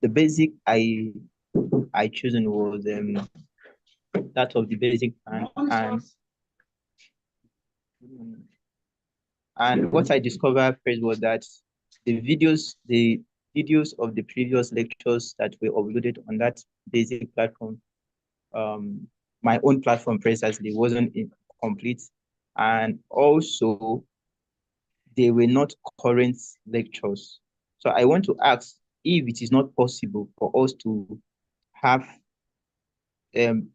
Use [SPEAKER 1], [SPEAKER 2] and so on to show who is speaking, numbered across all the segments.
[SPEAKER 1] the basic I chosen was that of the basic plan, and what I discovered first was that the videos of the previous lectures that were uploaded on that basic platform, um, my own platform precisely, wasn't complete, and also they were not current lectures. So I want to ask if it is not possible for us to have um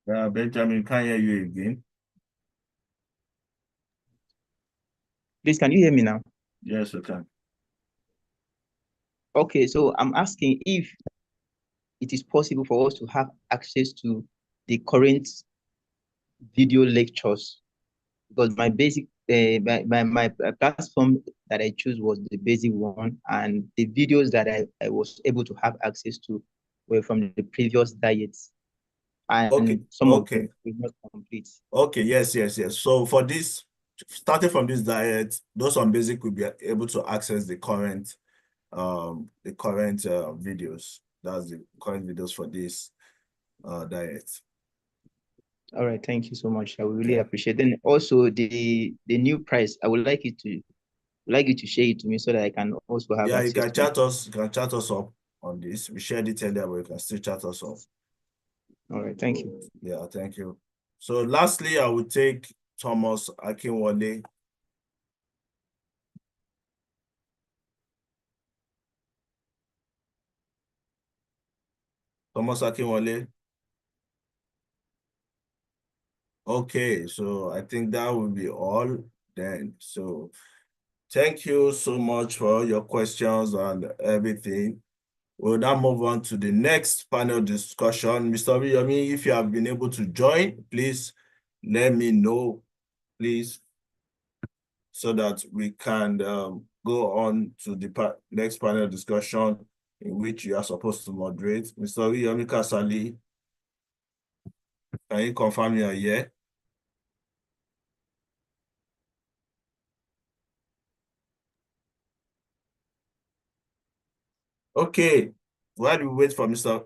[SPEAKER 2] Benjamin, can't hear you again.
[SPEAKER 1] please, can you hear me now?
[SPEAKER 2] Yes, we can.
[SPEAKER 1] Okay, so I'm asking if it is possible for us to have access to the current video lectures, because my platform that I choose was the basic one, and the videos that I was able to have access to were from the previous diets,
[SPEAKER 2] Okay,
[SPEAKER 1] and some of them
[SPEAKER 2] okay,
[SPEAKER 1] were not complete.
[SPEAKER 2] okay. Yes, yes, yes. So for this, starting from this diet, those on basic will be able to access the current videos. That's the current videos for this diet.
[SPEAKER 1] All right, thank you so much. I would really
[SPEAKER 2] Okay.
[SPEAKER 1] appreciate. Then also the new price, I would like you to share it to me so that I can also have
[SPEAKER 2] Yeah,
[SPEAKER 1] access to it.
[SPEAKER 2] you can chat us up on this. We shared it earlier, but you can still chat us up.
[SPEAKER 1] All right, thank
[SPEAKER 2] So,
[SPEAKER 1] you.
[SPEAKER 2] yeah, thank you. So lastly, I will take Thomas Akinwale. Thomas Akinwale. Okay, so I think that will be all then. So thank you so much for your questions and everything. We'll now move on to the next panel discussion. Mr. Yomi, if you have been able to join, please let me know, please, so that we can go on to the next panel discussion in which you are supposed to moderate. Mr. Yomi Kasali, can you confirm you are here? Okay, while we wait for Mr.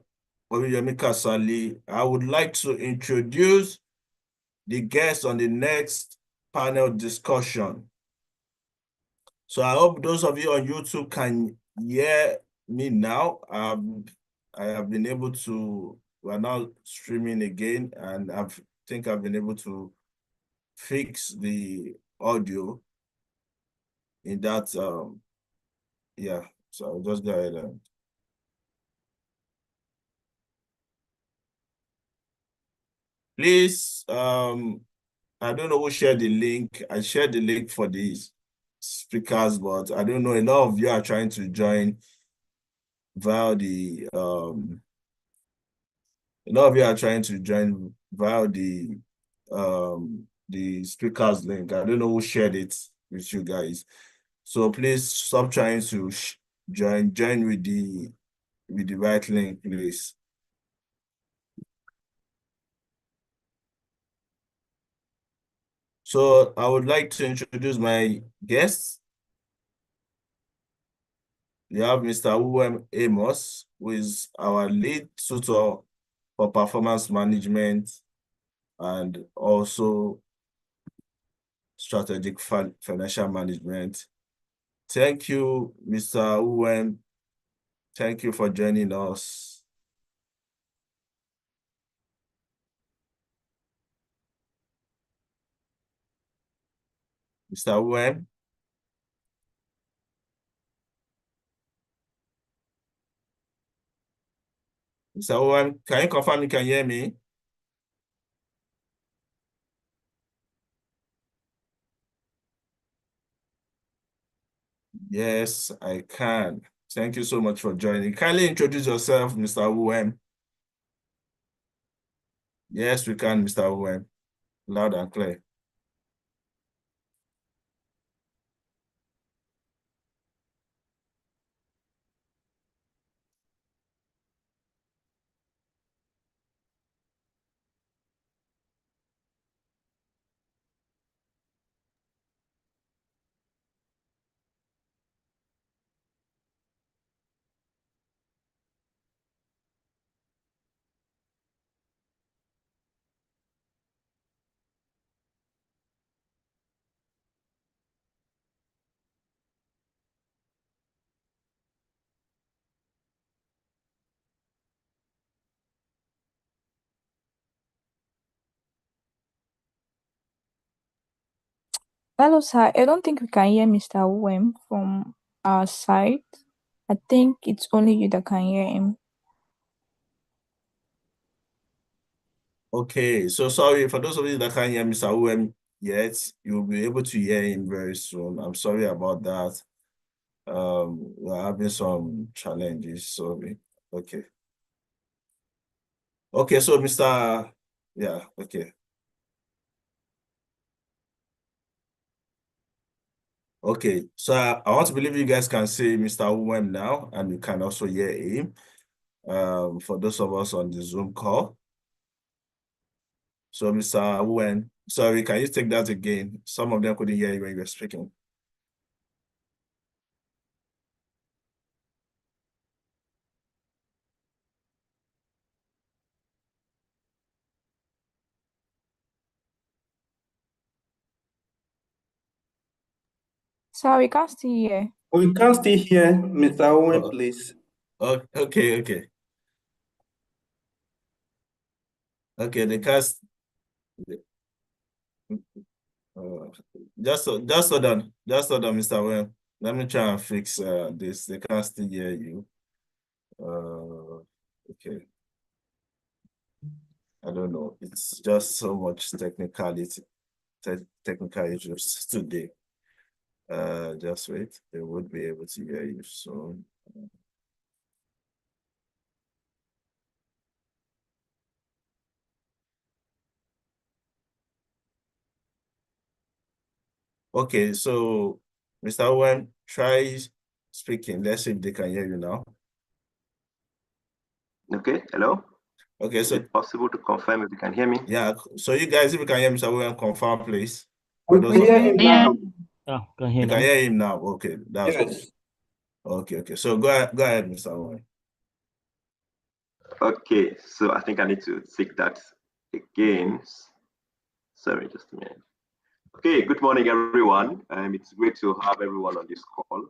[SPEAKER 2] Yomi Kasali, I would like to introduce the guest on the next panel discussion. So I hope those of you on YouTube can hear me now. I have been able to, we're now streaming again, and think I've been able to fix the audio in that, yeah. So I'll just go ahead and, please, I don't know who shared the link. I shared the link for these speakers, but I don't know, a lot of you are trying to join via a lot of you are trying to join via the speakers link. I don't know who shared it with you guys. So please stop trying to join with the right link, please. So I would like to introduce my guests. We have Mr. Uwem Amos, who is our lead tutor for performance management and also strategic financial management. Thank you, Mr. Uwem. Thank you for joining us. Mr. Uwem. Mr. Uwem, can you confirm you can hear me? Yes, I can. Thank you so much for joining. Kindly introduce yourself, Mr. Uwem. Yes, we can, Mr. Uwem. Loud and clear.
[SPEAKER 3] Hello, sir. I don't think we can hear Mr. Wem from our side. I think it's only you that can hear him.
[SPEAKER 2] Okay, so sorry for those of you that can't hear Mr. Uwem yet, you'll be able to hear him very soon. I'm sorry about that. We're having some challenges, sorry. Okay. Okay, so Mr. Yeah, okay. Okay, so I want to believe you guys can see Mr. Uwem now, and you can also hear him. For those of us on the Zoom call. So Mr. Uwem, sorry, can you take that again? Some of them couldn't hear you when you were speaking.
[SPEAKER 3] Sir, we can't still hear.
[SPEAKER 4] We can't still hear Mr. Owen, please.
[SPEAKER 2] Okay. Okay, the cast. Just hold on, Mr. Wen. Let me try and fix this. They can't still hear you. Okay. I don't know. It's just so much technical issues today. Just wait. They would be able to hear you soon. Okay, so Mr. Owen, try speaking. Let's see if they can hear you now.
[SPEAKER 5] Okay, hello.
[SPEAKER 2] Okay, so
[SPEAKER 5] is it possible to confirm if you can hear me?
[SPEAKER 2] Yeah, so you guys, if you can hear Mr. Owen, confirm, please.
[SPEAKER 4] We can hear him now.
[SPEAKER 6] Oh, can hear
[SPEAKER 2] You
[SPEAKER 6] now.
[SPEAKER 2] can hear him now. Okay, that's
[SPEAKER 4] Yes.
[SPEAKER 2] good. Okay. So go ahead, Mr. Owen.
[SPEAKER 5] Okay, so I think I need to take that again. Sorry, just a minute. Okay, good morning, everyone. It's great to have everyone on this call.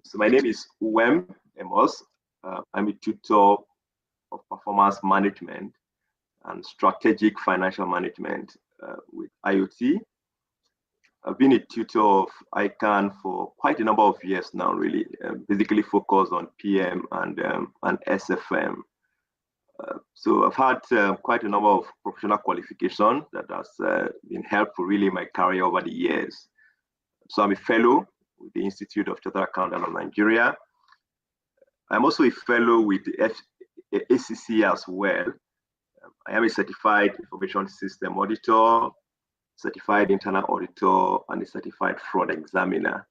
[SPEAKER 5] So my name is Uwem Emos. I'm a tutor of performance management and strategic financial management with IoT. I've been a tutor of ICANN for quite a number of years now, really, basically focused on PM and SFM. So I've had quite a number of professional qualifications that has been helpful really in my career over the years. So I'm a fellow with the Institute of Chartered Accountants of Nigeria. I'm also a fellow with the ACC as well. I am a certified information system auditor, certified internal auditor, and a certified fraud examiner.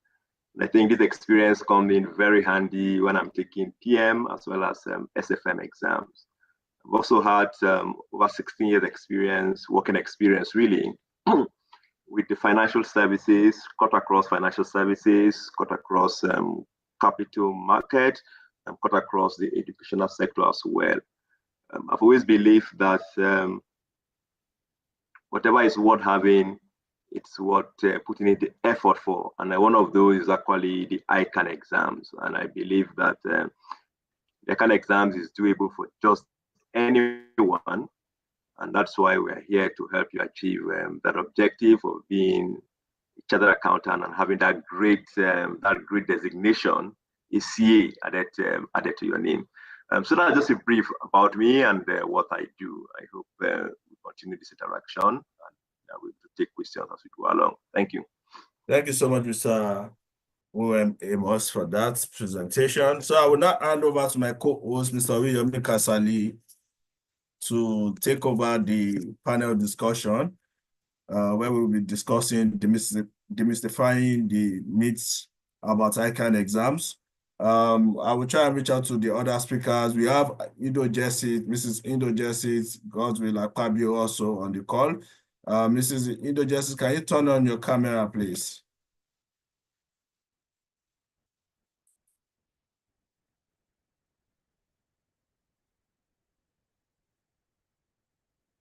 [SPEAKER 5] And I think this experience comes in very handy when I'm taking PM as well as SFM exams. I've also had over 16 years experience, working experience really, with the financial services, cut across financial services, cut across capital market, and cut across the educational sector as well. I've always believed that whatever is worth having, it's worth putting in the effort for. And one of those is actually the ICANN exams. And I believe that the ICANN exams is doable for just anyone. And that's why we're here to help you achieve that objective of being a chartered accountant and having that great designation, ACA added to your name. So that's just a brief about me and what I do. I hope we continue this interaction and we'll take questions as we go along. Thank you.
[SPEAKER 2] Thank you so much, Mr. Owen Amos, for that presentation. So I will now hand over to my co-host, Mr. William Kasali, to take over the panel discussion, where we'll be discussing demystifying the myths about ICANN exams. I will try and reach out to the other speakers. We have Mrs. Indo Jessit, Godswill Akpabio also on the call. Mrs. Indo Jessit, can you turn on your camera, please?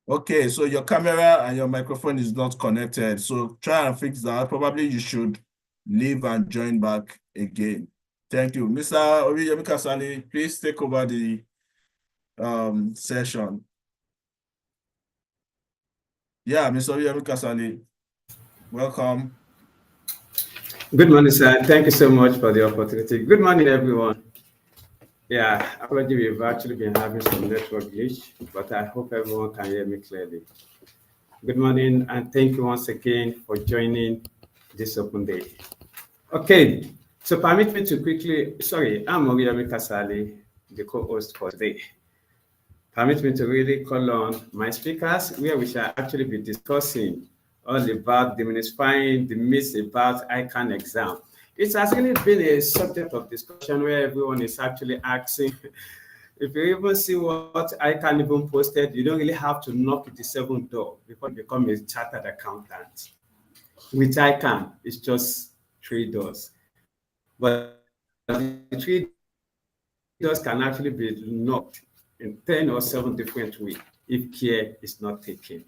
[SPEAKER 2] Okay, so your camera and your microphone is not connected. So try and fix that. Probably you should leave and join back again. Thank you. Mr. Oriyemi Kasali, please take over the session. Yeah, Mr. Oriyemi Kasali, welcome.
[SPEAKER 6] Good morning, sir. Thank you so much for the opportunity. Good morning, everyone. Yeah, apology, we've actually been having some network glitch, but I hope everyone can hear me clearly. Good morning, and thank you once again for joining this open day. Okay, so permit me to quickly, sorry, I'm Oriyomi Kasali, the co-host for today. Permit me to really call on my speakers, where we shall actually be discussing all about demystifying the myths about ICANN exam. It has really been a subject of discussion where everyone is actually asking, if you even see what ICANN even posted, you don't really have to knock the seventh door before you become a chartered accountant. With ICANN, it's just 3 doors. But the 3 doors can actually be knocked in 10 or 7 different ways if care is not taken.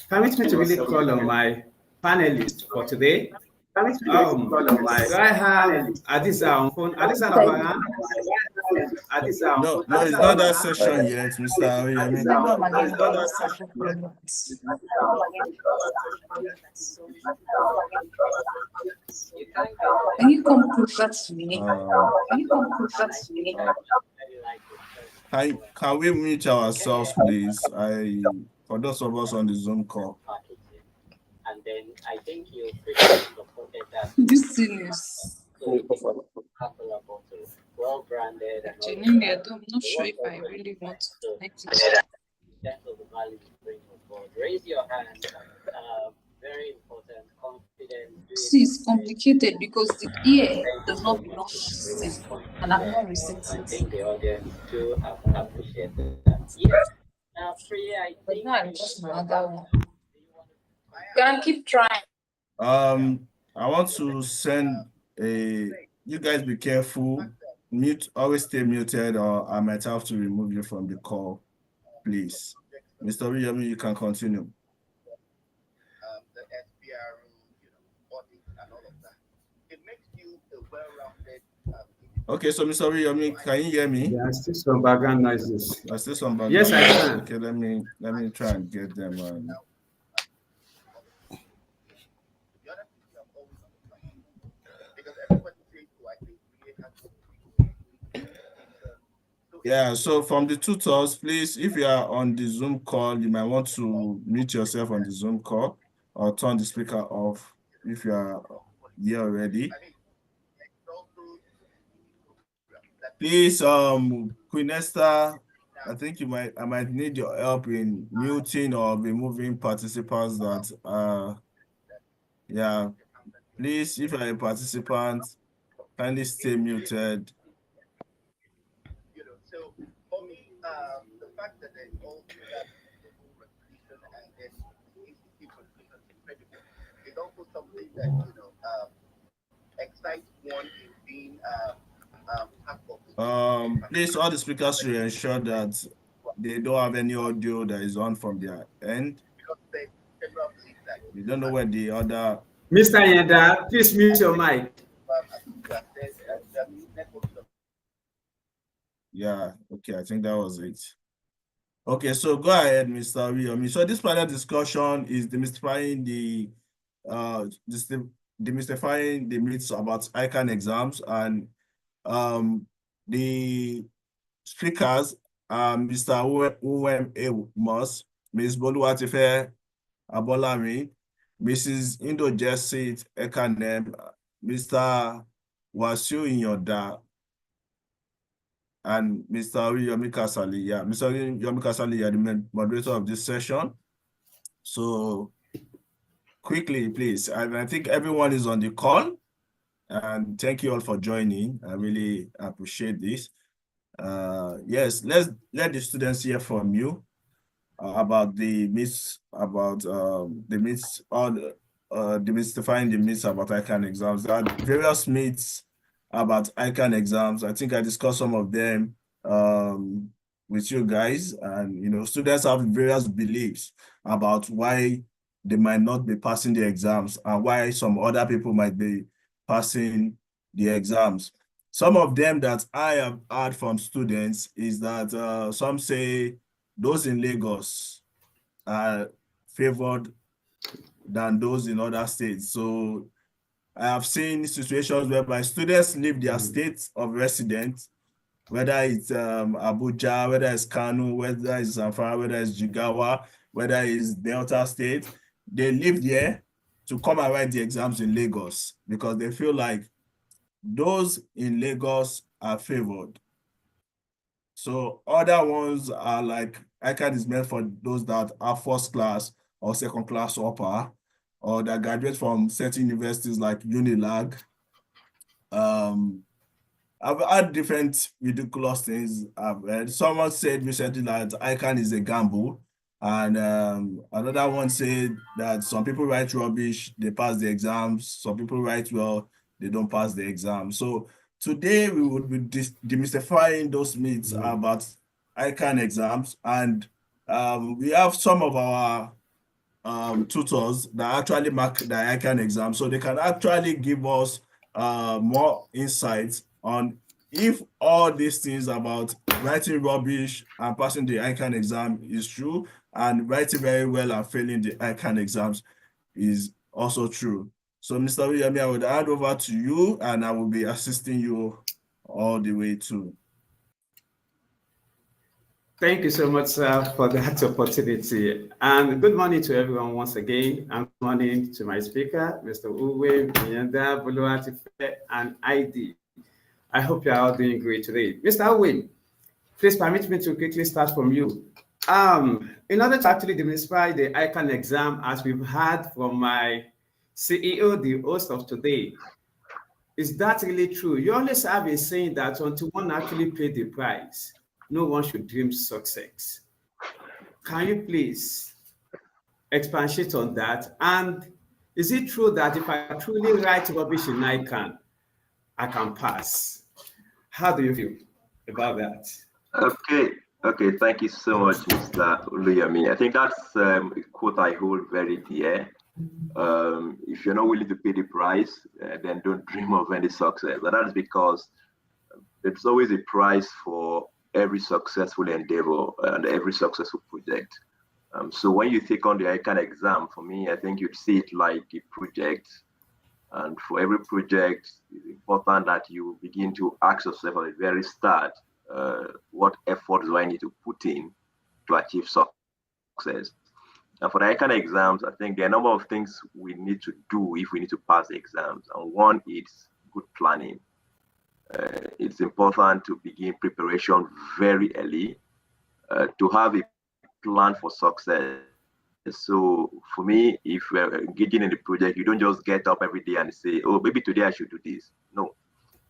[SPEAKER 6] Permit me to really call on my panelists for today. Do I have Adisa on phone? Adisa Labaran?
[SPEAKER 2] No, it's not that session yet, Mr. Oyemi.
[SPEAKER 7] Can you come closer to me?
[SPEAKER 2] Can we mute ourselves, please? For those of us on the Zoom call.
[SPEAKER 8] And then I think you supported that.
[SPEAKER 7] This serious.
[SPEAKER 8] Well branded.
[SPEAKER 7] Genuinely, I'm not sure if I really want to connect it.
[SPEAKER 8] In terms of the value you bring on board, raise your hand. Very important, confident.
[SPEAKER 7] See, it's complicated because the ear does not belong to the system, and I've not received
[SPEAKER 8] I
[SPEAKER 7] it.
[SPEAKER 8] think the audience too appreciate that. Yes. Now, Priya, I
[SPEAKER 7] But
[SPEAKER 8] think
[SPEAKER 7] now I'm just another one. Can keep trying.
[SPEAKER 2] I want to send you guys be careful. Always stay muted, or I might have to remove you from the call, please. Mr. Oyemi, you can continue.
[SPEAKER 9] The SPR, audit and all of that. It makes you a well-rounded.
[SPEAKER 2] Okay, so Mr. Oyemi, can you hear me?
[SPEAKER 6] There are still some background noises.
[SPEAKER 2] There's still some background
[SPEAKER 6] Yes, I
[SPEAKER 2] noises.
[SPEAKER 6] can.
[SPEAKER 2] Okay, let me try and get them on. Yeah, so from the tutors, please, if you are on the Zoom call, you might want to mute yourself on the Zoom call or turn the speaker off if you are here already. Please, Queen Esther, I think I might need your help in muting or removing participants that yeah. Please, if you're a participant, kindly stay muted.
[SPEAKER 9] So for me, the fact that there's all that repetition and then institute repetition is incredible. It's also something that excites one in being part of.
[SPEAKER 2] Please, all the speakers should ensure that they don't have any audio that is on from their end. We don't know where the other.
[SPEAKER 6] Mr. Yenda, please mute your mic.
[SPEAKER 2] Yeah, okay, I think that was it. Okay, so go ahead, Mr. Oyemi. So this panel discussion is demystifying the myths about ICANN exams, and the speakers are Mr. Uwem A. Moss, Ms. Boluwatife Abolami, Mrs. Indo Jessit Ekanem, Mr. Wasiu Inyoda, and Mr. Yomi Kasali. Yeah, Mr. Yomi Kasali, you are the moderator of this session. So quickly, please. I think everyone is on the call, and thank you all for joining. I really appreciate this. Yes, let the students hear from you about the myths about the myths on demystifying the myths about ICANN exams. There are various myths about ICANN exams. I think I discussed some of them with you guys, and students have various beliefs about why they might not be passing the exams and why some other people might be passing the exams. Some of them that I have heard from students is that some say those in Lagos are favored than those in other states. So I have seen situations whereby students leave their state of residence, whether it's Abuja, whether it's Kano, whether it's Zamfara, whether it's Jigawa, whether it's Delta State, they leave there to come and write the exams in Lagos because they feel like those in Lagos are favored. So other ones are like, ICANN is meant for those that are first class or second class upper, or that graduate from certain universities like Unilag. I've had different ridiculous things I've heard. Someone said recently that ICANN is a gamble. And another one said that some people write rubbish, they pass the exams. Some people write well, they don't pass the exam. So today we would be demystifying those myths about ICANN exams. And we have some of our tutors that actually mark the ICANN exam. So they can actually give us more insights on if all these things about writing rubbish and passing the ICANN exam is true, and writing very well and failing the ICANN exams is also true. So Mr. William, I would hand over to you and I will be assisting you all the way too.
[SPEAKER 6] Thank you so much, sir, for that opportunity. And good morning to everyone once again. And good morning to my speaker, Mr. Uwe, Miyanda, Buluatife, and ID. I hope you are all doing great today. Mr. Uwe, please permit me to quickly start from you. In order to actually demystify the ICANN exam, as we've heard from my CEO, the host of today, is that really true? You always have a saying that until one actually paid the price, no one should dream success. Can you please expatiate on that? And is it true that if I truly write rubbish in ICANN, I can pass? How do you feel about that?
[SPEAKER 5] Okay, thank you so much, Mr. Oluyemi. I think that's a quote I hold very dear. If you're not willing to pay the price, then don't dream of any success. And that's because there's always a price for every successful endeavor and every successful project. So when you take on the ICANN exam, for me, I think you'd see it like a project. And for every project, it's important that you begin to ask yourself at the very start, what effort do I need to put in to achieve success? And for the ICANN exams, I think there are a number of things we need to do if we need to pass the exams. And one is good planning. It's important to begin preparation very early to have a plan for success. So for me, if we're engaging in the project, you don't just get up every day and say, oh, maybe today I should do this. No,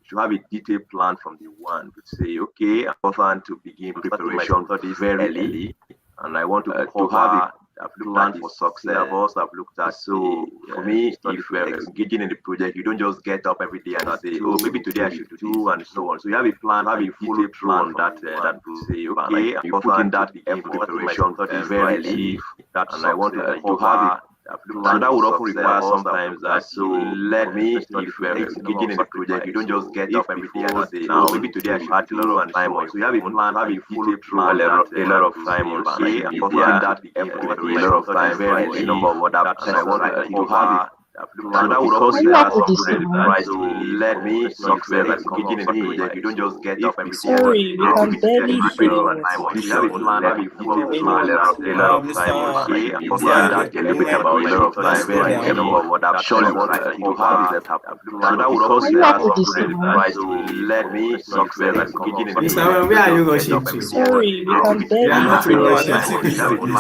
[SPEAKER 5] you should have a detailed plan from the one to say, okay, I'm important to begin preparation very early. And I want to have I've looked at for success. I've looked at for me, if we're engaging in the project, you don't just get up every day and say, oh, maybe today I should do and so on. So you have a plan, have a full plan that will say, okay, I'm putting that preparation very early. And I want to have and that would often require sometimes that let me, if we're engaging in the project, you don't just get up every day and say, oh, maybe today I should had a lot of time on. So you have a plan, have a full plan, a lot of time on. Say, I'm putting that effort, a lot of time, very number of other and I want to have and that would also let me success like engaging in the project. You don't just get up every day.
[SPEAKER 3] Sorry, we can barely hear you.
[SPEAKER 5] You have a plan, have a full plan, a lot of time on. Say, that a little bit about a lot of time, very number of other surely what I people have and that would also let me success like engaging in the
[SPEAKER 6] Mr. Where are you rushing to?
[SPEAKER 3] Sorry, we can
[SPEAKER 6] You are not
[SPEAKER 3] barely
[SPEAKER 6] in
[SPEAKER 3] hear
[SPEAKER 6] rush.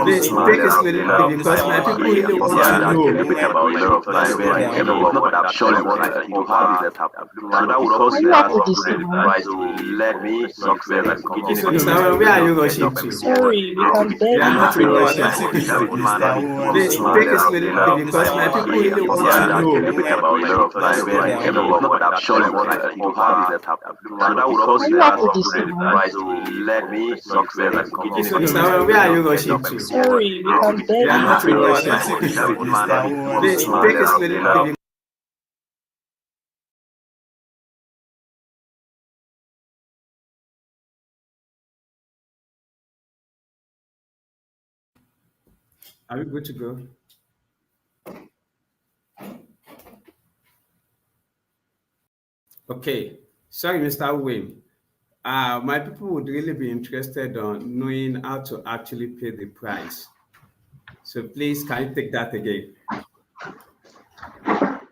[SPEAKER 6] Please take it slowly because my people really want to know.
[SPEAKER 5] Surely what I people have and that would also let me success like engaging in
[SPEAKER 6] Mr. Where are you rushing to?
[SPEAKER 3] Sorry, we can
[SPEAKER 6] You are not in rush.
[SPEAKER 3] barely
[SPEAKER 6] Please take it slowly because my people really want to know.
[SPEAKER 5] Surely what I people have and that would also let me success like engaging in
[SPEAKER 6] Mr. Where are you rushing to?
[SPEAKER 3] Sorry, we can
[SPEAKER 6] You are not in rush.
[SPEAKER 3] barely
[SPEAKER 6] Please take it slowly. Are we good to go? Okay, sorry, Mr. Wayne. My people would really be interested on knowing how to actually pay the price. So please, can you take that again?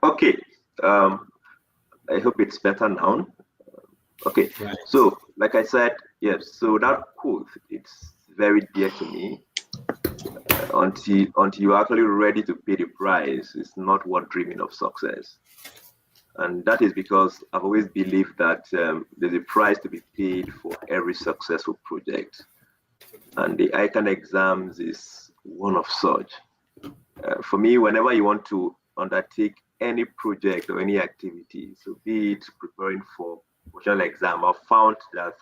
[SPEAKER 5] Okay. I hope it's better now. Okay.
[SPEAKER 6] Right.
[SPEAKER 5] So, like I said, yes. So that quote, it's very dear to me. Until you're actually ready to pay the price, it's not worth dreaming of success. And that is because I've always believed that there's a price to be paid for every successful project. And the ICANN exams is one of such. For me, whenever you want to undertake any project or any activity, so be it preparing for professional exam, I've found that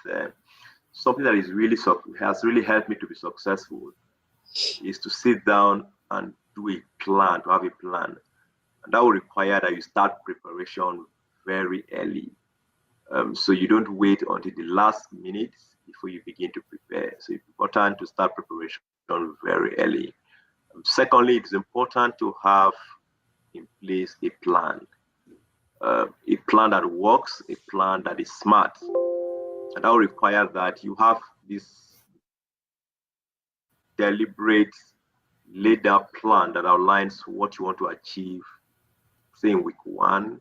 [SPEAKER 5] something that is really has really helped me to be successful is to sit down and do a plan, to have a plan. And that will require that you start preparation very early. So you don't wait until the last minute before you begin to prepare. So it's important to start preparation very early. Secondly, it's important to have in place a plan that works, a plan that is smart. And that will require that you have this deliberate, laid out plan that outlines what you want to achieve, say in week 1,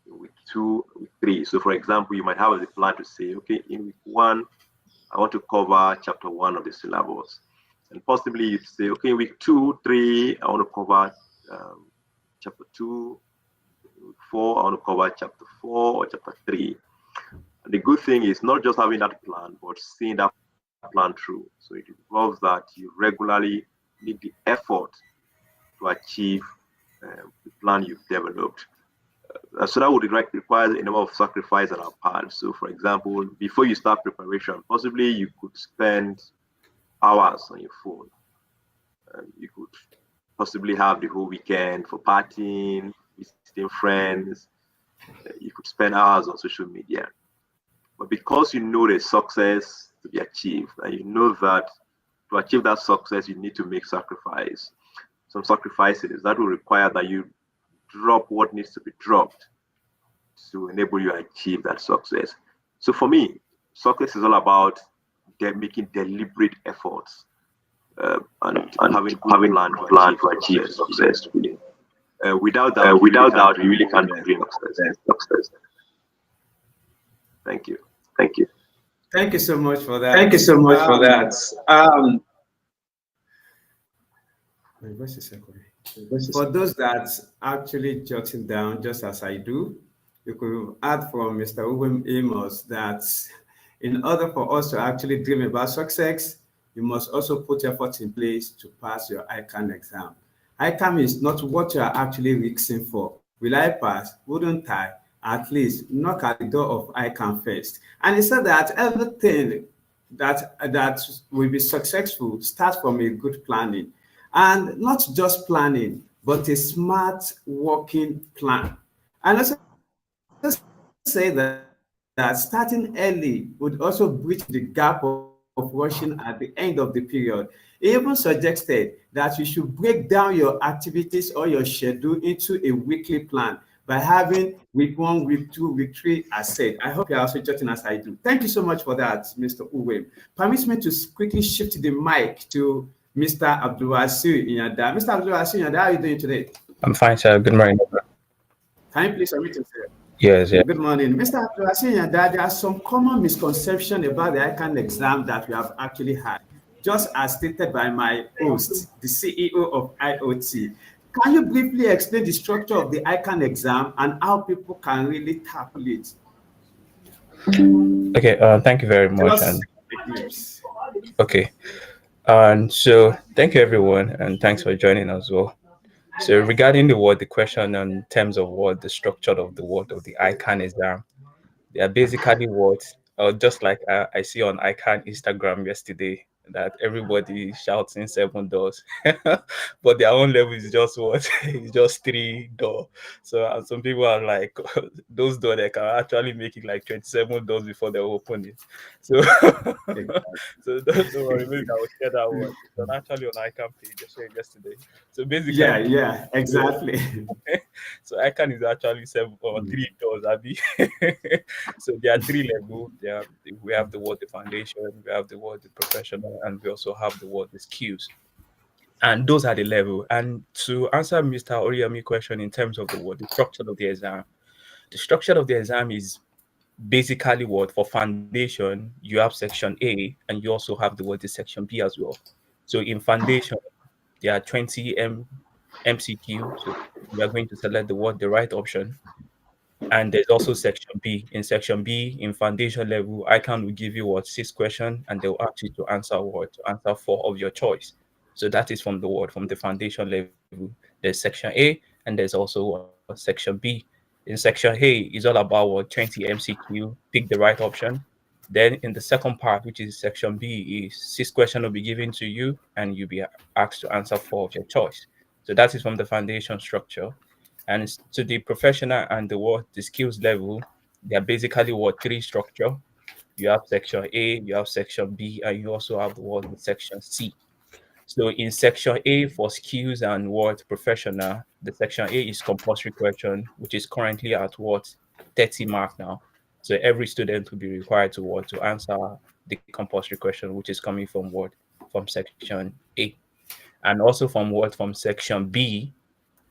[SPEAKER 5] in week 2, week 3. So for example, you might have a plan to say, okay, in week 1, I want to cover chapter 1 of the syllabus. And possibly you'd say, okay, in week 2, 3, I want to cover chapter 2, week 4, I want to cover chapter 4 or chapter 3. And the good thing is not just having that plan, but seeing that plan through. So it involves that you regularly make the effort to achieve the plan you've developed. So that would require a number of sacrifice on our part. So for example, before you start preparation, possibly you could spend hours on your phone. You could possibly have the whole weekend for partying, visiting friends. You could spend hours on social media. But because you know there's success to be achieved, and you know that to achieve that success, you need to make sacrifice. Some sacrifices that will require that you drop what needs to be dropped to enable you to achieve that success. So for me, success is all about making deliberate efforts and having a plan to achieve success. Without that, you really can't dream success. Thank you.
[SPEAKER 6] Thank you so much for that.
[SPEAKER 4] Thank you so much for that.
[SPEAKER 6] My voice is echoing. For those that actually jotting down, just as I do, you could add from Mr. Uwem Amos that in order for us to actually dream about success, you must also put efforts in place to pass your ICANN exam. ICANN is not what you are actually risking for. Will I pass? Wouldn't I? At least knock at the door of ICANN first. And he said that everything that will be successful starts from a good planning. And not just planning, but a smart working plan. And also say that starting early would also bridge the gap of rushing at the end of the period. He even suggested that you should break down your activities or your schedule into a weekly plan by having week 1, week 2, week 3 as said. I hope you're also jotting as I do. Thank you so much for that, Mr. Uwem. Permit me to quickly shift the mic to Mr. Abdulwasiu Inyada. Mr. Abdulwasiu Inyada, how are you doing today?
[SPEAKER 10] I'm fine, sir. Good morning.
[SPEAKER 6] Can you please unmute yourself?
[SPEAKER 10] Yes, yeah.
[SPEAKER 6] Good morning. Mr. Abdulwasiu Inyada, there are some common misconceptions about the ICANN exam that we have actually had, just as stated by my host, the CEO of IoT. Can you briefly explain the structure of the ICANN exam and how people can really tackle it?
[SPEAKER 10] Okay, thank you very much. Okay. And so thank you everyone, and thanks for joining as well. So regarding the question in terms of what the structure of the ICANN exam, they are basically just like I see on ICANN Instagram yesterday, that everybody shouts in 7 doors, but their own level is just it's just 3 doors. So some people are like, those doors, they can actually make it like 27 doors before they open it. So so don't worry, maybe I will share that one. It's actually on ICANN page, I shared yesterday. So basically,
[SPEAKER 6] yeah, exactly.
[SPEAKER 10] So ICANN is actually 3 doors, Abby. So there are 3 levels. We have the word the foundation, we have the word the professional, and we also have the word the skills. And those are the level. And to answer Mr. Oriami's question in terms of the structure of the exam, the structure of the exam is basically what for foundation you have section A and you also have the section B as well. So in foundation there are 20 MCQ. So we are going to select the right option. And there's also section B. In section B, in foundation level, ICANN will give you 6 questions, and they'll ask you to answer 4 of your choice. So that is from the foundation level. There's section A, and there's also section B. In section A, is all about 20 MCQ. Pick the right option. Then in the second part, which is section B, is 6 questions will be given to you, and you'll be asked to answer 4 of your choice. So that is from the foundation structure. And to the professional and the skills level, they are basically 3 structure. You have section A, you have section B, and you also have the section C. So in section A for skills and professional, the section A is compulsory question, which is currently at 30 marks now. So every student will be required to answer the compulsory question, which is coming from from section A. And also from section B,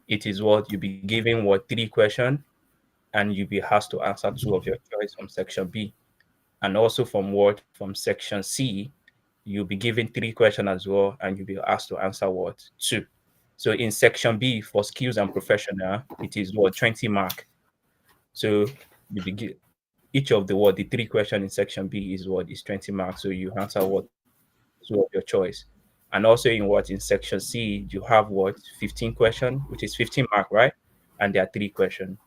[SPEAKER 10] it is you'll be given 3 questions, and you'll be asked to answer 2 of your choice from section B. And also from section C, you'll be given 3 questions as well, and you'll be asked to answer 2. So in section B for skills and professional, it is 20 mark. So you begin each of the 3 questions in section B is 20 marks. So you answer 2 of your choice. And also in section C, you have 15 questions, which is 15 mark, right? And there are 3 questions.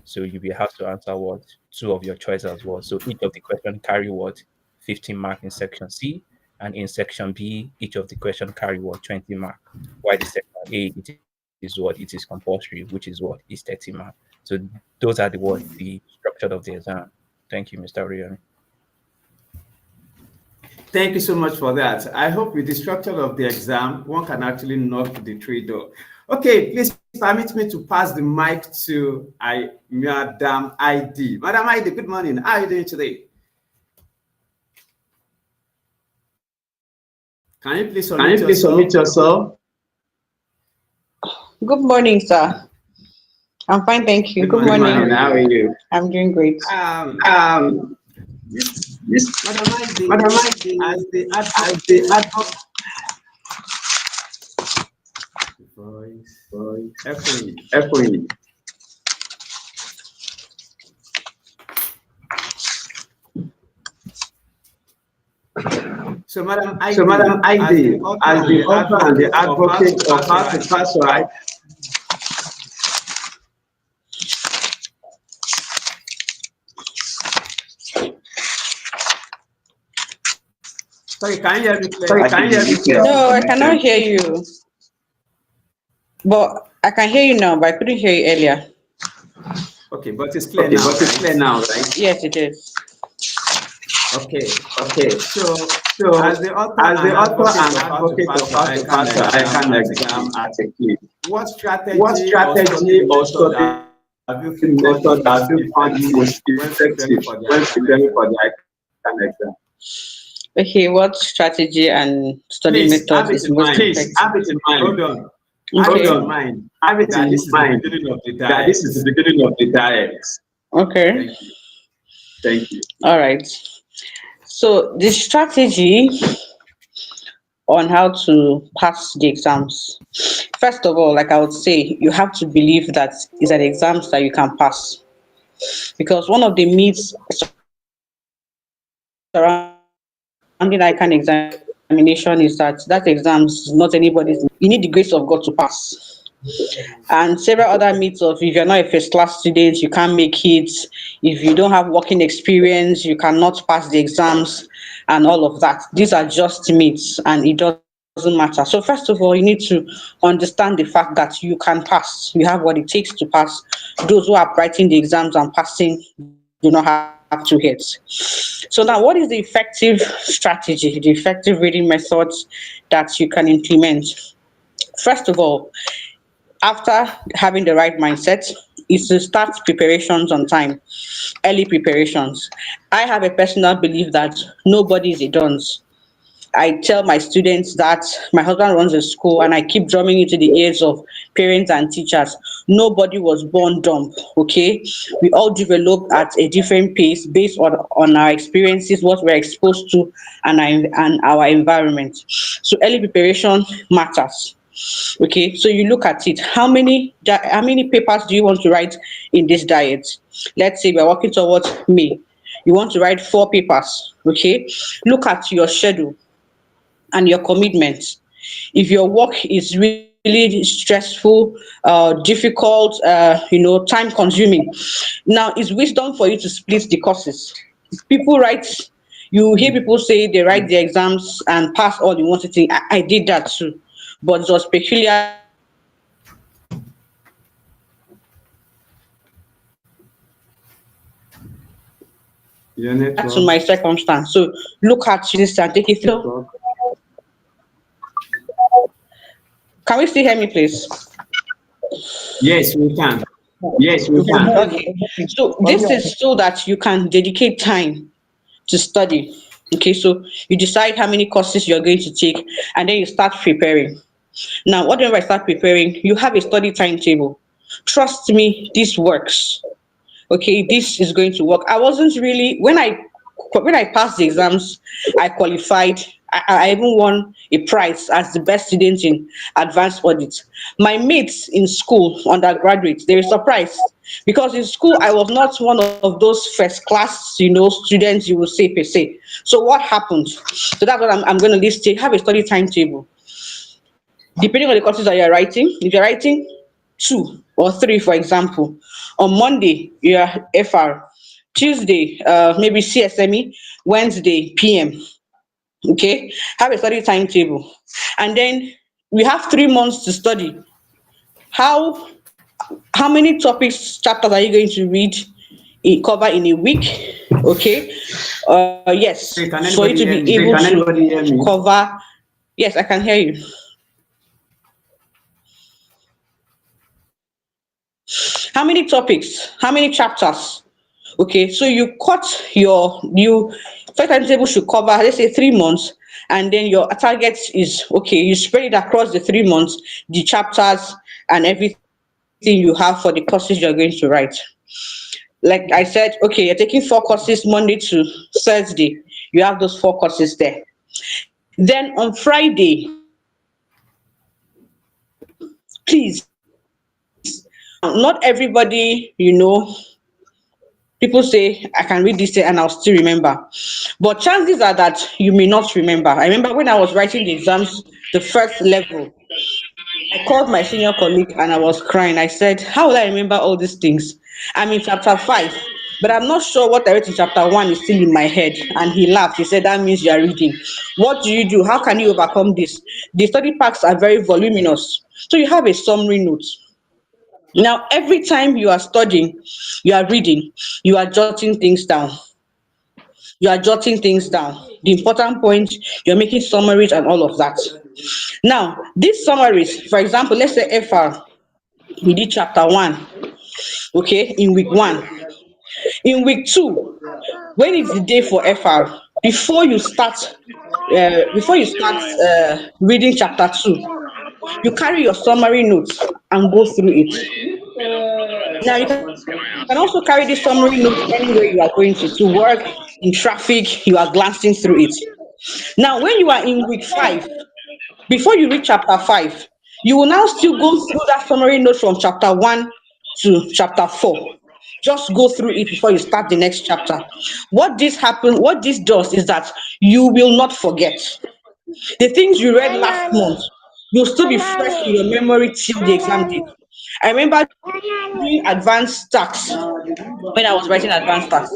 [SPEAKER 10] So you'll be asked to answer 2 of your choice as well. So each of the questions carry 15 mark in section C, and in section B, each of the questions carry 20 mark. While the section A, it is compulsory, which is 30 mark. So those are the structure of the exam. Thank you, Mr. Orion.
[SPEAKER 6] Thank you so much for that. I hope with the structure of the exam, one can actually knock the 3 door. Okay, please permit me to pass the mic to Madam ID. Madam ID, good morning. How are you doing today? Can you please unmute yourself?
[SPEAKER 11] Good morning, sir. I'm fine, thank you. Good morning.
[SPEAKER 6] How are you?
[SPEAKER 11] I'm doing great.
[SPEAKER 6] Madam ID, as the advocate. Echoing. So, Madam ID, as the author and the advocate of how to pass right. Sorry, can you hear me clearly?
[SPEAKER 11] No, I cannot hear you. But I can hear you now, but I couldn't hear you earlier.
[SPEAKER 6] Okay, but it's clear now. But it's clear now, right?
[SPEAKER 11] Yes, it is.
[SPEAKER 6] Okay. So as the author and advocate of how to pass ICANN exam at a clip, what strategy or study have you found most effective when preparing for the ICANN exam?
[SPEAKER 11] Okay, what strategy and study method is most effective?
[SPEAKER 6] Have it in mind. Hold on. Have it in mind that this is the beginning of the diet.
[SPEAKER 11] Okay.
[SPEAKER 6] Thank you.
[SPEAKER 11] All right. So the strategy on how to pass the exams. First of all, like I would say, you have to believe that it's an exams that you can pass. Because one of the myths surrounding ICANN examination is that exams is not anybody's. You need the grace of God to pass. And several other myths of if you're not a first class student, you can't make it. If you don't have working experience, you cannot pass the exams and all of that. These are just myths and it doesn't matter. So first of all, you need to understand the fact that you can pass. You have what it takes to pass. Those who are writing the exams and passing do not have to hit. So now what is the effective strategy, the effective reading methods that you can implement? First of all, after having the right mindset is to start preparations on time, early preparations. I have a personal belief that nobody is a dunce. I tell my students that my husband runs a school and I keep drumming into the ears of parents and teachers. Nobody was born dumb, okay? We all develop at a different pace based on our experiences, what we're exposed to, and our environment. So early preparation matters. Okay, so you look at it. How many papers do you want to write in this diet? Let's say we're working towards May. You want to write 4 papers. Okay, look at your schedule and your commitments. If your work is really stressful, difficult, time consuming, now it's wisdom for you to split the courses. People write, you hear people say they write the exams and pass all in one sitting. I did that too, but it was peculiar to my circumstance. So look at your
[SPEAKER 6] Your
[SPEAKER 11] this and
[SPEAKER 6] network.
[SPEAKER 11] take it through. Can we still hear me, please?
[SPEAKER 6] Yes, we can. Yes, we can.
[SPEAKER 11] Okay. So this is so that you can dedicate time to study. Okay, so you decide how many courses you're going to take, and then you start preparing. Now, whatever I start preparing, you have a study timetable. Trust me, this works. Okay, this is going to work. I wasn't really when I passed the exams, I qualified. I even won a prize as the best student in advanced audit. My mates in school, undergraduates, they were surprised because in school I was not one of those first class, students you will say per se. So what happened? So that's what I'm going to list. Have a study timetable depending on the courses that you're writing. If you're writing 2 or 3, for example, on Monday you're FR, Tuesday maybe CSME, Wednesday PM. Okay, have a study timetable, and then we have 3 months to study. How how many topics chapters are you going to read, cover in a week? Okay, yes,
[SPEAKER 6] Hey, can
[SPEAKER 11] for you to
[SPEAKER 6] anybody
[SPEAKER 11] be
[SPEAKER 6] hear me?
[SPEAKER 11] able to cover. Yes, I can hear you. How many topics? How many chapters? Okay, so you cut you first timetable should cover, let's say, 3 months, and then your target is okay. You spread it across the 3 months, the chapters and everything you have for the courses you're going to write. Like I said, okay, you're taking 4 courses Monday to Thursday. You have those 4 courses there. Then on Friday, please. Now, not everybody, people say I can read this and I'll still remember, but chances are that you may not remember. I remember when I was writing the exams, the first level, I called my senior colleague and I was crying. I said, how will I remember all these things? I'm in chapter 5, but I'm not sure what I wrote in chapter 1 is still in my head. And he laughed. He said, that means you are reading. What do you do? How can you overcome this? The study packs are very voluminous, so you have a summary note. Now, every time you are studying, you are reading, you are jotting things down. You are jotting things down. The important points, you're making summaries and all of that. Now, these summaries, for example, let's say FR, we did chapter 1, okay, in week 1. In week 2, when it's the day for FR, reading chapter 2, you carry your summary notes and go through it. Now, you can also carry this summary notes anywhere you are going to work, in traffic, you are glancing through it. Now, when you are in week 5, before you reach chapter 5, you will now still go through that summary note from chapter 1 to chapter 4. Just go through it before you start the next chapter. What this does is that you will not forget. The things you read last month will still be fresh in your memory till the exam date. I remember doing advanced tax when I was writing advanced tax.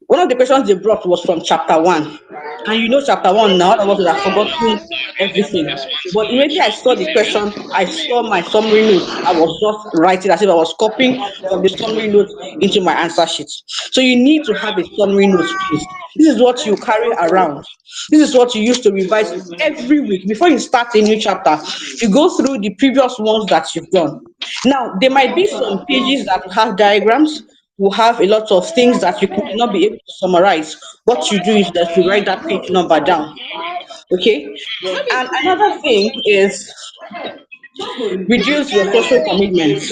[SPEAKER 11] When I was One of the questions they brought was from chapter 1. And you know, chapter 1 now, all of us would have forgotten everything. But immediately I saw the question, I saw my summary notes. I was just writing as if I was copying from the summary notes into my answer sheet. So you need to have a summary notes, please. This is what you carry around. This is what you use to revise every week. Before you start a new chapter, you go through the previous ones that you've done. Now, there might be some pages that will have diagrams, will have a lot of things that you might not be able to summarize. What you do is that you write that page number down. Okay? And another thing is reduce your social commitments.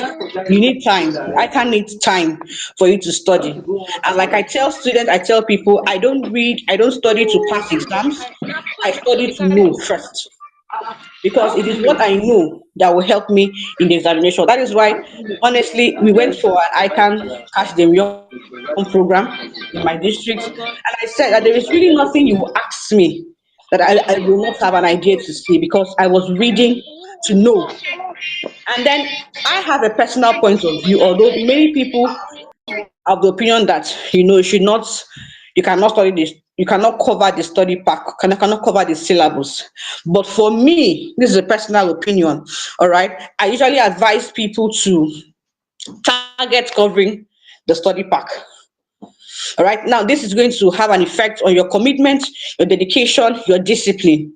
[SPEAKER 11] You need time. I can need time for you to study. And like I tell students, I tell people, I don't read, I don't study to pass exams. I study to know first. Because it is what I know that will help me in the examination. That is why, honestly, we went for an ICANN Catch Them Young program in my district. And I said that there is really nothing you will ask me that I will not have an idea to see, because I was reading to know. And then I have a personal point of view, although many people of the opinion that you cannot study this, you cannot cover the study pack, cannot cover the syllabus. But for me, this is a personal opinion. All right, I usually advise people to target covering the study pack. All right, now this is going to have an effect on your commitment, your dedication, your discipline,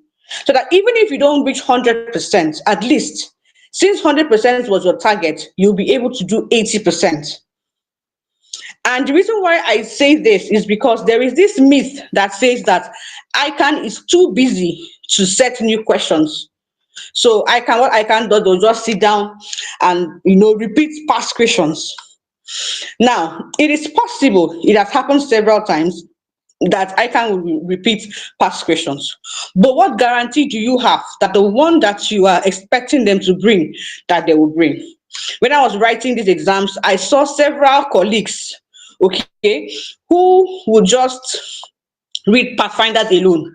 [SPEAKER 11] so that even if you don't reach 100%, at least since 100% was your target, you'll be able to do 80%. And the reason why I say this is because there is this myth that says that ICANN is too busy to set new questions. So what ICANN does, they'll just sit down and repeat past questions. Now, it is possible, it has happened several times, that ICANN will repeat past questions. But what guarantee do you have that the one that you are expecting them to bring, that they will bring? When I was writing these exams, I saw several colleagues, okay, who would just read Pathfinders alone.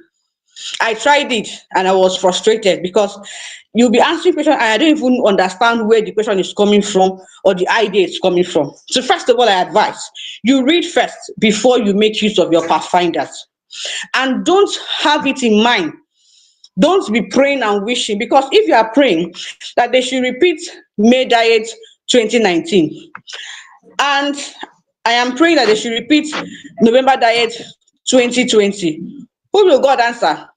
[SPEAKER 11] I tried it and I was frustrated, because you'll be answering questions and I don't even understand where the question is coming from or the idea is coming from. So first of all, I advise you read first before you make use of your Pathfinders. And don't have it in mind. Don't be praying and wishing, because if you are praying that they should repeat May Diet 2019, and I am praying that they should repeat November Diet 2020, who will God answer?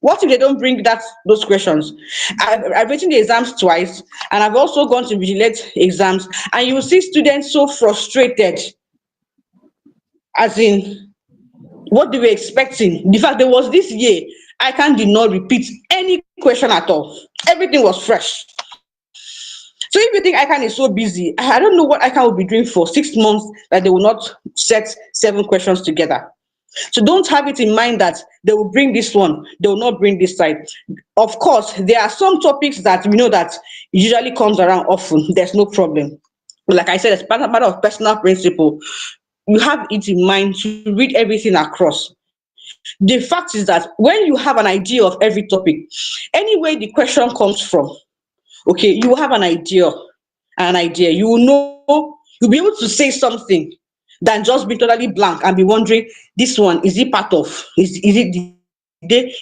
[SPEAKER 11] What if they don't bring those questions? I've written the exams twice, and I've also gone to vigilate exams, and you will see students so frustrated, as in, what they were expecting. In fact, there was this year, did not repeat any question at all. Everything was fresh. So if you think ICANN is so busy, I don't know what ICANN will be doing for 6 months that they will not set 7 questions together. So don't have it in mind that they will bring this one, they will not bring this side. Of course, there are some topics that we know that usually comes around often. There's no problem. But like I said, it's part of personal principle. You have it in mind to read everything across. The fact is that when you have an idea of every topic, anywhere the question comes from, okay, you will have an idea. You will know, you'll be able to say something than just be totally blank and be wondering, this one, is it part of, is it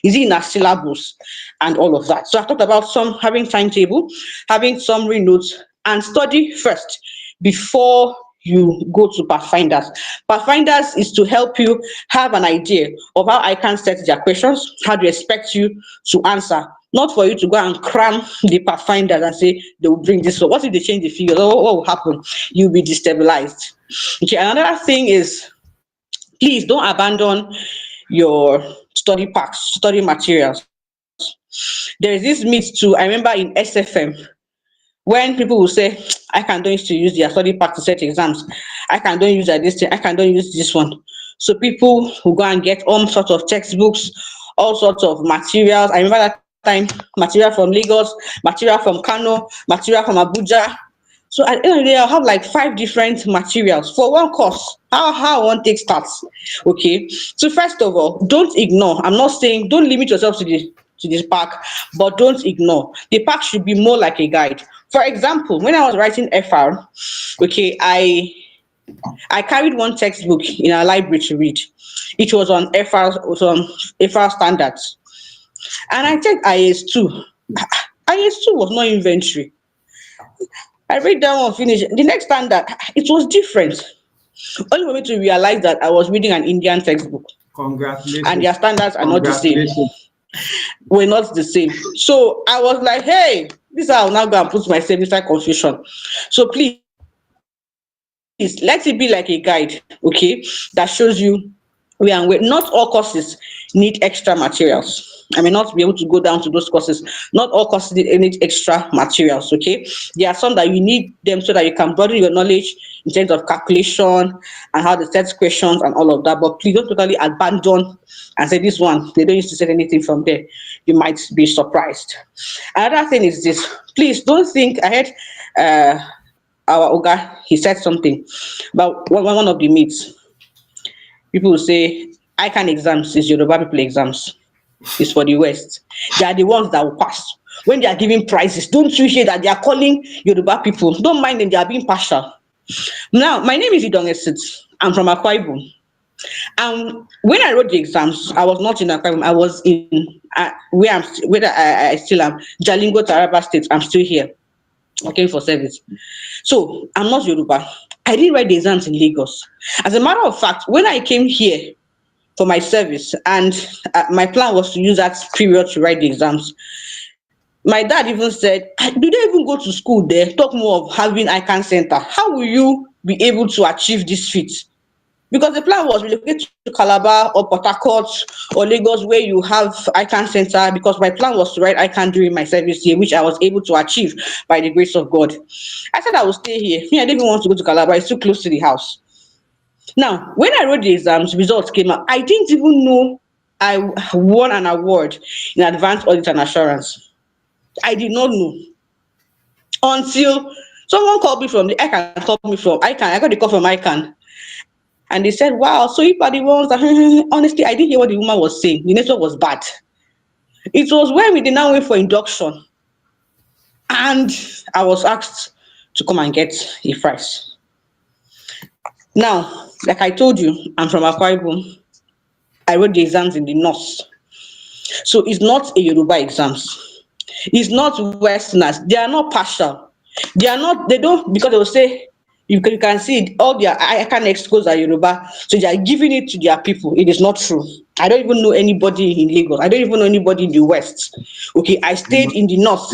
[SPEAKER 11] in a syllabus and all of that. So I talked about some having timetable, having summary notes, and study first before you go to Pathfinders. Pathfinders is to help you have an idea of how ICANN set their questions, how they expect you to answer, not for you to go and cram the Pathfinders and say they will bring this. So what if they change the figure? What will happen? You'll be destabilized. Okay, another thing is, please don't abandon your study packs, study materials. There is this myth too. I remember in SFM, when people will say, I don't used to use their study pack to set exams. I don't use this thing. I don't use this one. So people will go and get all sorts of textbooks, all sorts of materials. I remember that time, material from Lagos, material from Kano, material from Abuja. So at the end of the day, I'll have like 5 different materials for one course. How one takes starts. Okay. So first of all, don't ignore. I'm not saying don't limit yourself to this pack, but don't ignore. The pack should be more like a guide. For example, when I was writing FR, okay, I I carried one textbook in our library to read. It was on FR standards. And I checked IS2. IS2 was not inventory. I read that one finish. The next standard, it was different. Only for me to realize that I was reading an Indian textbook and their
[SPEAKER 6] Congratulations.
[SPEAKER 11] standards are not the same. Were not the same. So I was like, hey, this is how I'll now go and put myself inside confusion. So please let it be like a guide, okay, that shows you where and where. Not all courses need extra materials. I may not be able to go down to those courses. Not all courses need extra materials, okay? There are some that you need them so that you can broaden your knowledge in terms of calculation and how to set questions and all of that. But please don't totally abandon and say this one, they don't used to set anything from there. You might be surprised. Another thing is this, please don't think, I heard our Oga, he said something about one of the myths. People will say, ICANN exams is Yoruba people exams. It's for the West. They are the ones that will pass. When they are giving prizes, don't you hear that they are calling Yoruba people? Don't mind them, they are being partial. Now, my name is Idong Esit. I'm from Akwa Ibom. And when I wrote the exams, I was not in Akwa Ibom. I was in where I still am, Jalingo, Taraba State. I'm still here, working for service. So I'm not Yoruba. I didn't write the exams in Lagos. As a matter of fact, when I came here for my service and my plan was to use that period to write the exams, my dad even said, do they even go to school there? Talk more of having ICANN center. How will you be able to achieve this feat? Because the plan was relocate to Calabar or Port Harcourt or Lagos where you have ICANN center, because my plan was to write ICANN during my service here, which I was able to achieve by the grace of God. I said I will stay here. Me, I didn't even want to go to Calabar. It's too close to the house. Now, when I wrote the exams, results came out. I didn't even know I won an award in advanced audit and assurance. I did not know until someone called me from the ICANN, called me from ICANN. I got the call from ICANN. And they said, wow, so you are the ones that, honestly, I didn't hear what the woman was saying. The network was bad. It was when we did not wait for induction. And I was asked to come and get a prize. Now, like I told you, I'm from Akwa Ibom. I wrote the exams in the north. So it's not a Yoruba exams. It's not Westerners. They are not partial. They are not, they don't, because they will say, you can see it, all their ICANN excodes are Yoruba, so they are giving it to their people. It is not true. I don't even know anybody in Lagos. I don't even know anybody in the West. Okay, I stayed in the North,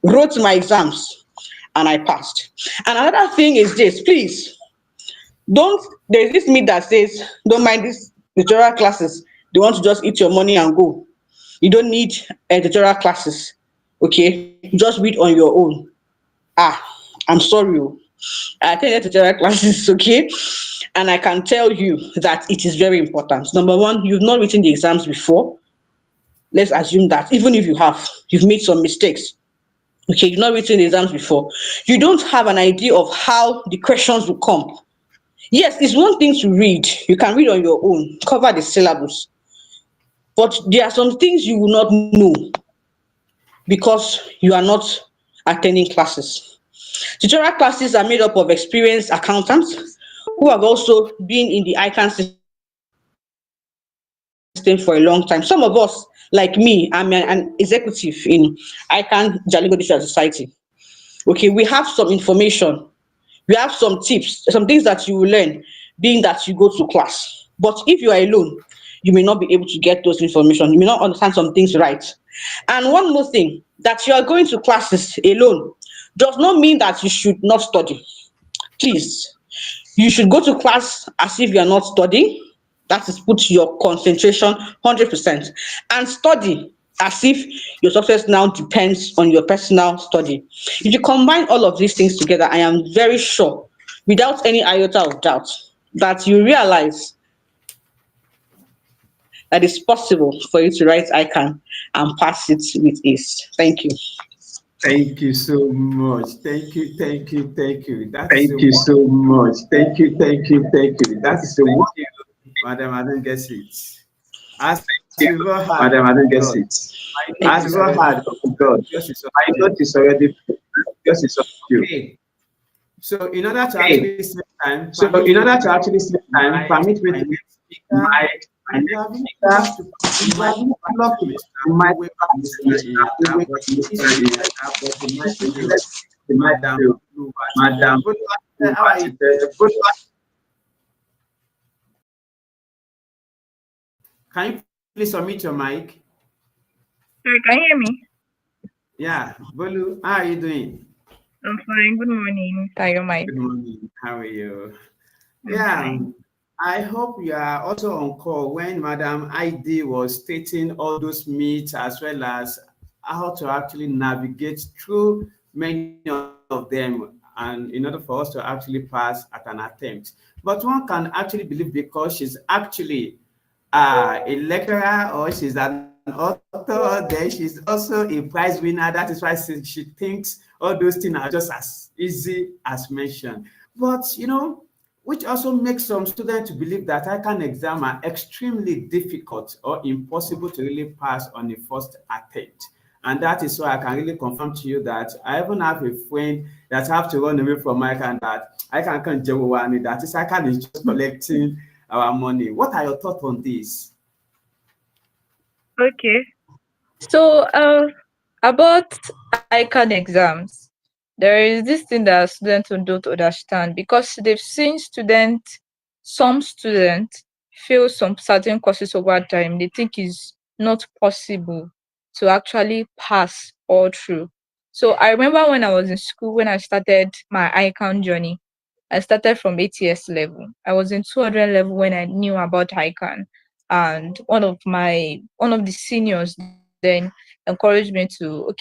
[SPEAKER 11] wrote my exams, and I passed. And another thing is this, please, there's this myth that says, don't mind these tutorial classes. They want to just eat your money and go. You don't need tutorial classes, okay? Just read on your own. I'm sorry. I attended tutorial classes, okay? And I can tell you that it is very important. Number one, you've not written the exams before. Let's assume that, even if you have, you've made some mistakes. Okay, you've not written the exams before. You don't have an idea of how the questions will come. Yes, it's one thing to read. You can read on your own, cover the syllabus. But there are some things you will not know because you are not attending classes. Tutorial classes are made up of experienced accountants who have also been in the ICANN system for a long time. Some of us, like me, I'm an executive in ICANN Jalingo Digital Society. Okay, we have some information, we have some tips, some things that you will learn, being that you go to class. But if you are alone, you may not be able to get those information. You may not understand some things right. And one more thing, that you are going to classes alone does not mean that you should not study. Please, you should go to class as if you are not studying. That is, put your concentration 100% and study as if your success now depends on your personal study. If you combine all of these things together, I am very sure, without any iota of doubt, that you realize that it's possible for you to write ICANN and pass it with ease. Thank you.
[SPEAKER 6] Thank you so much. Thank you.
[SPEAKER 4] Thank you so much. Thank you. That's the one.
[SPEAKER 6] Madam, I don't guess it. As you've all had,
[SPEAKER 4] Madam, I don't guess it. As you've all had, God, I thought it's already, because it's up to you.
[SPEAKER 6] Okay. So in order to actually save time,
[SPEAKER 4] So in order to actually save time, permit me to
[SPEAKER 6] my
[SPEAKER 4] my next speaker. You have love to my Madam.
[SPEAKER 6] Can you please unmute your mic?
[SPEAKER 12] Sorry, can you hear me?
[SPEAKER 6] Yeah, Bolu, how are you doing?
[SPEAKER 12] I'm fine. Good morning, Tayo Mike.
[SPEAKER 6] Good morning. How are you?
[SPEAKER 12] I'm fine.
[SPEAKER 6] I hope you are also on call when Madam ID was stating all those myths as well as how to actually navigate through many of them and in order for us to actually pass at an attempt. But one can actually believe because she's actually a lecturer or she's an author, then she's also a prize winner. That is why she thinks all those things are just as easy as mentioned. But, you know, which also makes some students to believe that ICANN exam are extremely difficult or impossible to really pass on the first attempt. And that is why I can really confirm to you that I even have a friend that have to run away from ICANN that ICANN can't do one, that is ICANN is just collecting our money. What are your thoughts on this?
[SPEAKER 12] Okay. So, about ICANN exams, there is this thing that students don't understand because they've seen some students fail some certain courses over time. They think it's not possible to actually pass all through. So I remember when I was in school, when I started my ICANN journey, I started from ATS level. I was in 200 level when I knew about ICANN, and one of the seniors then encouraged me to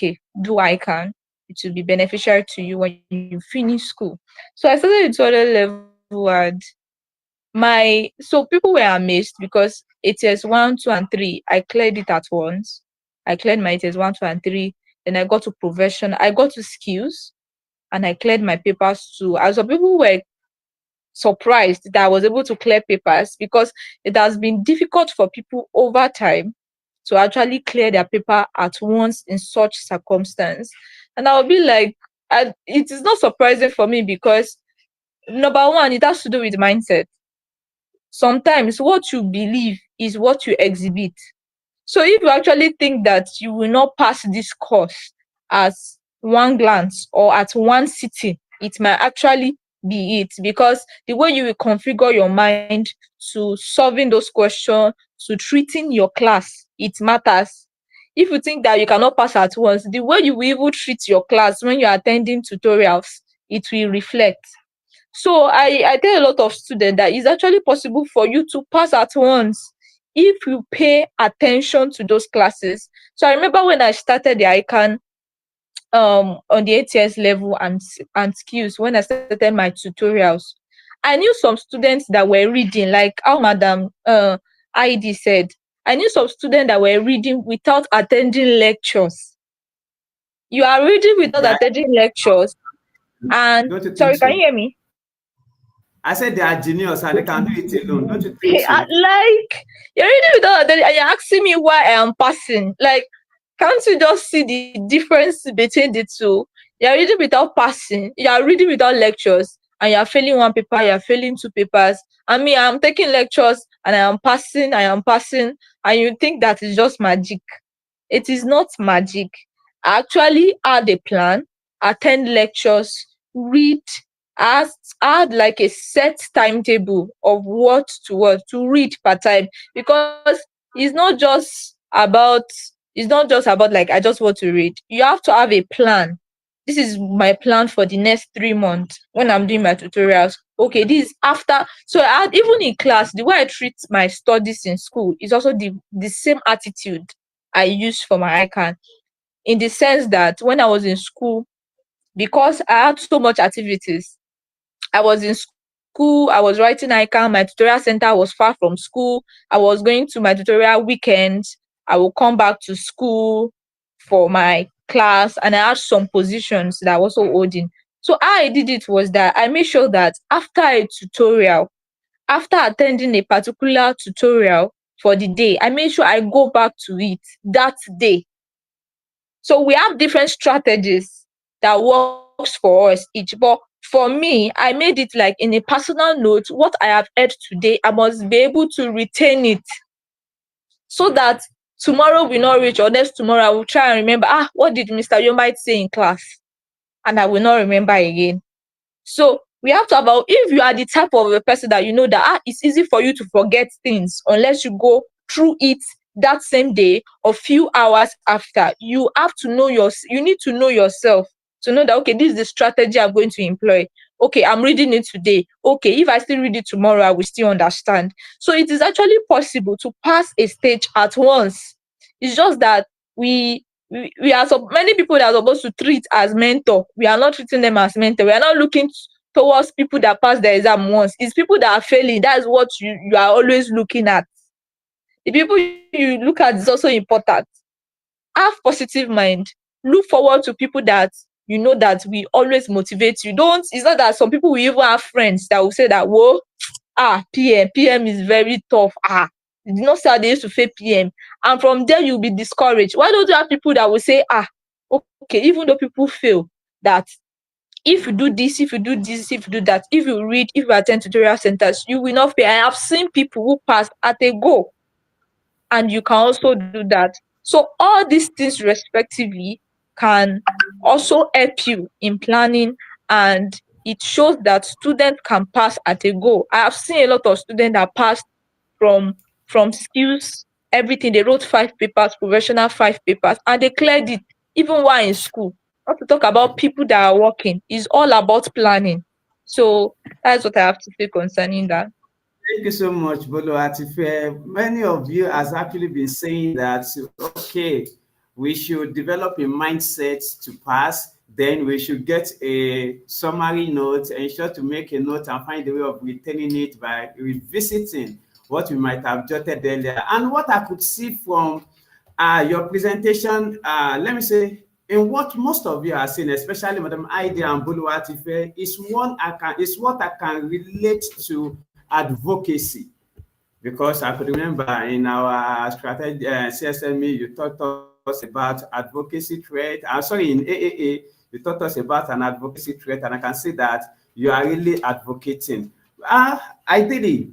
[SPEAKER 12] do ICANN. It will be beneficial to you when you finish school. So I started in 200 level, and so people were amazed because ATS 1, 2, and 3 I cleared it at once. I cleared my ATS 1, 2, and 3. Then I got to profession. I got to skills, and I cleared my papers too. And some people were surprised that I was able to clear papers because it has been difficult for people over time to actually clear their paper at once in such circumstance. And I'll be like, it is not surprising for me because number one, it has to do with mindset. Sometimes what you believe is what you exhibit. So if you actually think that you will not pass this course at one glance or at one sitting, it might actually be it, because the way you will configure your mind to solving those questions, to treating your class, it matters. If you think that you cannot pass at once, the way you will even treat your class when you're attending tutorials, it will reflect. So I tell a lot of students that it's actually possible for you to pass at once if you pay attention to those classes. So I remember when I started the ICANN on the ATS level and skills, when I started my tutorials, I knew some students that were reading, like how Madam ID said. I knew some students that were reading without attending lectures. You are reading without attending lectures. And sorry, can you hear me?
[SPEAKER 6] I said they are genius and they can do it alone. Don't you think so?
[SPEAKER 12] Like, you're reading without attending and you're asking me why I am passing. Like, can't you just see the difference between the two? You're reading without passing, you're reading without lectures, and you're failing one paper, you're failing two papers. And me, I'm taking lectures and I am passing, and you think that is just magic. It is not magic. I actually had a plan, attend lectures, read, add like a set timetable of what to read per time, because it's not just about like I just want to read. You have to have a plan. This is my plan for the next 3 months when I'm doing my tutorials. Okay, this is after. So even in class, the way I treat my studies in school is also the same attitude I use for my ICANN, in the sense that when I was in school, because I had so much activities, I was in school, I was writing ICANN, my tutorial center was far from school. I was going to my tutorial weekends. I will come back to school for my class, and I had some positions that I was also holding. So how I did it was that I made sure that after a tutorial, after attending a particular tutorial for the day, I made sure I go back to it that day. So we have different strategies that works for us each. But for me, I made it like in a personal note, what I have heard today, I must be able to retain it so that tomorrow will not reach, or next tomorrow I will try and remember, what did Mr. Yomite say in class? And I will not remember again. So we have to about, if you are the type of a person that you know that it's easy for you to forget things unless you go through it that same day or few hours after, you have to know you need to know yourself to know that, okay, this is the strategy I'm going to employ. Okay, I'm reading it today. Okay, if I still read it tomorrow, I will still understand. So it is actually possible to pass a stage at once. It's just that we are so many people that are supposed to treat as mentor. We are not treating them as mentor. We are not looking towards people that pass the exam once. It's people that are failing. That is what you are always looking at. The people you look at is also important. Have positive mind. Look forward to people that you know that will always motivate you. It's not that some people will even have friends that will say that, whoa, PM is very tough. Did not say how they used to fail PM. And from there you'll be discouraged. Why don't you have people that will say, okay, even though people fail, that if you do this, if you do this, if you do that, if you read, if you attend tutorial centers, you will not fail. I have seen people who passed at a go, and you can also do that. So all these things respectively can also help you in planning, and it shows that students can pass at a go. I have seen a lot of students that passed from skills, everything. They wrote 5 papers, professional 5 papers, and they cleared it even while in school. Not to talk about people that are working. It's all about planning. So that's what I have to say concerning that.
[SPEAKER 6] Thank you so much, Bolo Atife. Many of you has actually been saying that, okay, we should develop a mindset to pass, then we should get a summary note, ensure to make a note and find a way of retaining it by revisiting what we might have jotted earlier. And what I could see from your presentation, let me say, in what most of you are saying, especially Madam Idea and Bolo Atife, is what I can relate to advocacy, because I could remember in our strategy CSME, you taught us about advocacy threat. In AAA, you taught us about an advocacy threat, and I can see that you are really advocating. Ideally,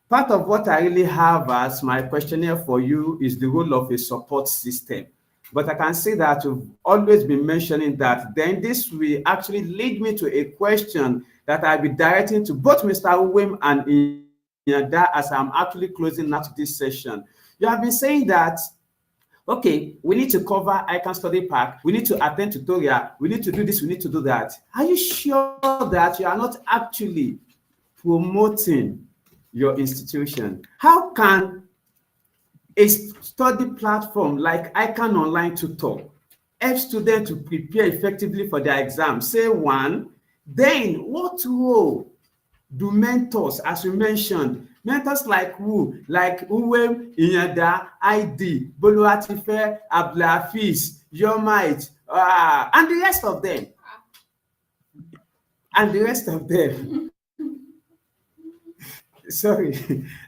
[SPEAKER 6] part of what I really have as my questionnaire for you is the role of a support system. But I can see that you've always been mentioning that. Then this will actually lead me to a question that I'll be directing to both Mr. Uwem and Inyada as I'm actually closing out this session. You have been saying that, okay, we need to cover ICANN Study Pack, we need to attend tutorial, we need to do this, we need to do that. Are you sure that you are not actually promoting your institution? How can a study platform like ICANN Online Tutor help students to prepare effectively for their exam? Say one. Then what role do mentors, as we mentioned, mentors like who? Like Uwem, Inyada, ID, Bolo Atife, Abdulhafiz, Yomite, and the rest of them. And the rest of them. Sorry,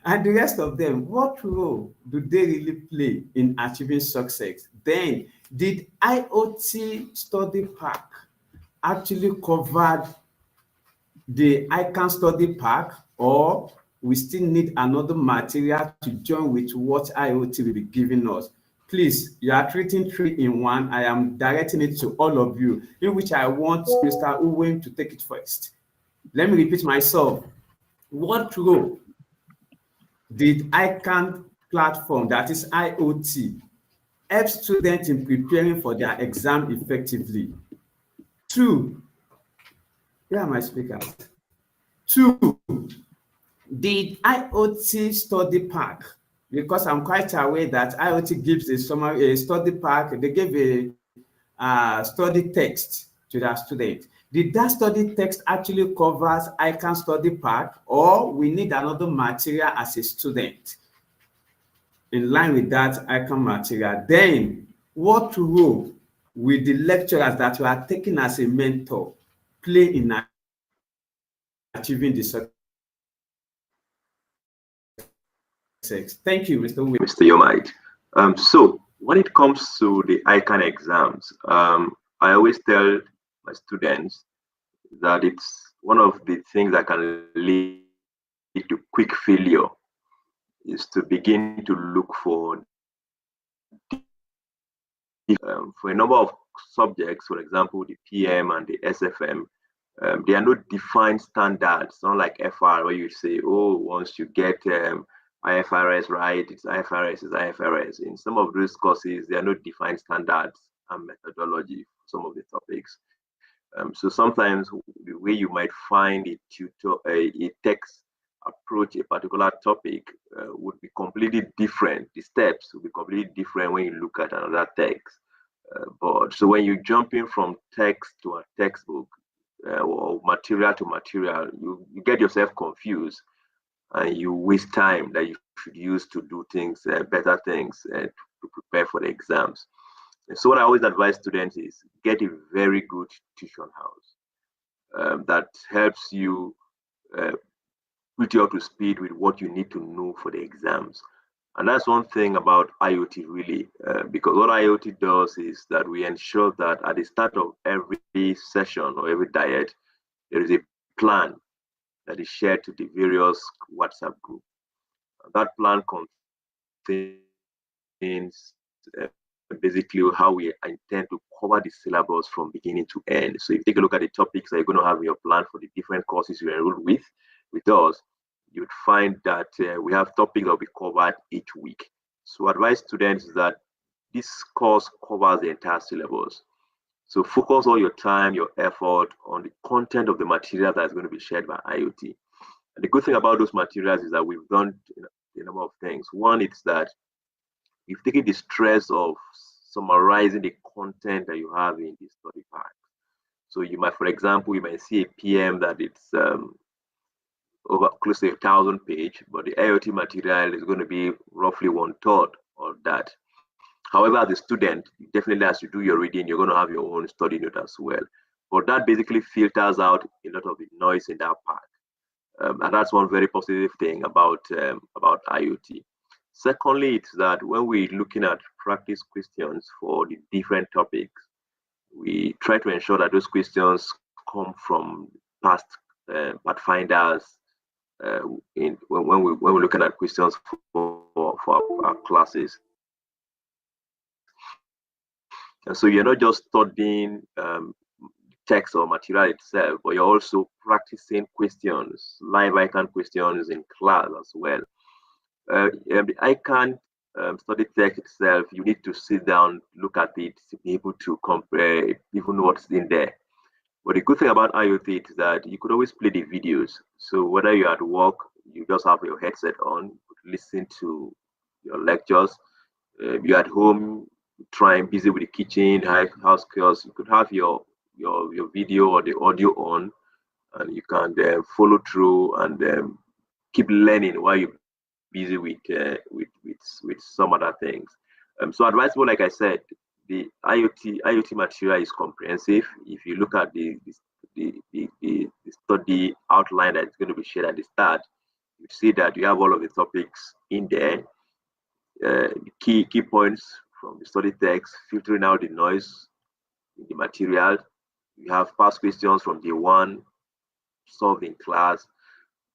[SPEAKER 6] and the rest of them, what role do they really play in achieving success? Then, did IoT Study Pack actually cover the ICANN Study Pack, or we still need another material to join with what IoT will be giving us? Please, you are treating 3 in 1. I am directing it to all of you, in which I want Mr. Uwem to take it first. Let me repeat myself. What role did ICANN platform, that is IoT, help students in preparing for their exam effectively? 2, where are my speakers? 2, did IoT Study Pack, because I'm quite aware that IoT gives a summary, a study pack, they gave a study text to their students. Did that study text actually covers ICANN Study Pack, or we need another material as a student in line with that ICANN material? Then, what role will the lecturers that you are taking as a mentor play in achieving the success? Thank you, Mr. Uwem.
[SPEAKER 5] Mr. Yomite. So when it comes to the ICANN exams, I always tell my students, that it's one of the things that can lead to quick failure is to begin to look for a number of subjects, for example, the PM and the SFM. There are no defined standards, not like FR, where you say, oh, once you get IFRS right, it's IFRS. In some of those courses, there are no defined standards and methodology for some of the topics. So sometimes the way you might find a tutor, a text approach a particular topic would be completely different. The steps would be completely different when you look at another text. But so when you jump in from text to a textbook or material to material, you get yourself confused and you waste time that you should use to do things, better things, to prepare for the exams. And so what I always advise students is get a very good tuition house that helps you put you up to speed with what you need to know for the exams. And that's one thing about IoT really, because what IoT does is that we ensure that at the start of every session or every diet, there is a plan that is shared to the various WhatsApp group. That plan contains basically how we intend to cover the syllabus from beginning to end. So if you take a look at the topics that you're going to have in your plan for the different courses you enroll with us, you'd find that we have topics that will be covered each week. So advise students that this course covers the entire syllabus. So focus all your time, your effort on the content of the material that is going to be shared by IoT. And the good thing about those materials is that we've done a number of things. One, it's that you've taken the stress of summarizing the content that you have in the study pack. So you might, for example, you might see a PM that it's over close to 1,000 page, but the IoT material is going to be roughly 1/3 of that. However, as a student, definitely as you do your reading, you're going to have your own study note as well. But that basically filters out a lot of the noise in that part. And that's one very positive thing about IoT. Secondly, it's that when we're looking at practice questions for the different topics, we try to ensure that those questions come from past pathfinders when we're looking at questions for our classes. And so you're not just studying text or material itself, but you're also practicing questions, live ICANN questions in class as well. The ICANN study text itself, you need to sit down, look at it, to be able to compare, even what's in there. But the good thing about IoT is that you could always play the videos. So whether you're at work, you just have your headset on, listen to your lectures. You're at home, trying busy with the kitchen, house chores, you could have your video or the audio on, and you can follow through and keep learning while you're busy with some other things. So advisable, like I said, the IoT material is comprehensive. If you look at the study outline that's going to be shared at the start, you see that you have all of the topics in there. The key points from the study text, filtering out the noise in the material. You have past questions from day one, solved in class.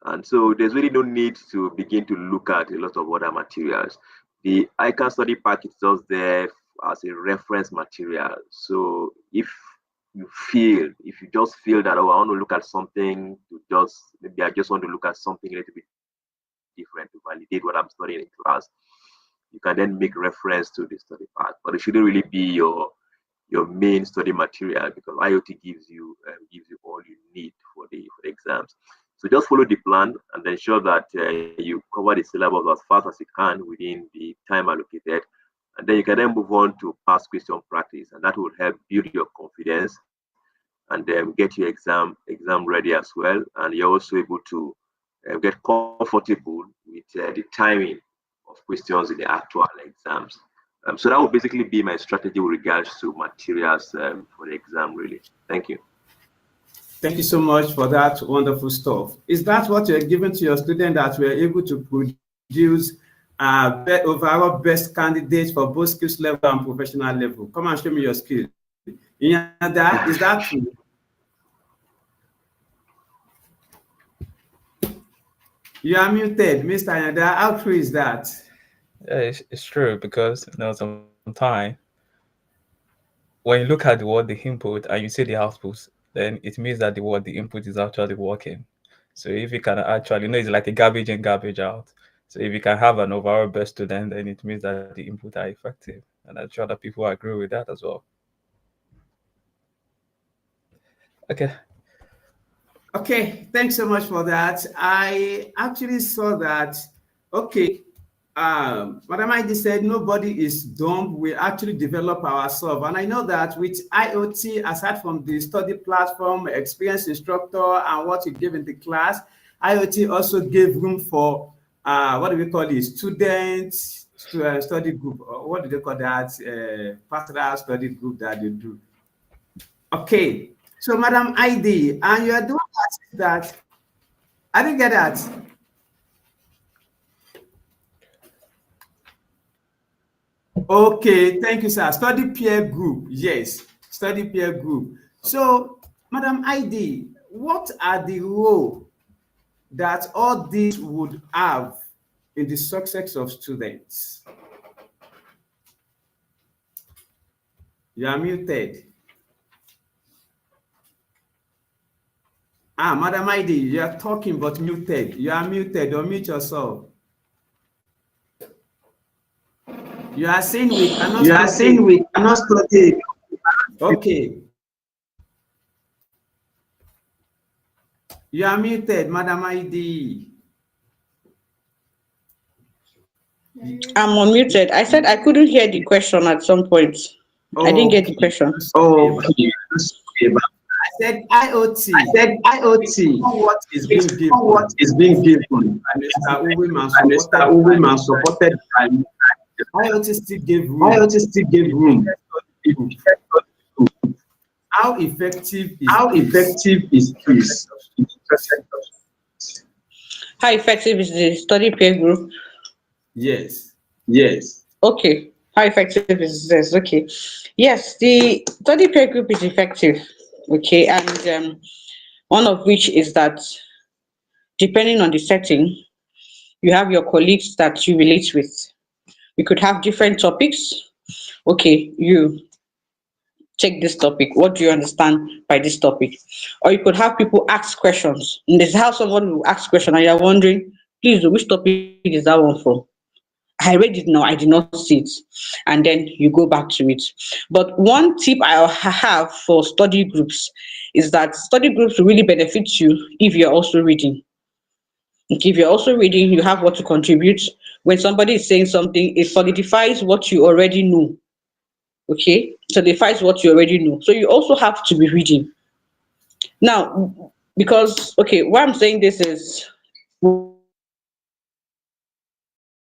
[SPEAKER 5] And so there's really no need to begin to look at a lot of other materials. The ICANN study pack is just there as a reference material. So if you just feel that, oh, I want to look at something maybe I just want to look at something a little bit different to validate what I'm studying in class, you can then make reference to the study pack. But it shouldn't really be your main study material, because IoT gives you all you need for the exams. So just follow the plan and ensure that you cover the syllabus as fast as you can within the time allocated. And then you can then move on to past question practice, and that will help build your confidence and then get your exam ready as well. And you're also able to get comfortable with the timing of questions in the actual exams. So that would basically be my strategy with regards to materials for the exam, really. Thank you.
[SPEAKER 6] Thank you so much for that wonderful stuff. Is that what you're giving to your student, that we're able to produce overall best candidates for both skills level and professional level? Come and show me your skill. Is that true? You are muted, Mr. Anyada. How true is that?
[SPEAKER 10] Yeah, it's true because sometimes when you look at the word the input and you see the output, then it means that the word the input is actually working. So if you can actually, it's like a garbage in, garbage out. So if you can have an overall best student, then it means that the input are effective. And I'm sure that people agree with that as well. Okay.
[SPEAKER 6] Okay, thanks so much for that. I actually saw that. Okay, Madam ID said nobody is dumb. We actually develop ourselves, and I know that with IoT, aside from the study platform, experienced instructor, and what you give in the class, IoT also gave room for what do we call it? Students study group. What do they call that? Pastoral study group that they do. Okay, so Madam ID, and you are doing that. I didn't get that. Okay, thank you, sir. Study peer group. Yes, study peer group. So, Madam ID, what are the role that all these would have in the success of students? You are muted. Madam ID, you are talking but muted. You are muted. Unmute yourself. You are saying we cannot. You are saying we cannot study. Okay. You are muted, Madam ID.
[SPEAKER 11] I'm unmuted. I said I couldn't hear the question at some point. I didn't get the question.
[SPEAKER 6] Okay. I said IoT. What is being given? What is being given? And Mr. Uweman supported by IoT still gave room. IoT still gave room. How effective is this?
[SPEAKER 11] How effective is the study peer group?
[SPEAKER 6] Yes.
[SPEAKER 11] Okay. How effective is this? Okay. Yes, the study peer group is effective. Okay, and one of which is that depending on the setting, you have your colleagues that you relate with. You could have different topics. Okay, you take this topic. What do you understand by this topic? Or you could have people ask questions. And this is how someone will ask question and you're wondering, please, which topic is that one from? I read it now, I did not see it. And then you go back to it. But one tip I have for study groups is that study groups will really benefit you if you're also reading. If you're also reading, you have what to contribute. When somebody is saying something, it solidifies what you already know. Okay, solidifies what you already know. So you also have to be reading. Now, because, okay, why I'm saying this is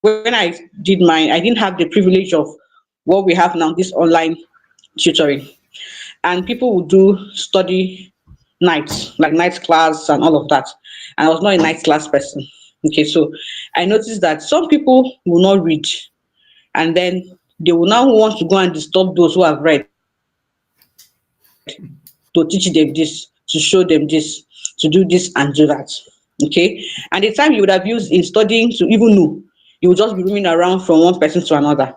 [SPEAKER 11] when I did mine, I didn't have the privilege of what we have now, this online tutoring. And people would do study nights, like night class and all of that. And I was not a night class person. Okay, so I noticed that some people will not read, and then they will now want to go and disturb those who have read to teach them this, to show them this, to do this and do that. Okay, and the time you would have used in studying to even know, you will just be roaming around from one person to another.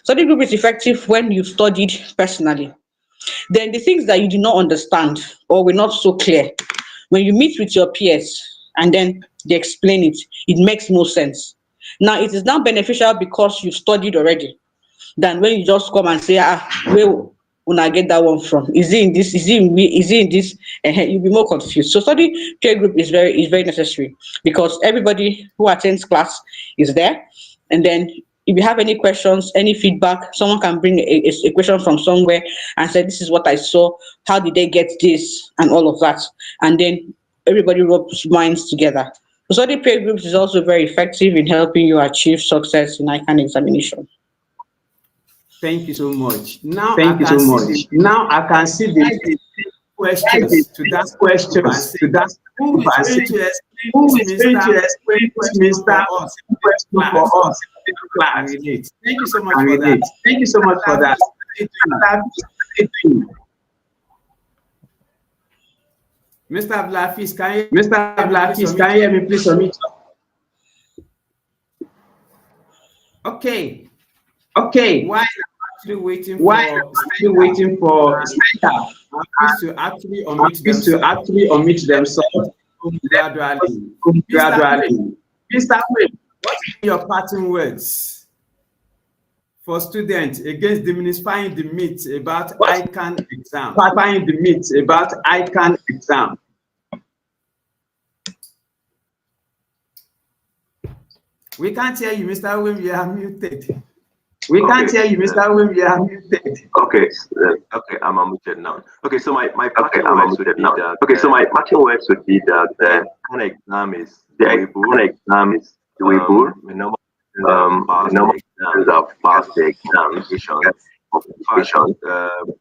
[SPEAKER 11] Study group is effective when you studied personally. Then the things that you did not understand or were not so clear, when you meet with your peers and then they explain it, it makes more sense. Now it is now beneficial because you studied already than when you just come and say, where una get that one from? Is it in this? Is it in is it in this? You'll be more confused. So study peer group is very necessary because everybody who attends class is there, and then if you have any questions, any feedback, someone can bring a question from somewhere and say, this is what I saw. How did they get this? And all of that. And then everybody rubs minds together. So study peer groups is also very effective in helping you achieve success in ICANN examination.
[SPEAKER 6] Thank you so much. Now I can see the questions to that who is going to explain Mr. for us in the class. Thank you so much for that. Thank you so much for that. Mr. Blafis, can you hear me? Please unmute. Okay.
[SPEAKER 4] Okay.
[SPEAKER 6] While I'm actually waiting
[SPEAKER 4] While
[SPEAKER 6] for
[SPEAKER 4] I'm actually waiting for staff,
[SPEAKER 6] please to actually omit
[SPEAKER 4] please to
[SPEAKER 6] themselves.
[SPEAKER 4] actually omit themselves.
[SPEAKER 6] Gradually.
[SPEAKER 4] Gradually. Mr. Quinn,
[SPEAKER 6] What are your parting words for students against demystifying the myth about ICANN exam?
[SPEAKER 4] clarifying the myth about ICANN exam.
[SPEAKER 6] We can't hear you, Mr. Wim, you are muted.
[SPEAKER 4] We can't hear you, Mr. Wim, you are muted.
[SPEAKER 5] Okay, okay, I'm unmuted now. Okay, so my parting words would be that. Okay, so my parting words would be that the kind of exam is doable. Doable. The number of passed the exam. In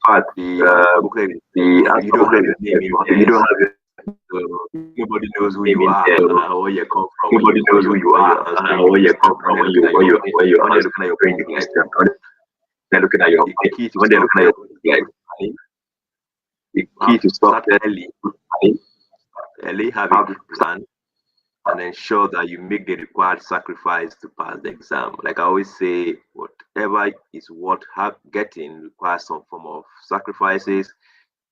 [SPEAKER 5] fact, the booklet you don't have your name in there. You don't have your. Nobody knows who you are or where you come from. Nobody knows who you are or where you come from when you're looking at your question. They're looking at your key when they're looking at your the key to start early, have a good plan, and ensure that you make the required sacrifice to pass the exam. Like I always say, whatever is worth getting requires some form of sacrifices,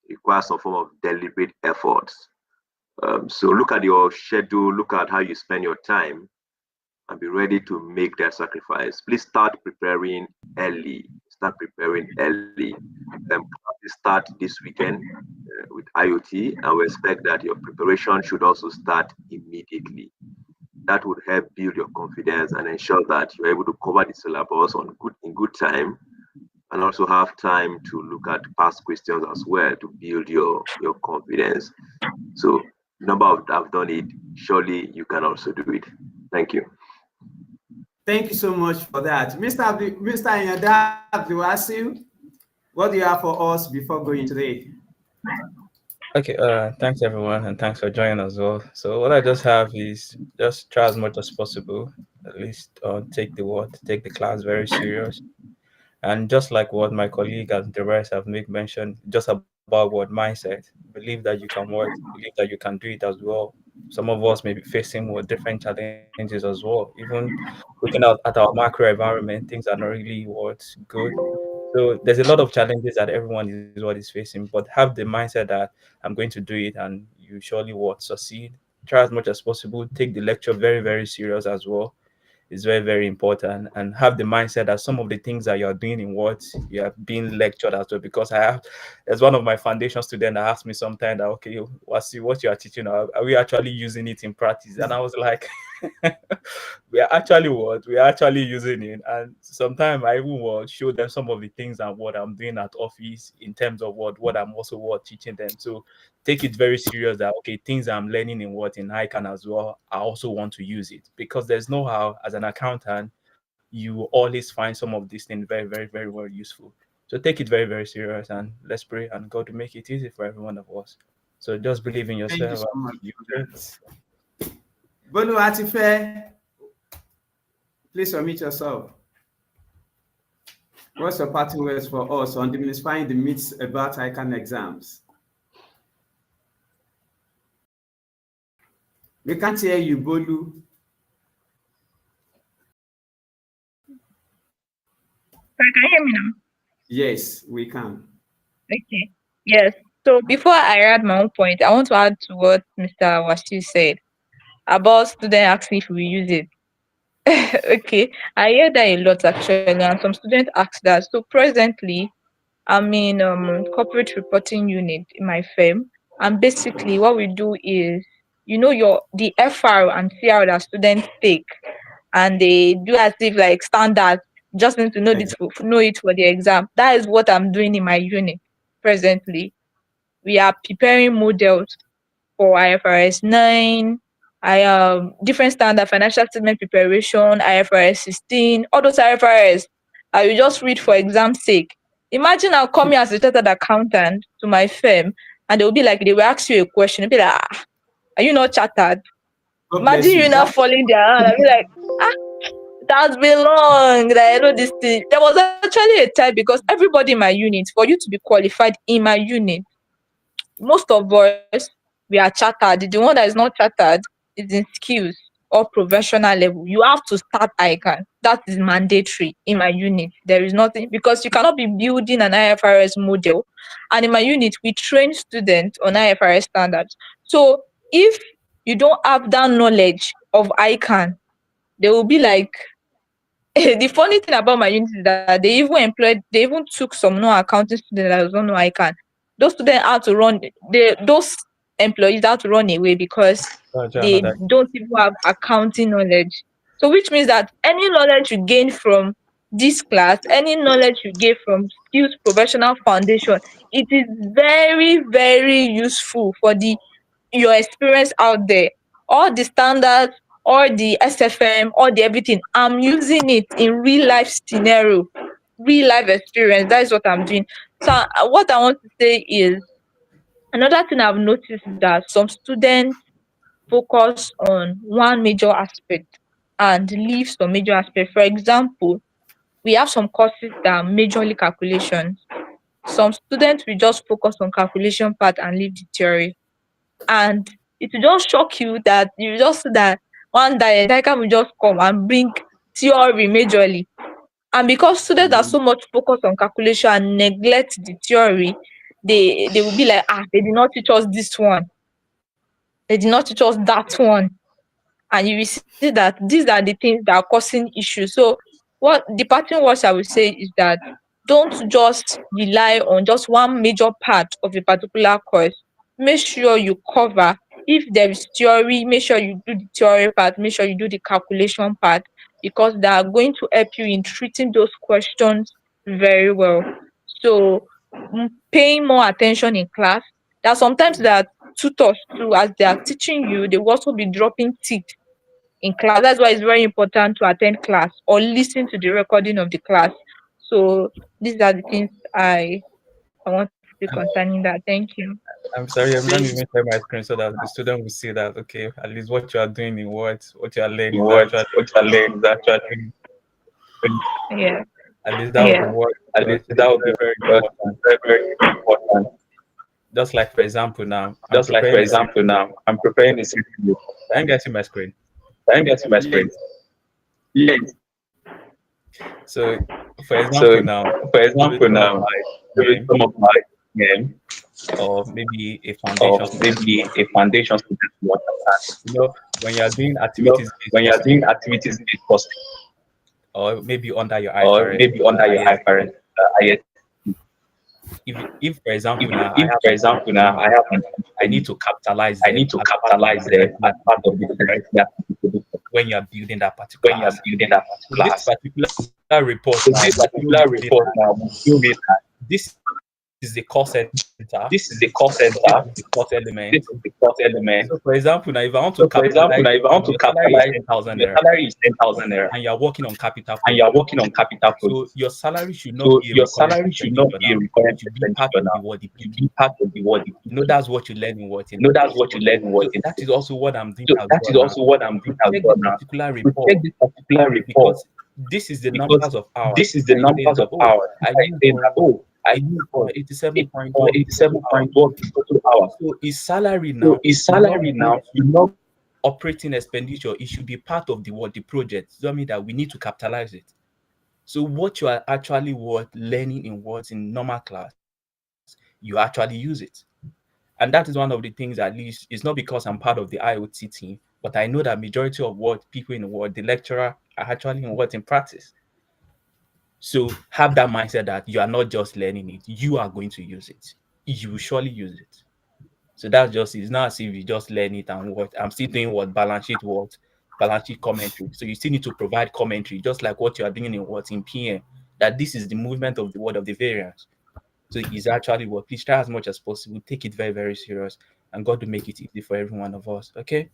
[SPEAKER 5] requires some form of deliberate efforts. So look at your schedule, look at how you spend your time, and be ready to make that sacrifice. Please start preparing early. Start preparing early. Start this weekend with IoT, and we expect that your preparation should also start immediately. That would help build your confidence and ensure that you're able to cover the syllabus in good time, and also have time to look at past questions as well to build your confidence. So, number of have done it. Surely you can also do it. Thank you.
[SPEAKER 6] Thank you so much for that. Mr. Inyada Abdulwasil, what do you have for us before going today?
[SPEAKER 10] Okay, thanks everyone, and thanks for joining as well. So what I just have is just try as much as possible, at least take the class very serious. And just like what my colleague and the rest have made mention, just about what mindset, believe that you can work, believe that you can do it as well. Some of us may be facing with different challenges as well. Even looking at our macro environment, things are not really what's good. So there's a lot of challenges that everyone is what is facing, but have the mindset that I'm going to do it and you surely will succeed. Try as much as possible. Take the lecture very, very serious as well. It's very, very important, and have the mindset that some of the things that you're doing in what you are being lectured as well. Because as one of my foundation students that asked me sometime that, okay, what you are teaching, are we actually using it in practice? And I was like, we are actually using it. And sometimes I even will show them some of the things and what I'm doing at office in terms of what I'm also teaching them. So take it very serious that, okay, things I'm learning in ICANN as well, I also want to use it, because there's no how as an accountant you will always find some of these things very, very, very well useful. So take it very, very serious, and let's pray and God to make it easy for every one of us. So just believe in
[SPEAKER 6] Thank you
[SPEAKER 10] yourself.
[SPEAKER 6] so much for that. Bolu Atife, please unmute yourself. What's your parting words for us on demystifying the myths about ICANN exams? We can't hear you, Bolu.
[SPEAKER 12] Sorry, can you hear me now?
[SPEAKER 6] Yes, we can.
[SPEAKER 12] Okay. Yes. So before I add my own point, I want to add to what Mr. Washi said about students asking if we use it. Okay, I hear that a lot actually, and some students ask that. So presently, I'm in corporate reporting unit in my firm, and basically what we do is, the FR and CR that students take, and they do as if like standard, just need to know it for the exam. That is what I'm doing in my unit presently. We are preparing models for IFRS 9, different standard financial statement preparation, IFRS 16, all those IFRS. I will just read for exam's sake. Imagine I'll come here as a chartered accountant to my firm, and they'll be like, they will ask you a question. They'll be like, are you not chartered? Imagine you not falling their hand. I'll be like, that's been long that I know this thing. There was actually a time, because everybody in my unit, for you to be qualified in my unit, most of us, we are chartered. The one that is not chartered is in skills or professional level. You have to start ICANN. that is mandatory in my unit. There is nothing, because you cannot be building an IFRS model. And in my unit, we train students on IFRS standards. So if you don't have that knowledge of ICANN, they will be like, the funny thing about my unit is that they even took some non-accounting students that don't know ICANN. Those students had to run, those employees had to run away because they don't even have accounting knowledge. So which means that any knowledge you gain from this class, any knowledge you gain from skills professional foundation, it is very, very useful for your experience out there. All the standards, all the SFM, all the everything, I'm using it in real life scenario, real life experience. That is what I'm doing. So what I want to say is, another thing I've noticed is that some students focus on one major aspect and leave some major aspect. For example, we have some courses that are majorly calculations. Some students will just focus on calculation part and leave the theory. And it will just shock you that you just see that one day Daika will just come and bring theory majorly. And because students are so much focused on calculation and neglect the theory, they will be like, they did not teach us this one. They did not teach us that one. And you will see that these are the things that are causing issues. So what the parting words I would say is that don't just rely on just one major part of a particular course. Make sure you cover. If there is theory, make sure you do the theory part, make sure you do the calculation part, because they are going to help you in treating those questions very well. So paying more attention in class. There are sometimes that tutors too, as they are teaching you, they will also be dropping tips in class. That's why it's very important to attend class or listen to the recording of the class. So these are the things I want to say concerning that. Thank you.
[SPEAKER 10] I'm sorry, I'm not even share my screen so that the student will see that, okay, at least what you are doing in what you are learning is actually
[SPEAKER 12] Yeah.
[SPEAKER 10] at least that would be what
[SPEAKER 4] At least that would be
[SPEAKER 10] very, very important.
[SPEAKER 4] very, very important.
[SPEAKER 10] Just like for example now,
[SPEAKER 4] I'm preparing this interview.
[SPEAKER 10] I'm getting my screen.
[SPEAKER 4] I'm getting my screen. Yes.
[SPEAKER 10] So for example now,
[SPEAKER 4] some of my game,
[SPEAKER 10] or maybe a
[SPEAKER 4] or
[SPEAKER 10] foundation,
[SPEAKER 4] maybe a foundation student to understand.
[SPEAKER 10] When you are doing activities
[SPEAKER 4] based costing,
[SPEAKER 10] or maybe under your
[SPEAKER 4] or
[SPEAKER 10] IFRS,
[SPEAKER 4] maybe under your IFRS,
[SPEAKER 10] if for example now
[SPEAKER 4] I have
[SPEAKER 10] I need to capitalize
[SPEAKER 4] I need to capitalize them as part of the activity
[SPEAKER 10] when you are building that particular
[SPEAKER 4] class.
[SPEAKER 10] This particular report now, this is the cost center.
[SPEAKER 4] This is the cost center.
[SPEAKER 10] This is the cost element.
[SPEAKER 4] This is the cost element.
[SPEAKER 10] So for example, now if I want to capitalize,
[SPEAKER 4] the
[SPEAKER 10] 10,000
[SPEAKER 4] salary is 10,000 naira,
[SPEAKER 10] and you are working on capital.
[SPEAKER 4] So
[SPEAKER 10] your salary should not be a recurrent
[SPEAKER 4] expenditure now.
[SPEAKER 10] It should
[SPEAKER 4] be part of the word.
[SPEAKER 10] that's what you learn in what.
[SPEAKER 4] That's what you learn in what.
[SPEAKER 10] That is also what I'm doing.
[SPEAKER 4] That is also what I'm doing as well now.
[SPEAKER 10] Particular
[SPEAKER 4] We
[SPEAKER 10] report.
[SPEAKER 4] take this particular report.
[SPEAKER 10] Because this is the numbers of hours.
[SPEAKER 4] This is the numbers of hours. I use
[SPEAKER 10] 87.1
[SPEAKER 4] total hours.
[SPEAKER 10] So his salary now.
[SPEAKER 4] You know,
[SPEAKER 10] operating expenditure, it should be part of the project. So I mean that we need to capitalize it. So what you are actually learning in normal class, you actually use it. And that is one of the things, at least, it's not because I'm part of the IoT team, but I know that majority of what people in the lecturer are actually in practice. So have that mindset that you are not just learning it, you are going to use it. You will surely use it. So that's just, it's not as if you just learn it and I'm still doing balance sheet commentary. So you still need to provide commentary, just like what you are doing in PM, that this is the movement of the word of the variance. So it's actually please try as much as possible, take it very, very serious, and God will make it easy for every one of us. Okay.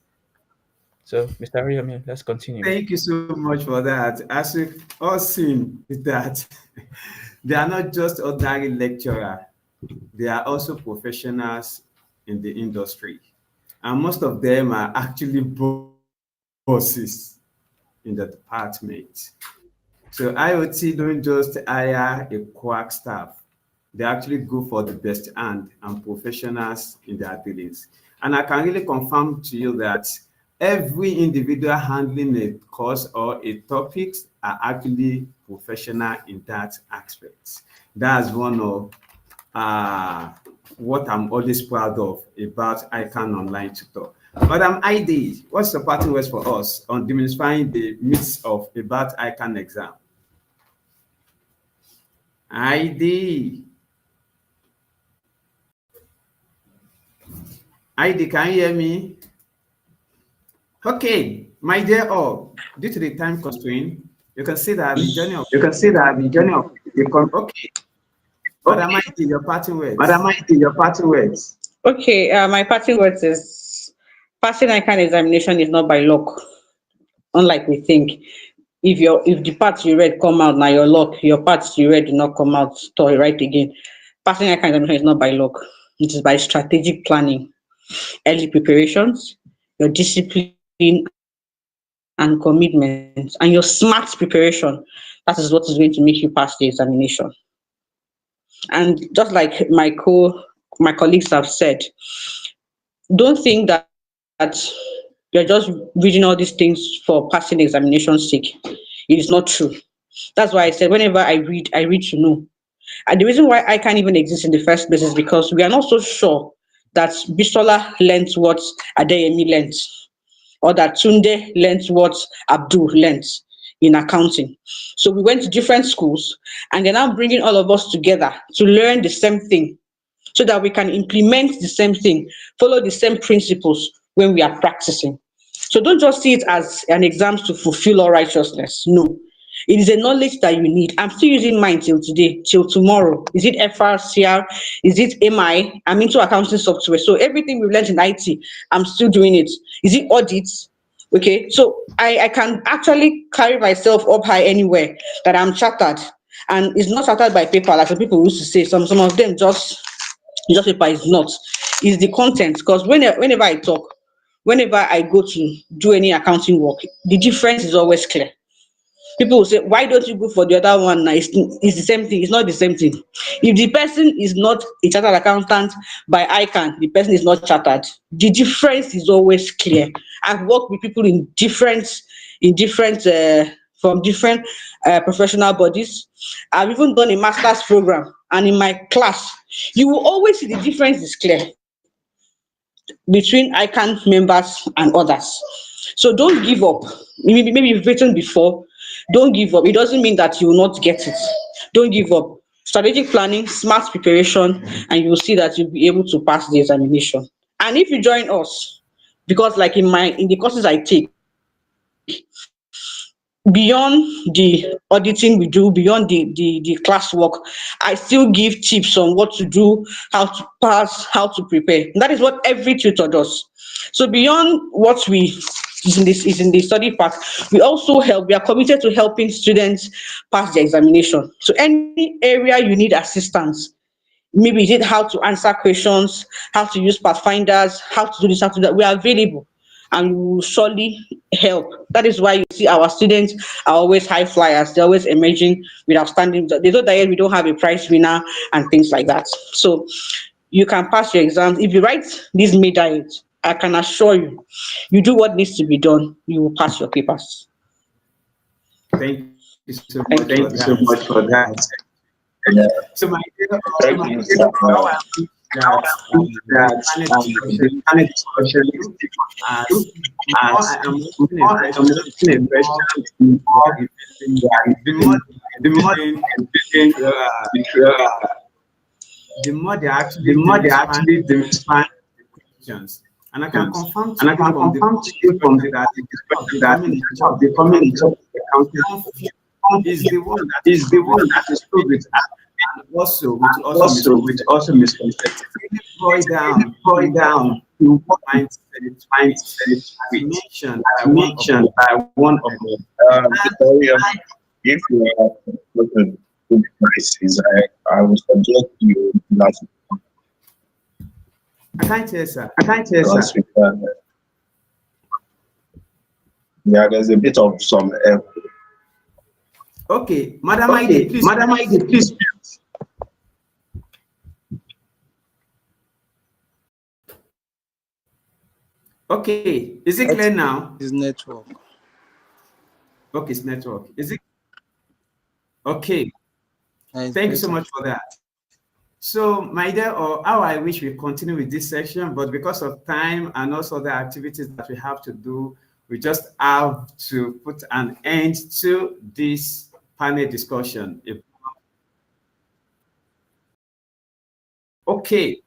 [SPEAKER 10] So, Mr. Ariami, let's continue.
[SPEAKER 6] Thank you so much for that. As we've all seen, that they are not just ordinary lecturers, they are also professionals in the industry. And most of them are actually bosses in the department. So IoT don't just hire a quack staff. They actually go for the best and professionals in their dealings. And I can really confirm to you that every individual handling a course or a topic are actually professional in that aspect. That's one of what I'm always proud of about ICANN Online Tutor. Madam ID, what's the parting words for us on demystifying the myths of about ICANN exam? ID, can you hear me? Okay, my dear all, due to the time constraint, you can see that the journey of okay. Madam ID, your parting words.
[SPEAKER 11] Okay, my parting words is passing ICANN examination is not by luck, unlike we think. If the parts you read come out, now your luck, your parts you read do not come out, to write again. Passing ICANN examination is not by luck. It is by strategic planning, early preparations, your discipline and commitment, and your smart preparation. That is what is going to make you pass the examination. And just like my colleagues have said, don't think that you're just reading all these things for passing examination's sake. It is not true. That's why I said whenever I read to know. And the reason why I can't even exist in the first place is because we are not so sure that Bisola learned what Adeyemi learned, or that Tunde learned what Abdul learned in accounting. So we went to different schools, and they're now bringing all of us together to learn the same thing, so that we can implement the same thing, follow the same principles when we are practicing. So don't just see it as an exam to fulfill all righteousness. No. It is a knowledge that you need. I'm still using mine till today, till tomorrow. Is it FRCR? Is it MI? I'm into accounting software. So everything we've learned in IT, I'm still doing it. Is it audits? Okay, so I can actually carry myself up high anywhere that I'm chartered. And it's not chartered by paper, like some people used to say. Some of them just paper is not. It's the content. Because whenever I talk, whenever I go to do any accounting work, the difference is always clear. People will say, why don't you go for the other one? Now it's the same thing. It's not the same thing. If the person is not a chartered accountant by ICANN, the person is not chartered. The difference is always clear. I've worked with people in different from different professional bodies. I've even done a master's program, and in my class, you will always see the difference is clear between ICANN members and others. So don't give up. Maybe you've written before. Don't give up. It doesn't mean that you will not get it. Don't give up. Strategic planning, smart preparation, and you will see that you'll be able to pass the examination. And if you join us, because like in the courses I take, beyond the auditing we do, beyond the classwork, I still give tips on what to do, how to pass, how to prepare. And that is what every tutor does. So beyond what is in the study part, we also help. We are committed to helping students pass the examination. So any area you need assistance, maybe is it how to answer questions, how to use pathfinders, how to do this, how to do that, we are available and we will surely help. That is why you see our students are always high flyers. They're always emerging with outstanding. There's no that we don't have a prize winner and things like that. So you can pass your exams. If you write this May diet, I can assure you, you do what needs to be done, you will pass your papers.
[SPEAKER 6] Thank you so much for that. So my dear, the more they actually expand questions. And I can confirm to you from the perspective that becoming a job accountant is the one that is filled with and also misconceptions. Really boil down to what mindset mentioned by one of them.
[SPEAKER 4] If you are looking to devices, I would suggest you last.
[SPEAKER 6] I can't hear, sir.
[SPEAKER 4] Yeah, there's a bit of some echo.
[SPEAKER 6] Okay, Madam ID, please. Okay, is it clear now?
[SPEAKER 13] It's network.
[SPEAKER 6] Okay, it's network. Is it Okay. Thank you so much for that. So, my dear, or how I wish we continue with this section, but because of time and also the activities that we have to do, we just have to put an end to this panel discussion. Okay.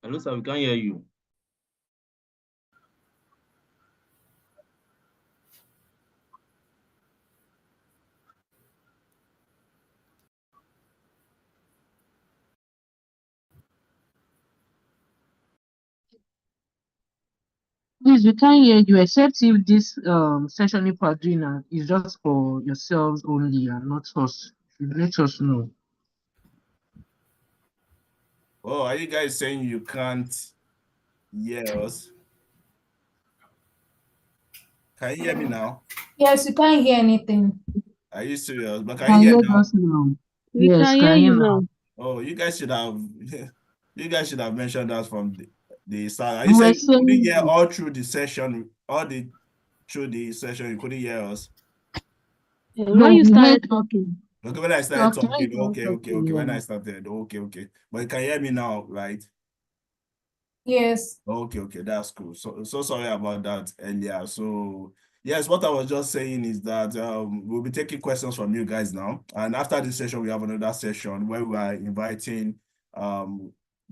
[SPEAKER 13] Hello, sir, we can't hear you.
[SPEAKER 14] Please, we can't hear you except if this session you are doing is just for yourselves only and not us. You let us know.
[SPEAKER 2] Oh, are you guys saying you can't hear us? Can you hear me now?
[SPEAKER 7] Yes, you can't hear anything.
[SPEAKER 2] Are you serious? But can
[SPEAKER 14] Can
[SPEAKER 2] you hear
[SPEAKER 14] hear
[SPEAKER 2] now?
[SPEAKER 14] us now.
[SPEAKER 15] We
[SPEAKER 14] Yes,
[SPEAKER 15] can hear you now.
[SPEAKER 2] Oh, you guys should have you guys should have mentioned that from the start. Are
[SPEAKER 14] We
[SPEAKER 2] you
[SPEAKER 14] were
[SPEAKER 2] saying you couldn't
[SPEAKER 14] saying
[SPEAKER 2] hear all through the session, through the session, you couldn't hear us?
[SPEAKER 15] When
[SPEAKER 14] no,
[SPEAKER 15] you
[SPEAKER 14] we
[SPEAKER 15] started
[SPEAKER 14] heard
[SPEAKER 15] talking.
[SPEAKER 2] Okay, when I
[SPEAKER 14] so
[SPEAKER 2] started
[SPEAKER 14] after
[SPEAKER 2] talking,
[SPEAKER 14] you
[SPEAKER 2] okay.
[SPEAKER 14] talking,
[SPEAKER 2] When
[SPEAKER 14] yeah.
[SPEAKER 2] I started, okay. But you can hear me now, right?
[SPEAKER 7] Yes.
[SPEAKER 2] Okay, that's cool. So sorry about that earlier. So yes, what I was just saying is that we'll be taking questions from you guys now. And after this session, we have another session where we are inviting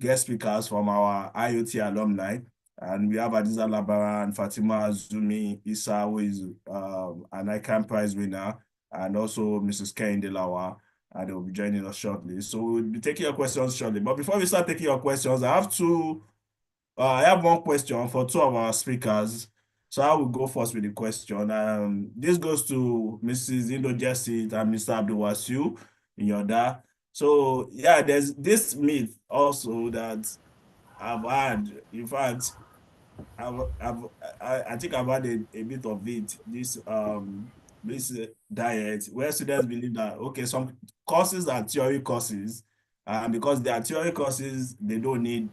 [SPEAKER 2] guest speakers from our IoT alumni. And we have Adiza Labara and Fatima Zumi Isa, who is an ICANN prize winner, and also Mrs. Kehinde Lawa, and they'll be joining us shortly. So we'll be taking your questions shortly. But before we start taking your questions, I have one question for two of our speakers. So I will go first with the question. This goes to Mrs. Indo Jessit and Mr. Abdulwasiu Yoda. So yeah, there's this myth also that I've had. In fact, I think I've had a bit of it. This diet where students believe that okay, some courses are theory courses, and because they are theory courses, they don't need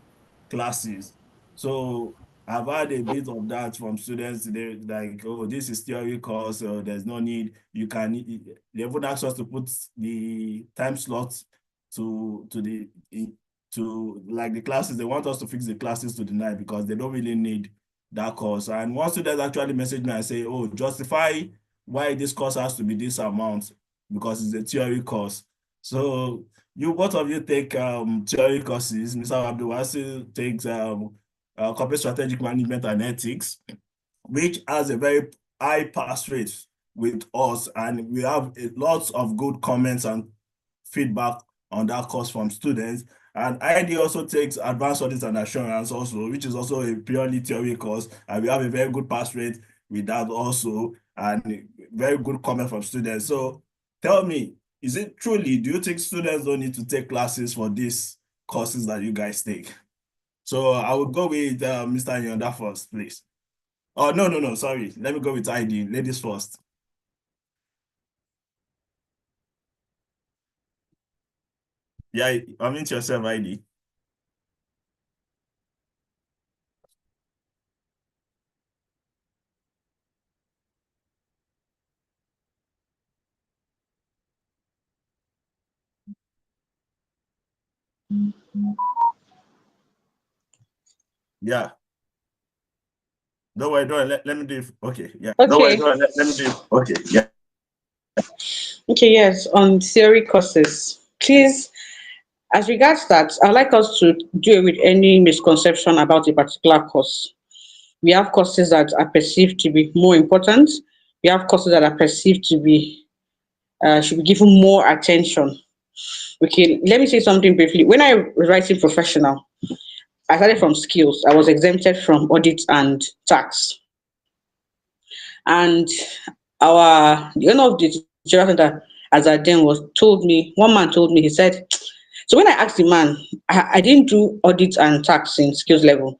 [SPEAKER 2] classes. So I've had a bit of that from students. They like, oh, this is theory course, so there's no need. They would ask us to put the time slots to like the classes. They want us to fix the classes to the night because they don't really need that course. And one student actually messaged me and say, oh, justify why this course has to be this amount because it's a theory course. So both of you take theory courses. Mr. Abdulwasi takes corporate strategic management and ethics, which has a very high pass rate with us, and we have lots of good comments and feedback on that course from students. And ID also takes advanced audit and assurance also, which is also a purely theory course, and we have a very good pass rate with that also, and very good comment from students. So tell me, is it truly, do you think students don't need to take classes for these courses that you guys take? So I will go with Mr. Yonda first, please. Oh, no, sorry. Let me go with ID. Ladies first. Yeah, unmute yourself, ID. Yeah. Don't worry, let me do it. Okay, yeah. Don't worry,
[SPEAKER 11] Okay.
[SPEAKER 2] let me do it. Okay, yeah.
[SPEAKER 11] Okay, yes, on theory courses. Please, as regards that, I'd like us to deal with any misconception about a particular course. We have courses that are perceived to be more important. We have courses that are perceived to be should be given more attention. Okay, let me say something briefly. When I was writing professional, I started from skills. I was exempted from audit and tax. And the owner of the teacher center as I then was told me, one man told me, he said, so when I asked the man, I didn't do audit and tax in skills level.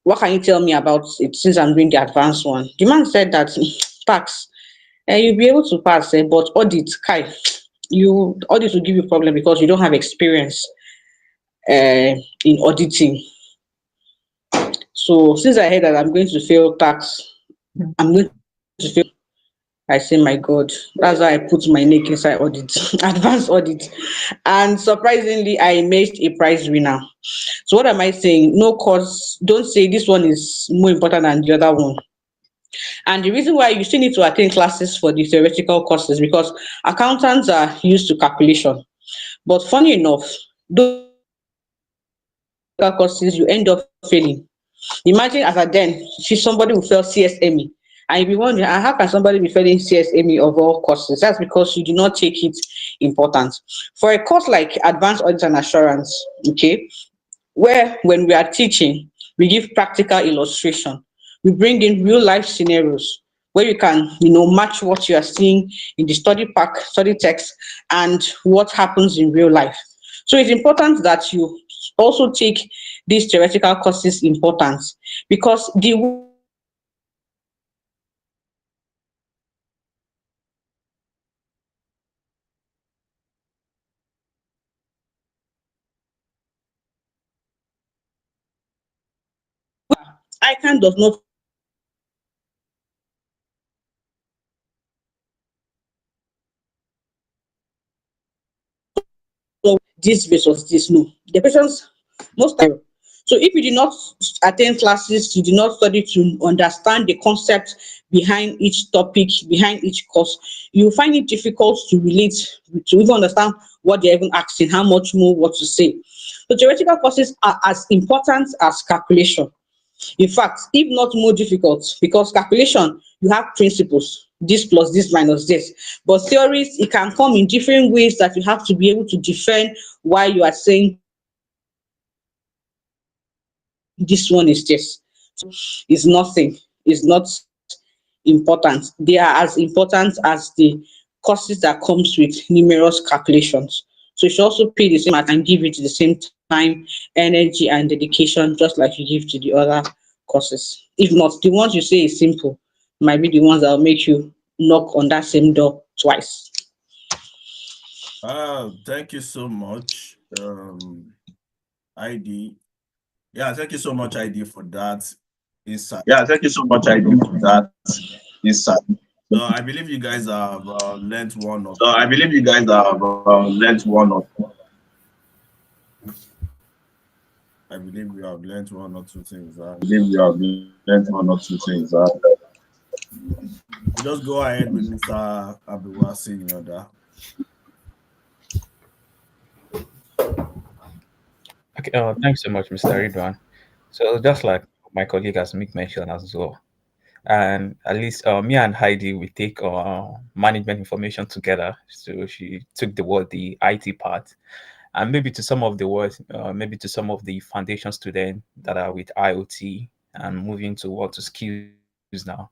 [SPEAKER 11] What can you tell me about it since I'm doing the advanced one? The man said that tax, you'll be able to pass, but audit, Kai, audit will give you problem because you don't have experience in auditing. So since I heard that I'm going to fail tax, I'm going to fail. I say, my God, that's why I put my neck inside audit, advanced audit. And surprisingly, I emerged a prize winner. So what am I saying? No course, don't say this one is more important than the other one. And the reason why you still need to attend classes for the theoretical courses because accountants are used to calculation. But funny enough, those courses you end up failing. Imagine as a then, if somebody will fail CSME, and you'll be wondering, how can somebody be failing CSME of all courses? That's because you do not take it important. For a course like Advanced Audit and Assurance, okay, where when we are teaching, we give practical illustration. We bring in real life scenarios where you can, match what you are seeing in the study pack, study text, and what happens in real life. So it's important that you also take these theoretical courses important because the ICANN does not know this versus this. No, the questions most time. So if you did not attend classes, you did not study to understand the concept behind each topic, behind each course, you find it difficult to relate, to even understand what they're even asking, how much more what to say. So theoretical courses are as important as calculation. In fact, if not more difficult, because calculation, you have principles, this plus this minus this. But theories, it can come in different ways that you have to be able to defend why you are saying this one is this. Is nothing, is not important. They are as important as the courses that comes with numerous calculations. So you should also pay the same and give it the same time, energy, and dedication, just like you give to the other courses. If not, the ones you say is simple might be the ones that will make you knock on that same door twice.
[SPEAKER 2] Thank you so much, ID. Yeah, thank you so much, ID, for that insight.
[SPEAKER 4] Yeah, thank you so much, ID, for that insight.
[SPEAKER 2] So I believe you guys have learned one or
[SPEAKER 4] So I believe you guys have learned one or two.
[SPEAKER 2] I believe you have learned one or two things.
[SPEAKER 4] I believe you have learned one or two things.
[SPEAKER 2] Just go ahead with Mr. Abdulwasi in order.
[SPEAKER 10] Okay, thanks so much, Mr. Ridwan. So just like my colleague has made mention as well, and at least me and Heidi, we take management information together. So she took the IT part, and maybe to some of the words, maybe to some of the foundation students that are with IoT and moving to skills now.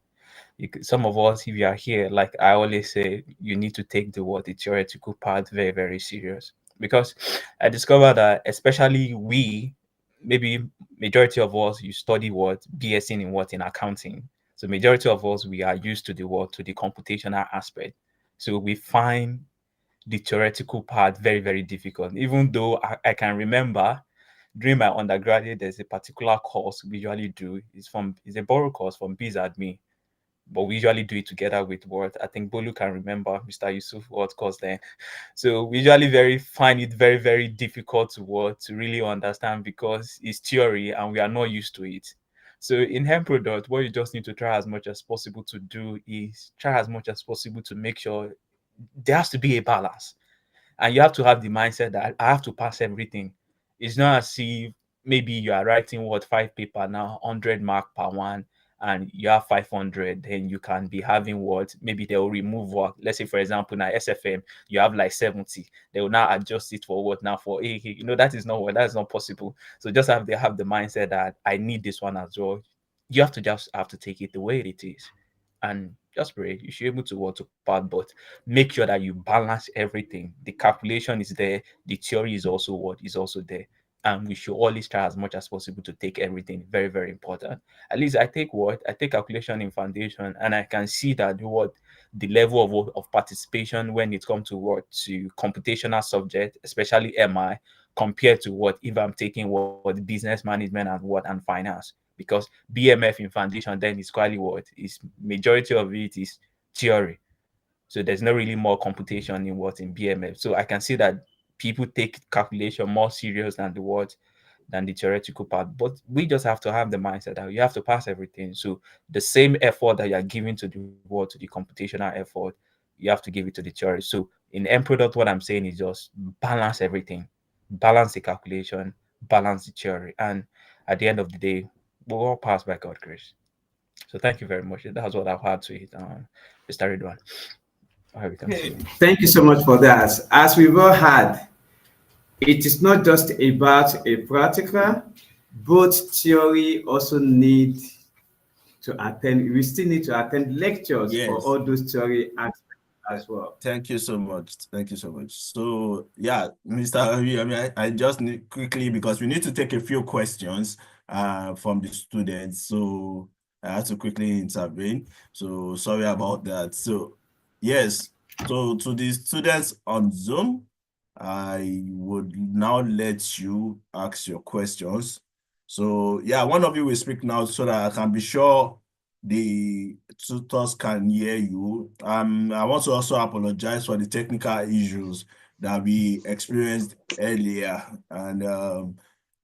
[SPEAKER 10] Some of us, if you are here, like I always say, you need to take the theoretical part very, very serious. Because I discovered that especially maybe majority of us, you study BSc in accounting. So majority of us, we are used to the computational aspect. So we find the theoretical part very, very difficult. Even though I can remember during my undergraduate, there's a particular course we usually do. It's a borrow course from BizAdmin, but we usually do it together with what I think Bolu can remember, Mr. Yusuf, what course then. So we usually find it very, very difficult to really understand because it's theory and we are not used to it. So in Hemp Product, what you just need to try as much as possible to do is try as much as possible to make sure there has to be a balance. And you have to have the mindset that I have to pass everything. It's not as if maybe you are writing 5 paper now, 100 mark per one, and you have 500, then you can be having maybe they will remove what, let's say for example now SFM you have like 70, they will now adjust it for now for that is not possible. So just have the mindset that I need this one as well. You have to take it the way it is and just pray you should be able to work to part, but make sure that you balance everything. The calculation is there, the theory is also there, and we should always try as much as possible to take everything. Very, very important. At least I take calculation in foundation, and I can see that the level of participation when it comes to computational subject, especially MI, compared to if I'm taking business management and finance. Because BMF in foundation then is quite is majority of it is theory. So there's not really more computation in BMF. So I can see that people take calculation more serious than the theoretical part. But we just have to have the mindset that you have to pass everything. So the same effort that you're giving to the computational effort, you have to give it to the theory. So in end product, what I'm saying is just balance everything, balance the calculation, balance the theory, and at the end of the day, we'll all pass by God grace. So thank you very much. That's what I've had to hit on, Mr. Ridwan.
[SPEAKER 6] Thank you so much for that. As we've all had, it is not just about a practical, both theory also need to attend. We still need to attend lectures for all those theory aspects as well.
[SPEAKER 2] Thank you so much. Thank you so much. So yeah, Mr. Harvey, I just need quickly, because we need to take a few questions from the students. So I have to quickly intervene. So sorry about that. So yes, so to the students on Zoom, I would now let you ask your questions. So yeah, one of you will speak now so that I can be sure the tutors can hear you. I want to also apologize for the technical issues that we experienced earlier, and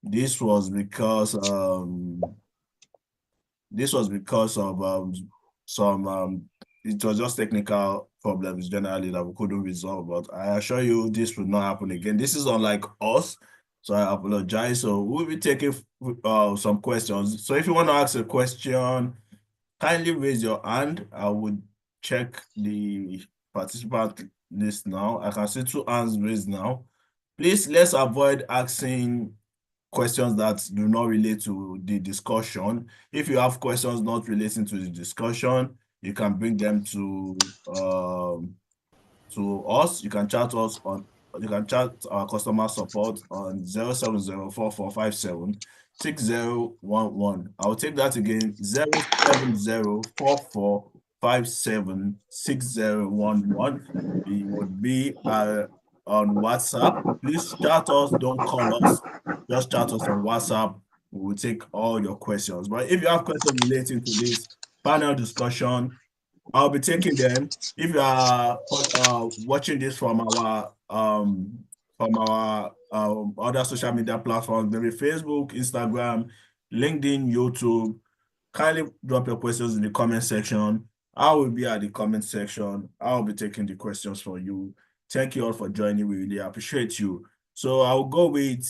[SPEAKER 2] this was because of some it was just technical problems generally that we couldn't resolve, but I assure you this will not happen again. This is unlike us, so I apologize. So we'll be taking some questions. So if you want to ask a question, kindly raise your hand. I would check the participant list now. I can see 2 hands raised now. Please, let's avoid asking questions that do not relate to the discussion. If you have questions not relating to the discussion, you can bring them to us. You can chat our customer support on 07044576011. I'll take that again, 07044576011. It would be on WhatsApp. Please chat us, don't call us. Just chat us on WhatsApp. We will take all your questions. But if you have questions relating to this panel discussion, I'll be taking them. If you are watching this from our other social media platforms, maybe Facebook, Instagram, LinkedIn, YouTube, kindly drop your questions in the comment section. I will be at the comment section. I'll be taking the questions for you. Thank you all for joining. We really appreciate you. So I'll go with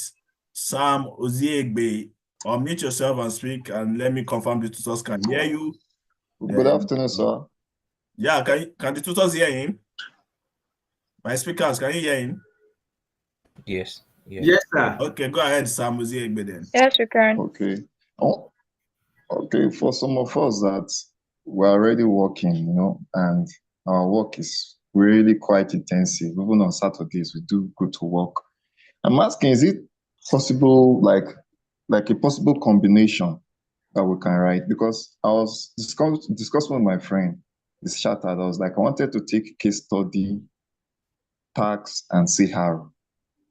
[SPEAKER 2] Sam Oziegbe. Unmute yourself and speak, and let me confirm the tutors can hear you.
[SPEAKER 16] Good afternoon, sir.
[SPEAKER 2] Yeah, can the tutors hear him? My speakers, can you hear him?
[SPEAKER 10] Yes.
[SPEAKER 6] Yes, sir.
[SPEAKER 2] Okay, go ahead, Sam Oziegbe then.
[SPEAKER 12] Yes, you can.
[SPEAKER 16] Okay. Oh, okay, for some of us that we're already working, and our work is really quite intensive. Even on Saturdays, we do go to work. I'm asking, is it possible, like a possible combination that we can write? Because I was discussing with my friend, this shattered. I was like, I wanted to take case study tax, and CR.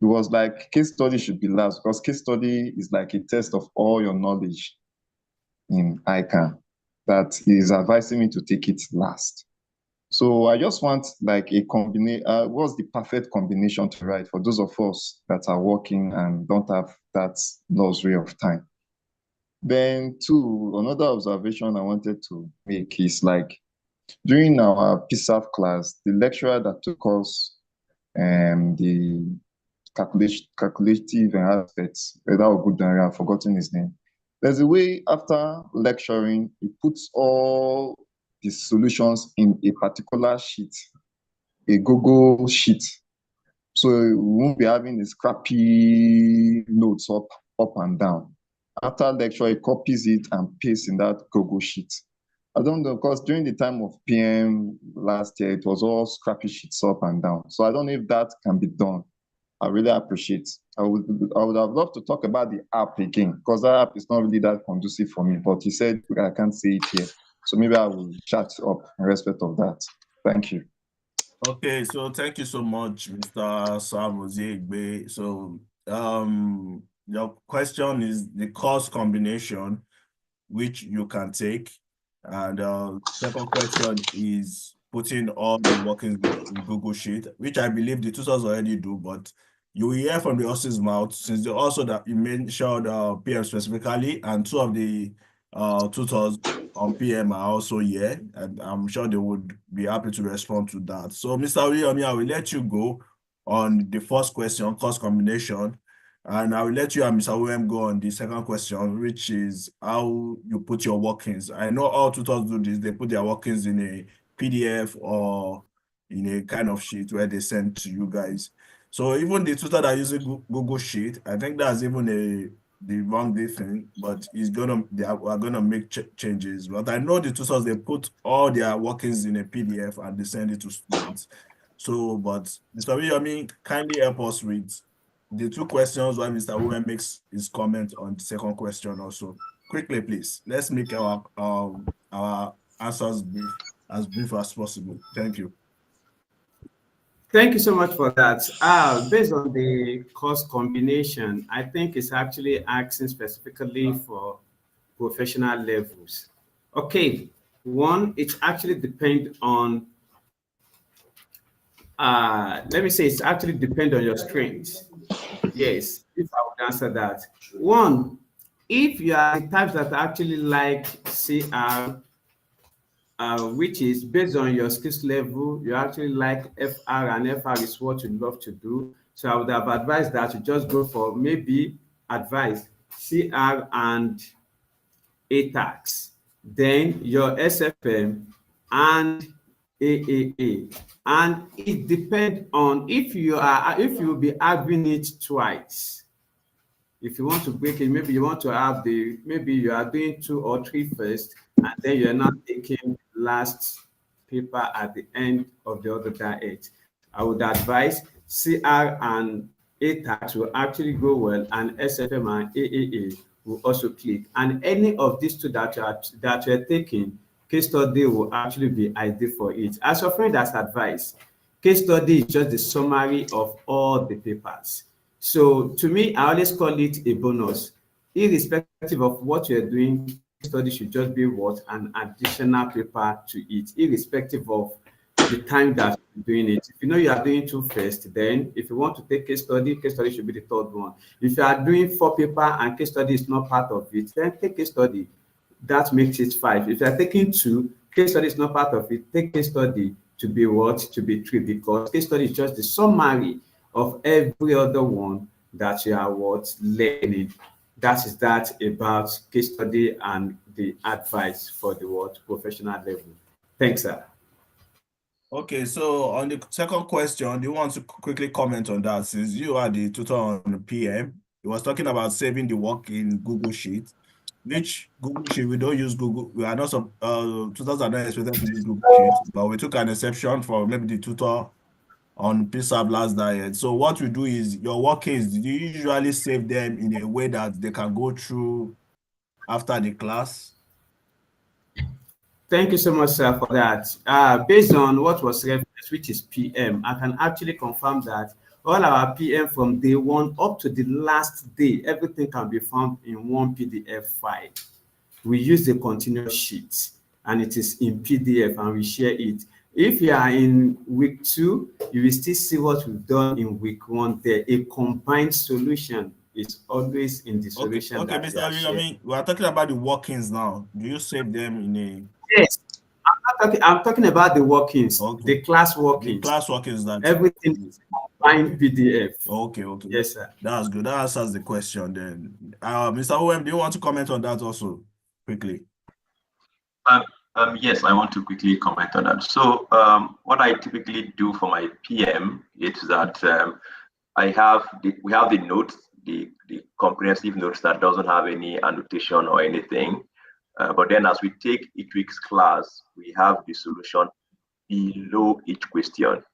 [SPEAKER 16] It was like case study should be last because case study is like a test of all your knowledge in ICANN that he is advising me to take it last. So I just want like a combination. What's the perfect combination to write for those of us that are working and don't have that luxury of time? Then two, another observation I wanted to make is like during our PSAF class, the lecturer that took us the calculative aspects, that was good, I've forgotten his name. There's a way after lecturing, he puts all the solutions in a particular sheet, a Google sheet. So we won't be having the scrappy notes up and down. After lecture, he copies it and pastes in that Google sheet. I don't know, because during the time of PM last year, it was all scrappy sheets up and down. So I don't know if that can be done. I really appreciate. I would have loved to talk about the app again, because that app is not really that conducive for me, but he said I can't say it here. So maybe I will chat up in respect of that. Thank you.
[SPEAKER 2] Okay, so thank you so much, Mr. Sam Oziegbe. So your question is the course combination which you can take. And second question is putting all the workings in Google Sheet, which I believe the tutors already do, but you will hear from the horse's mouth since they also that you mentioned PM specifically, and two of the tutors on PM are also here, and I'm sure they would be happy to respond to that. So, Mr. William, I will let you go on the first question, course combination, and I will let you and Mr. William go on the second question, which is how you put your workings. I know all tutors do this, they put their workings in a PDF or in a kind of sheet where they send to you guys. So even the tutor that uses Google Sheet, I think that's even the wrong thing, but they are gonna make changes. But I know the tutors, they put all their workings in a PDF and they send it to students. So, but Mr. William, kindly help us with the two questions while Mr. Owen makes his comment on the second question also. Quickly, please. Let's make our answers as brief as possible. Thank you.
[SPEAKER 6] Thank you so much for that. Based on the course combination, I think it's actually asking specifically for professional levels. Okay, one, it actually depends on, let me say it's actually depend on your strengths. Yes, if I would answer that. One, if you are the types that actually like CR, which is based on your skills level, you actually like FR, and FR is what you love to do. So I would have advised that you just go for maybe advice CR and ATAX, then your SFM and AAA. And it depends on if you will be having it twice. If you want to break it, maybe you want to have maybe you are doing 2 or 3 first, and then you're not taking last paper at the end of the other diet. I would advise CR and ATAX will actually go well, and SFM and AAA will also click. And any of these two that you're taking, case study will actually be ideal for it. As your friend has advised, case study is just the summary of all the papers. So to me, I always call it a bonus. Irrespective of what you're doing, case study should just be what? An additional paper to it, irrespective of the time that you're doing it. If you know you are doing 2 first, then if you want to take case study should be the 3rd one. If you are doing 4 paper and case study is not part of it, then take case study. That makes it 5. If you are taking 2, case study is not part of it, take case study to be what? To be 3, because case study is just the summary of every other one that you are learning. That is that about case study and the advice for the professional level. Thanks, sir.
[SPEAKER 2] Okay, so on the second question, do you want to quickly comment on that? Since you are the tutor on the PM, he was talking about saving the work in Google Sheet. Which Google Sheet, we don't use Google. We are not tutors are not expected to use Google Sheet, but we took an exception for maybe the tutor on PSAB last diet. So what we do is your workings, do you usually save them in a way that they can go through after the class?
[SPEAKER 6] Thank you so much, sir, for that. Based on what was referenced which is PM, I can actually confirm that all our PM from day one up to the last day, everything can be found in one PDF file. We use the continuous sheet and it is in PDF and we share it. If you are in week 2, you will still see what we've done in week 1 there. A combined solution is always in the solution.
[SPEAKER 2] Okay, Mr. Abiyomi, we are talking about the workings now. Do you save them in a...
[SPEAKER 6] Yes, I'm talking about the workings, the class workings.
[SPEAKER 2] The class workings that
[SPEAKER 6] everything is combined PDF.
[SPEAKER 2] Okay.
[SPEAKER 6] Yes, sir.
[SPEAKER 2] That's good. That answers the question then. Mr. OM, do you want to comment on that also quickly?
[SPEAKER 5] Yes, I want to quickly comment on that. So what I typically do for my PM is that we have the notes, the comprehensive notes that doesn't have any annotation or anything. But then as we take each week's class, we have the solution below each question.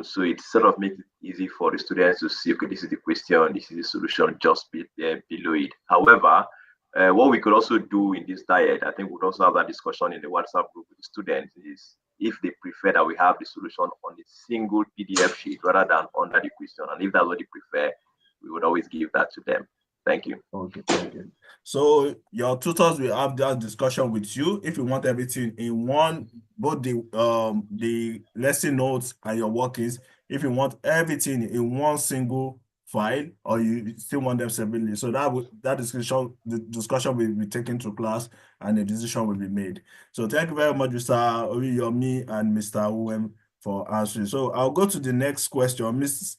[SPEAKER 5] So it sort of makes it easy for the students to see, okay, this is the question, this is the solution just below it. However, what we could also do in this diet, I think we'd also have that discussion in the WhatsApp group with the students, is if they prefer that we have the solution on a single PDF sheet rather than under the question. And if that's what they prefer, we would always give that to them. Thank you.
[SPEAKER 2] Okay. So your tutors will have that discussion with you if you want everything in one, both the lesson notes and your workings. If you want everything in one single file, or you still want them separately, so the discussion will be taken to class and a decision will be made. So thank you very much, Mr. Oriyomi and Mr. Uwem, for answering. So I'll go to the next question, Mrs.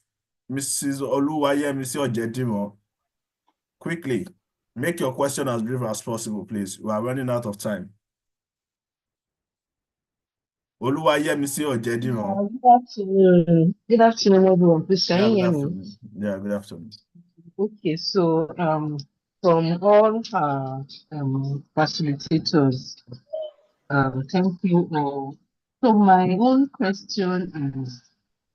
[SPEAKER 2] Oluwayemisi Ojedimo. Quickly, make your question as brief as possible, please. We are running out of time. Oluwayemisi Ojedimo.
[SPEAKER 14] Good afternoon. Good afternoon, everyone. Please, can you hear me?
[SPEAKER 2] Yeah, good afternoon.
[SPEAKER 14] Okay, so from all our facilitators, thank you all. So my own question is,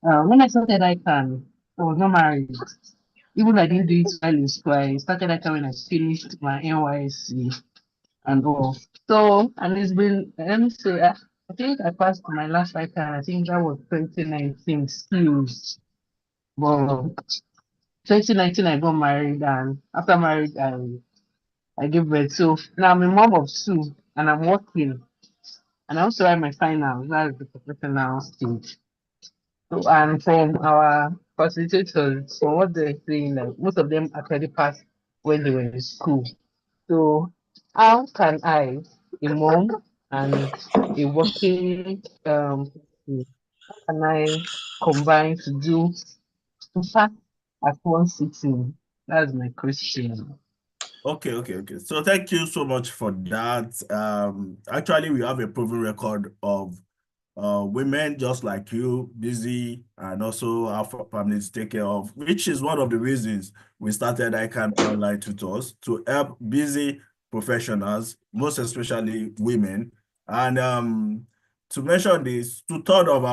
[SPEAKER 14] when I started ICANN, I was not married. Even I didn't do it while in school. I started ICANN when I finished my NYSC and all. So, and it's been, let me say, I think I passed my last ICANN. I think that was 2019 skills. But 2019 I got married, and after marriage I gave birth. So now I'm a mom of 2 and I'm working. And I also write my finals. That's the professional stage. So, and from our facilitators, from what they're saying, like most of them actually passed when they were in school. So how can I, a mom and a working how can I combine to pass at one sitting? That's my question.
[SPEAKER 2] Okay. So thank you so much for that. Actually, we have a proven record of women just like you, busy, and also have families to take care of, which is one of the reasons we started ICANN Online Tutors, to help busy professionals, most especially women. And to mention this, about two-thirds of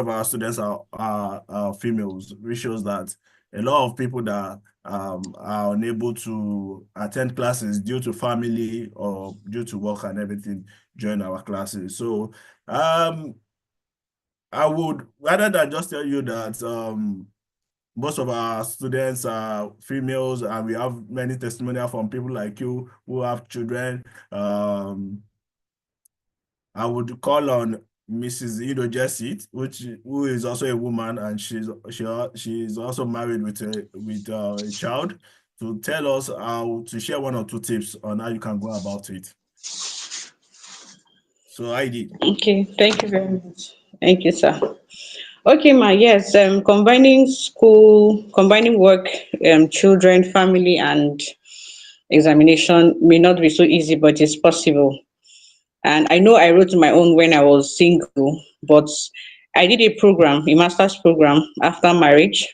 [SPEAKER 2] our students are females, which shows that a lot of people that are unable to attend classes due to family or due to work and everything join our classes. So I would, rather than just tell you that most of our students are females, and we have many testimonials from people like you who have children, I would call on Mrs. Ido Jessit, who is also a woman, and she's also married with a child, to tell us how to share 1 or 2 tips on how you can go about it. So Heidi.
[SPEAKER 11] Okay, thank you very much. Thank you, sir. Okay, ma, yes, combining work, children, family, and examination may not be so easy, but it's possible. And I know I wrote my own when I was single, but I did a master's program after marriage.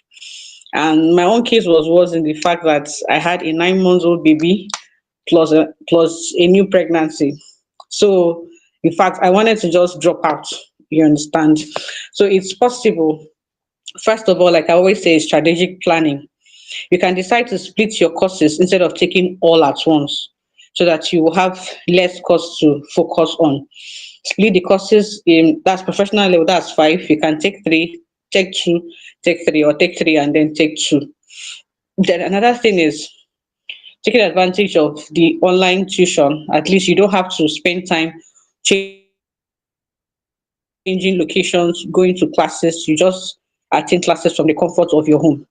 [SPEAKER 11] And my own case was worse in the fact that I had a 9-month-old baby plus a new pregnancy. So in fact, I wanted to just drop out, you understand? So it's possible. First of all, like I always say, strategic planning. You can decide to split your courses instead of taking all at once. so that you will have less course to focus on. Split the courses in, that's professional level, that's 5. You can take 3, take 2, take 3, or take 3 and then take 2. Then another thing is taking advantage of the online tuition. At least you don't have to spend time changing locations, going to classes. You just attend classes from the comfort of your home.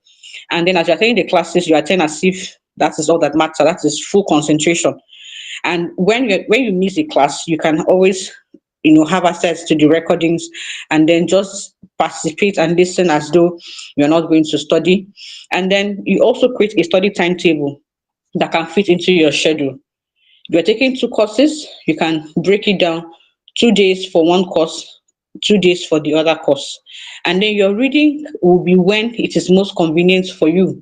[SPEAKER 11] And then as you're attending the classes, you attend as if that is all that matters. That is full concentration. And when you miss a class, you can always, have access to the recordings and then just participate and listen as though you're not going to study. And then you also create a study timetable that can fit into your schedule. If you're taking 2 courses, you can break it down, 2 days for one course, 2 days for the other course. And then your reading will be when it is most convenient for you.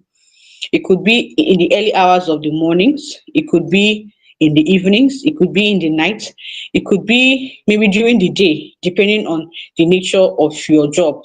[SPEAKER 11] It could be in the early hours of the mornings, it could be in the evenings, it could be in the night, it could be maybe during the day, depending on the nature of your job.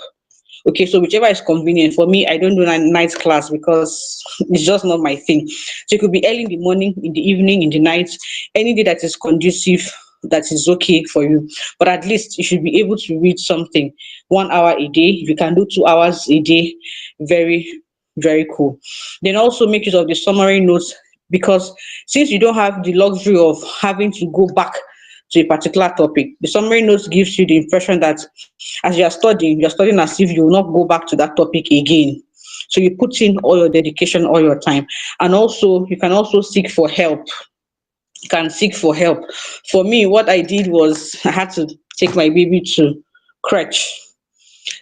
[SPEAKER 11] Okay, so whichever is convenient. For me, I don't do night class because it's just not my thing. So it could be early in the morning, in the evening, in the night, any day that is conducive, that is okay for you. But at least you should be able to read something 1 hour a day. If you can do 2 hours a day, very, very cool. Then also make use of the summary notes, because since you don't have the luxury of having to go back to a particular topic, the summary notes gives you the impression that as you're studying as if you will not go back to that topic again. So you put in all your dedication, all your time. And also, you can also seek for help. You can seek for help. For me, what I did was I had to take my baby to crutch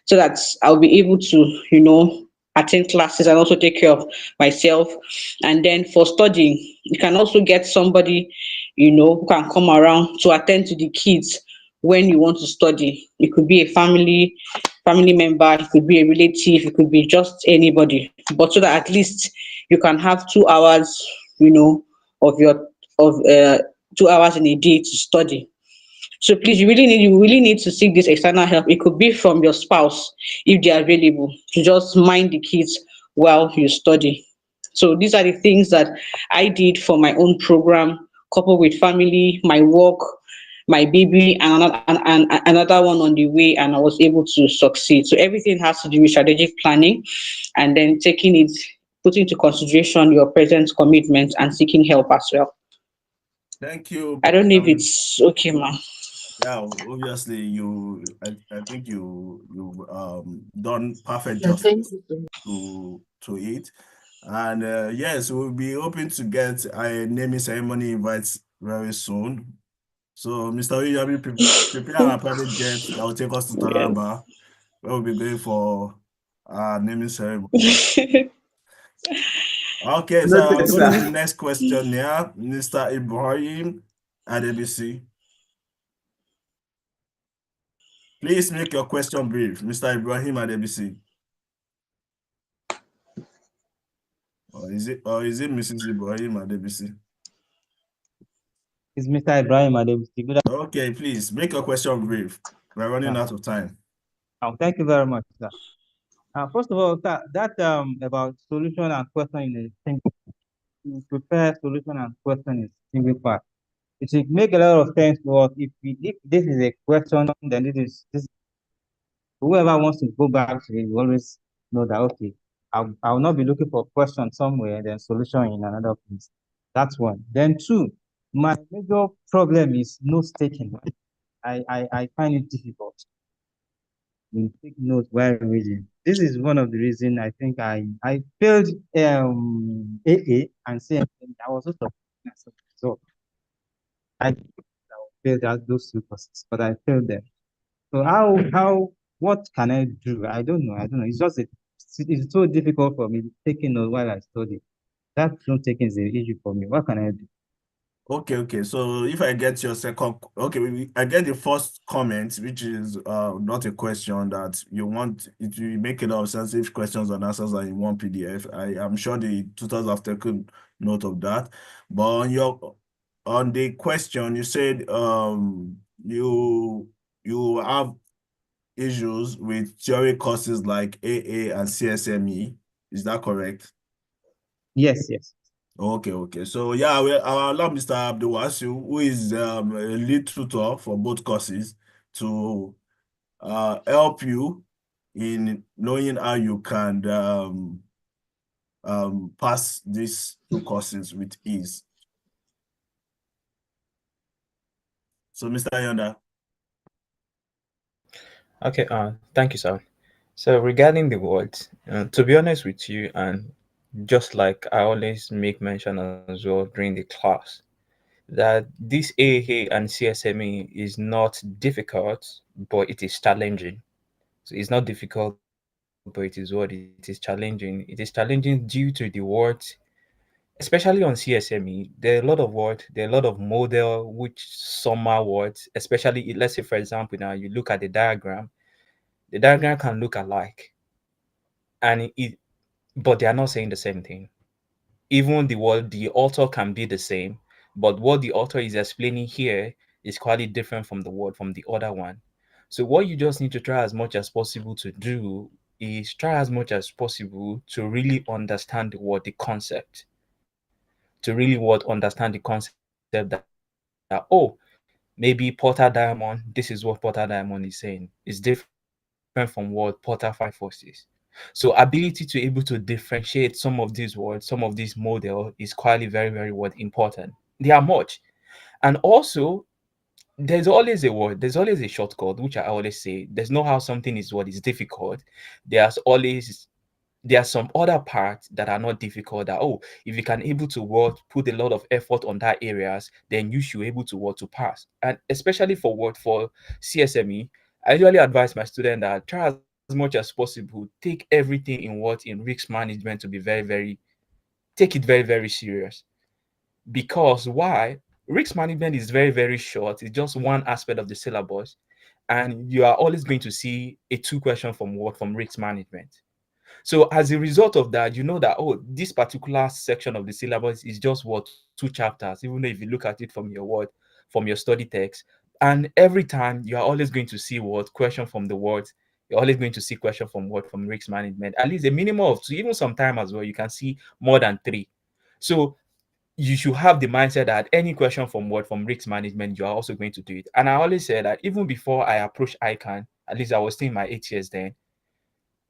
[SPEAKER 11] so that I'll be able to, attend classes and also take care of myself. And then for studying, you can also get somebody, who can come around to attend to the kids when you want to study. It could be a family member, it could be a relative, it could be just anybody. But so that at least you can have 2 hours, of your of 2 hours in a day to study. So please, you really need to seek this external help. It could be from your spouse if they are available to just mind the kids while you study. So these are the things that I did for my own program, coupled with family, my work, my baby, and another one on the way, and I was able to succeed. So everything has to do with strategic planning, and then putting into consideration your present commitment and seeking help as well.
[SPEAKER 2] Thank you.
[SPEAKER 11] I don't know if it's okay, ma.
[SPEAKER 2] Yeah, obviously I think you've done perfect
[SPEAKER 14] Yeah, thank
[SPEAKER 2] justice
[SPEAKER 14] you so much.
[SPEAKER 2] to it. And yes, we'll be hoping to get a naming ceremony invites very soon. So Mr. William, prepare a private jet that will take us to Taraba, where we'll be going for naming ceremony. Okay, so I'll
[SPEAKER 6] Noted,
[SPEAKER 2] go to
[SPEAKER 6] sir.
[SPEAKER 2] the next question here. Mr. Ibrahim at ABC. Please make your question brief, Mr. Ibrahim at ABC. Or is it Mrs. Ibrahim at ABC?
[SPEAKER 13] It's Mr. Ibrahim Adebisi. Good
[SPEAKER 2] Okay, please make your question brief. We're running out of time.
[SPEAKER 13] Thank you very much, sir. First of all, that about solution and question in a single, to prepare solution and question in a single part. It will make a lot of sense to us if this is a question, then this whoever wants to go back to it will always know that okay, I'll not be looking for question somewhere, then solution in another place. That's one. Then two, my major problem is note taking. I find it difficult to take notes while reading. This is one of the reasons I think I failed AA and CMM. I was also so I failed those 2 courses, but I failed them. So what can I do? I don't know. It's so difficult for me taking notes while I study. That note taking is an issue for me. What can I do?
[SPEAKER 2] Okay. So if I get your second, I get the first comment, which is not a question that you want it to make a lot of sense if questions and answers are in one PDF. I am sure the tutors have taken note of that. But on the question, you said you have issues with theory courses like AA and CSME. Is that correct?
[SPEAKER 13] Yes.
[SPEAKER 2] Okay. So yeah, I'll allow Mr. Abdulwasiu, who is a lead tutor for both courses, to help you in knowing how you can pass these two courses with ease. So, Mr. Yonda.
[SPEAKER 10] Okay, thank you, sir. So regarding the words, to be honest with you, and just like I always make mention as well during the class, that this AAA and CSME is not difficult, but it is challenging. So it's not difficult, but it is what it is challenging. It is challenging due to the words, especially on CSME. There are a lot of words, there are a lot of model which summer words, especially let's say for example now you look at the diagram can look alike, and but they are not saying the same thing. Even the word the author can be the same, but what the author is explaining here is quite different from the other one. So what you just need to try as much as possible to do is try as much as possible to really understand the concept, to really understand the concept that, maybe Porter Diamond, this is what Porter Diamond is saying. It's different from what Porter 5 Force is. So ability to able to differentiate some of these words, some of these model is quite very what important. They are much. And also there's always there's always a shortcut, which I always say. There's no how something is what is difficult. There's always there are some other parts that are not difficult, that if you can able to put a lot of effort on that areas, then you should able to to pass. And especially for CSME, I usually advise my student that try as much as possible, take everything in risk management to be take it very serious. Because why? Risk management is very short. It's just one aspect of the syllabus, and you are always going to see a two question from risk management. So as a result of that, you know that this particular section of the syllabus is just two chapters, even though if you look at it from your study text. And every time you are always going to see question from the words, you're always going to see question from risk management. At least a minimum of two, even sometime as well, you can see more than three. So you should have the mindset that any question from risk management, you are also going to do it. And I always say that even before I approached ICANN, at least I was still in my 8 years then,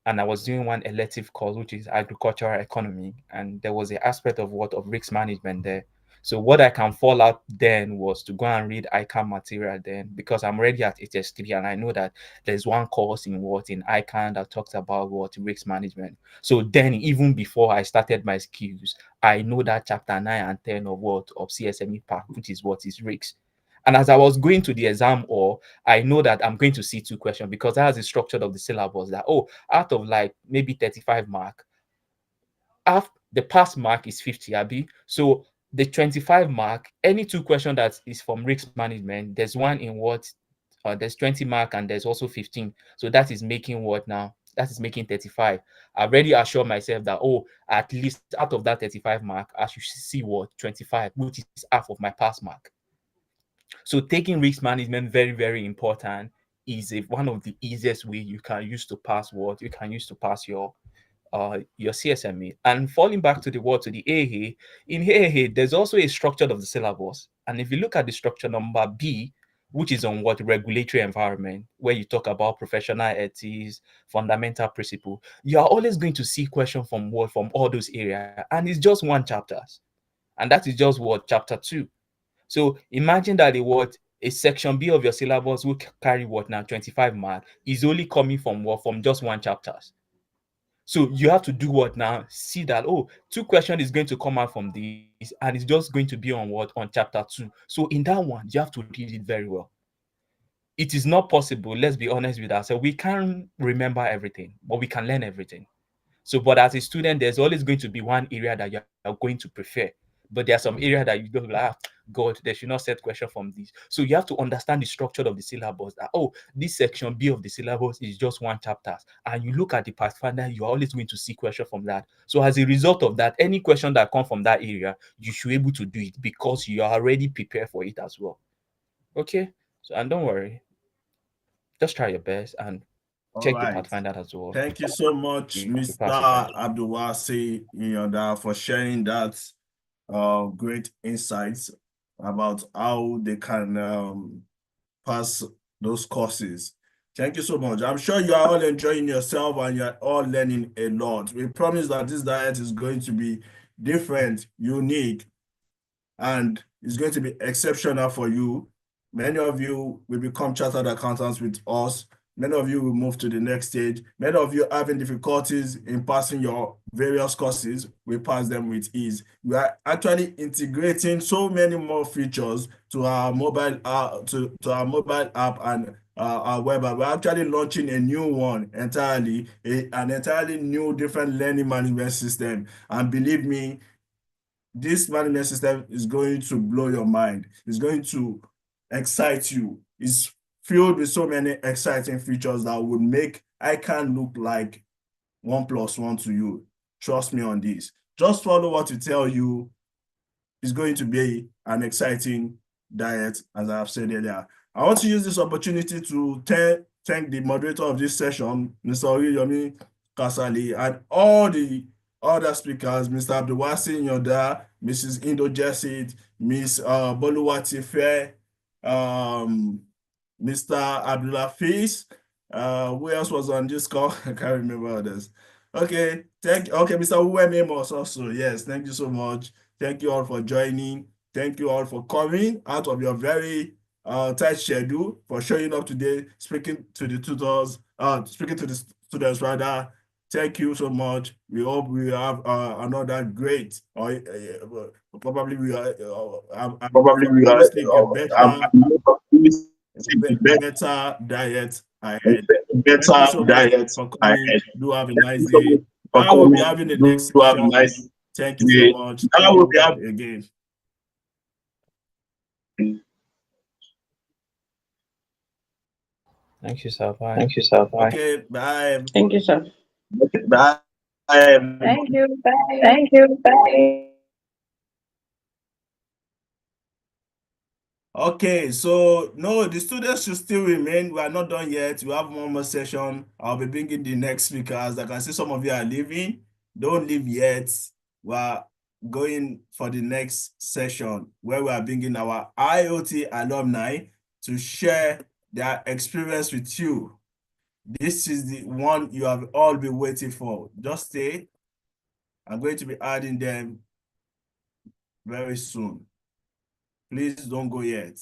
[SPEAKER 10] and I was doing one elective course, which is agricultural economy, and there was an aspect of risk management there. So what I can fall out then was to go and read ICANN material then, because I'm already at HS3 and I know that there's one course in ICANN that talks about risk management. So then even before I started my skills, I know that chapter 9 and 10 of CSME part, which is what is risks. And as I was going to the exam, I know that I'm going to see two questions, because that's the structure of the syllabus, that out of like maybe 35 mark, the pass mark is 50, Abby. So the 25 mark, any two question that is from risk management, there's one in there's 20 mark and there's also 15. So that is making what now? That is making 35. I already assured myself that, at least out of that 35 mark, I should see 25, which is half of my pass mark. So taking risk management very important is one of the easiest way you can use to pass your CSME. And falling back to the AA, in AA there's also a structure of the syllabus. And if you look at the structure number B, which is on regulatory environment, where you talk about professional ethics, fundamental principle, you are always going to see questions from all those areas, and it's just one chapter, and that is just chapter 2. So imagine that a section B of your syllabus will carry 25 mark is only coming from just one chapter. So you have to do now? See that two questions is going to come out from this, and it's just going to be on chapter 2. So in that one, you have to read it very well. It is not possible, let's be honest with ourselves. We can't remember everything, but we can learn everything. So, but as a student, there's always going to be one area that you're going to prefer. But there are some areas that you don't like, God, they should not set question from this. So you have to understand the structure of the syllabus, that, this section B of the syllabus is just one chapter. And you look at the Pathfinder, you're always going to see question from that. So as a result of that, any question that comes from that area, you should be able to do it because you are already prepared for it as well. Okay? So, and don't worry, just try your best and
[SPEAKER 2] All
[SPEAKER 10] check the
[SPEAKER 2] right.
[SPEAKER 10] Pathfinder as well.
[SPEAKER 2] Thank you so much,
[SPEAKER 10] You
[SPEAKER 2] Mr.
[SPEAKER 10] pass it.
[SPEAKER 2] Abdulwasi, for sharing that great insights about how they can pass those courses. Thank you so much. I'm sure you are all enjoying yourself and you're all learning a lot. We promise that this diet is going to be different, unique, and it's going to be exceptional for you. Many of you will become chartered accountants with us. Many of you will move to the next stage. Many of you having difficulties in passing your various courses, we pass them with ease. We are actually integrating so many more features to our mobile app and our web app. We're actually launching a new one entirely, an entirely new different learning management system. And believe me, this management system is going to blow your mind. It's going to excite you. It's filled with so many exciting features that would make ICANN look like 1+1 to you. Trust me on this. Just follow what we tell you. It's going to be an exciting diet, as I have said earlier. I want to use this opportunity to thank the moderator of this session, Mr. Oriyomi Kasali, and all the other speakers, Mr. Abdulwasi Yoda, Mrs. Indo Jessit, Ms. Boluwati Fair, Mr. Abdulhafiz. Who else was on this call? I can't remember others. Okay, Mr. Uwem Amos also. Yes, thank you so much. Thank you all for joining. Thank you all for coming out of your very tight schedule, for showing up today, speaking to the tutors, speaking to the students rather. Thank you so much. We hope we have another great, or probably we are optimistic a better diet ahead. Thank you so much for coming. Do have a nice day. I will be having the next session. Thank you so much. Thank you again.
[SPEAKER 10] Thank you, sir. Bye.
[SPEAKER 2] Thank you, sir. Bye. Okay, bye.
[SPEAKER 11] Thank you, sir.
[SPEAKER 2] Okay, bye.
[SPEAKER 12] Thank you. Bye.
[SPEAKER 11] Thank you. Bye.
[SPEAKER 2] Okay, so no, the students should still remain. We are not done yet. We have one more session. I'll be bringing the next speakers. I can see some of you are leaving. Don't leave yet. We are going for the next session where we are bringing our IoT alumni to share their experience with you. This is the one you have all been waiting for. Just stay. I'm going to be adding them very soon. Please don't go yet.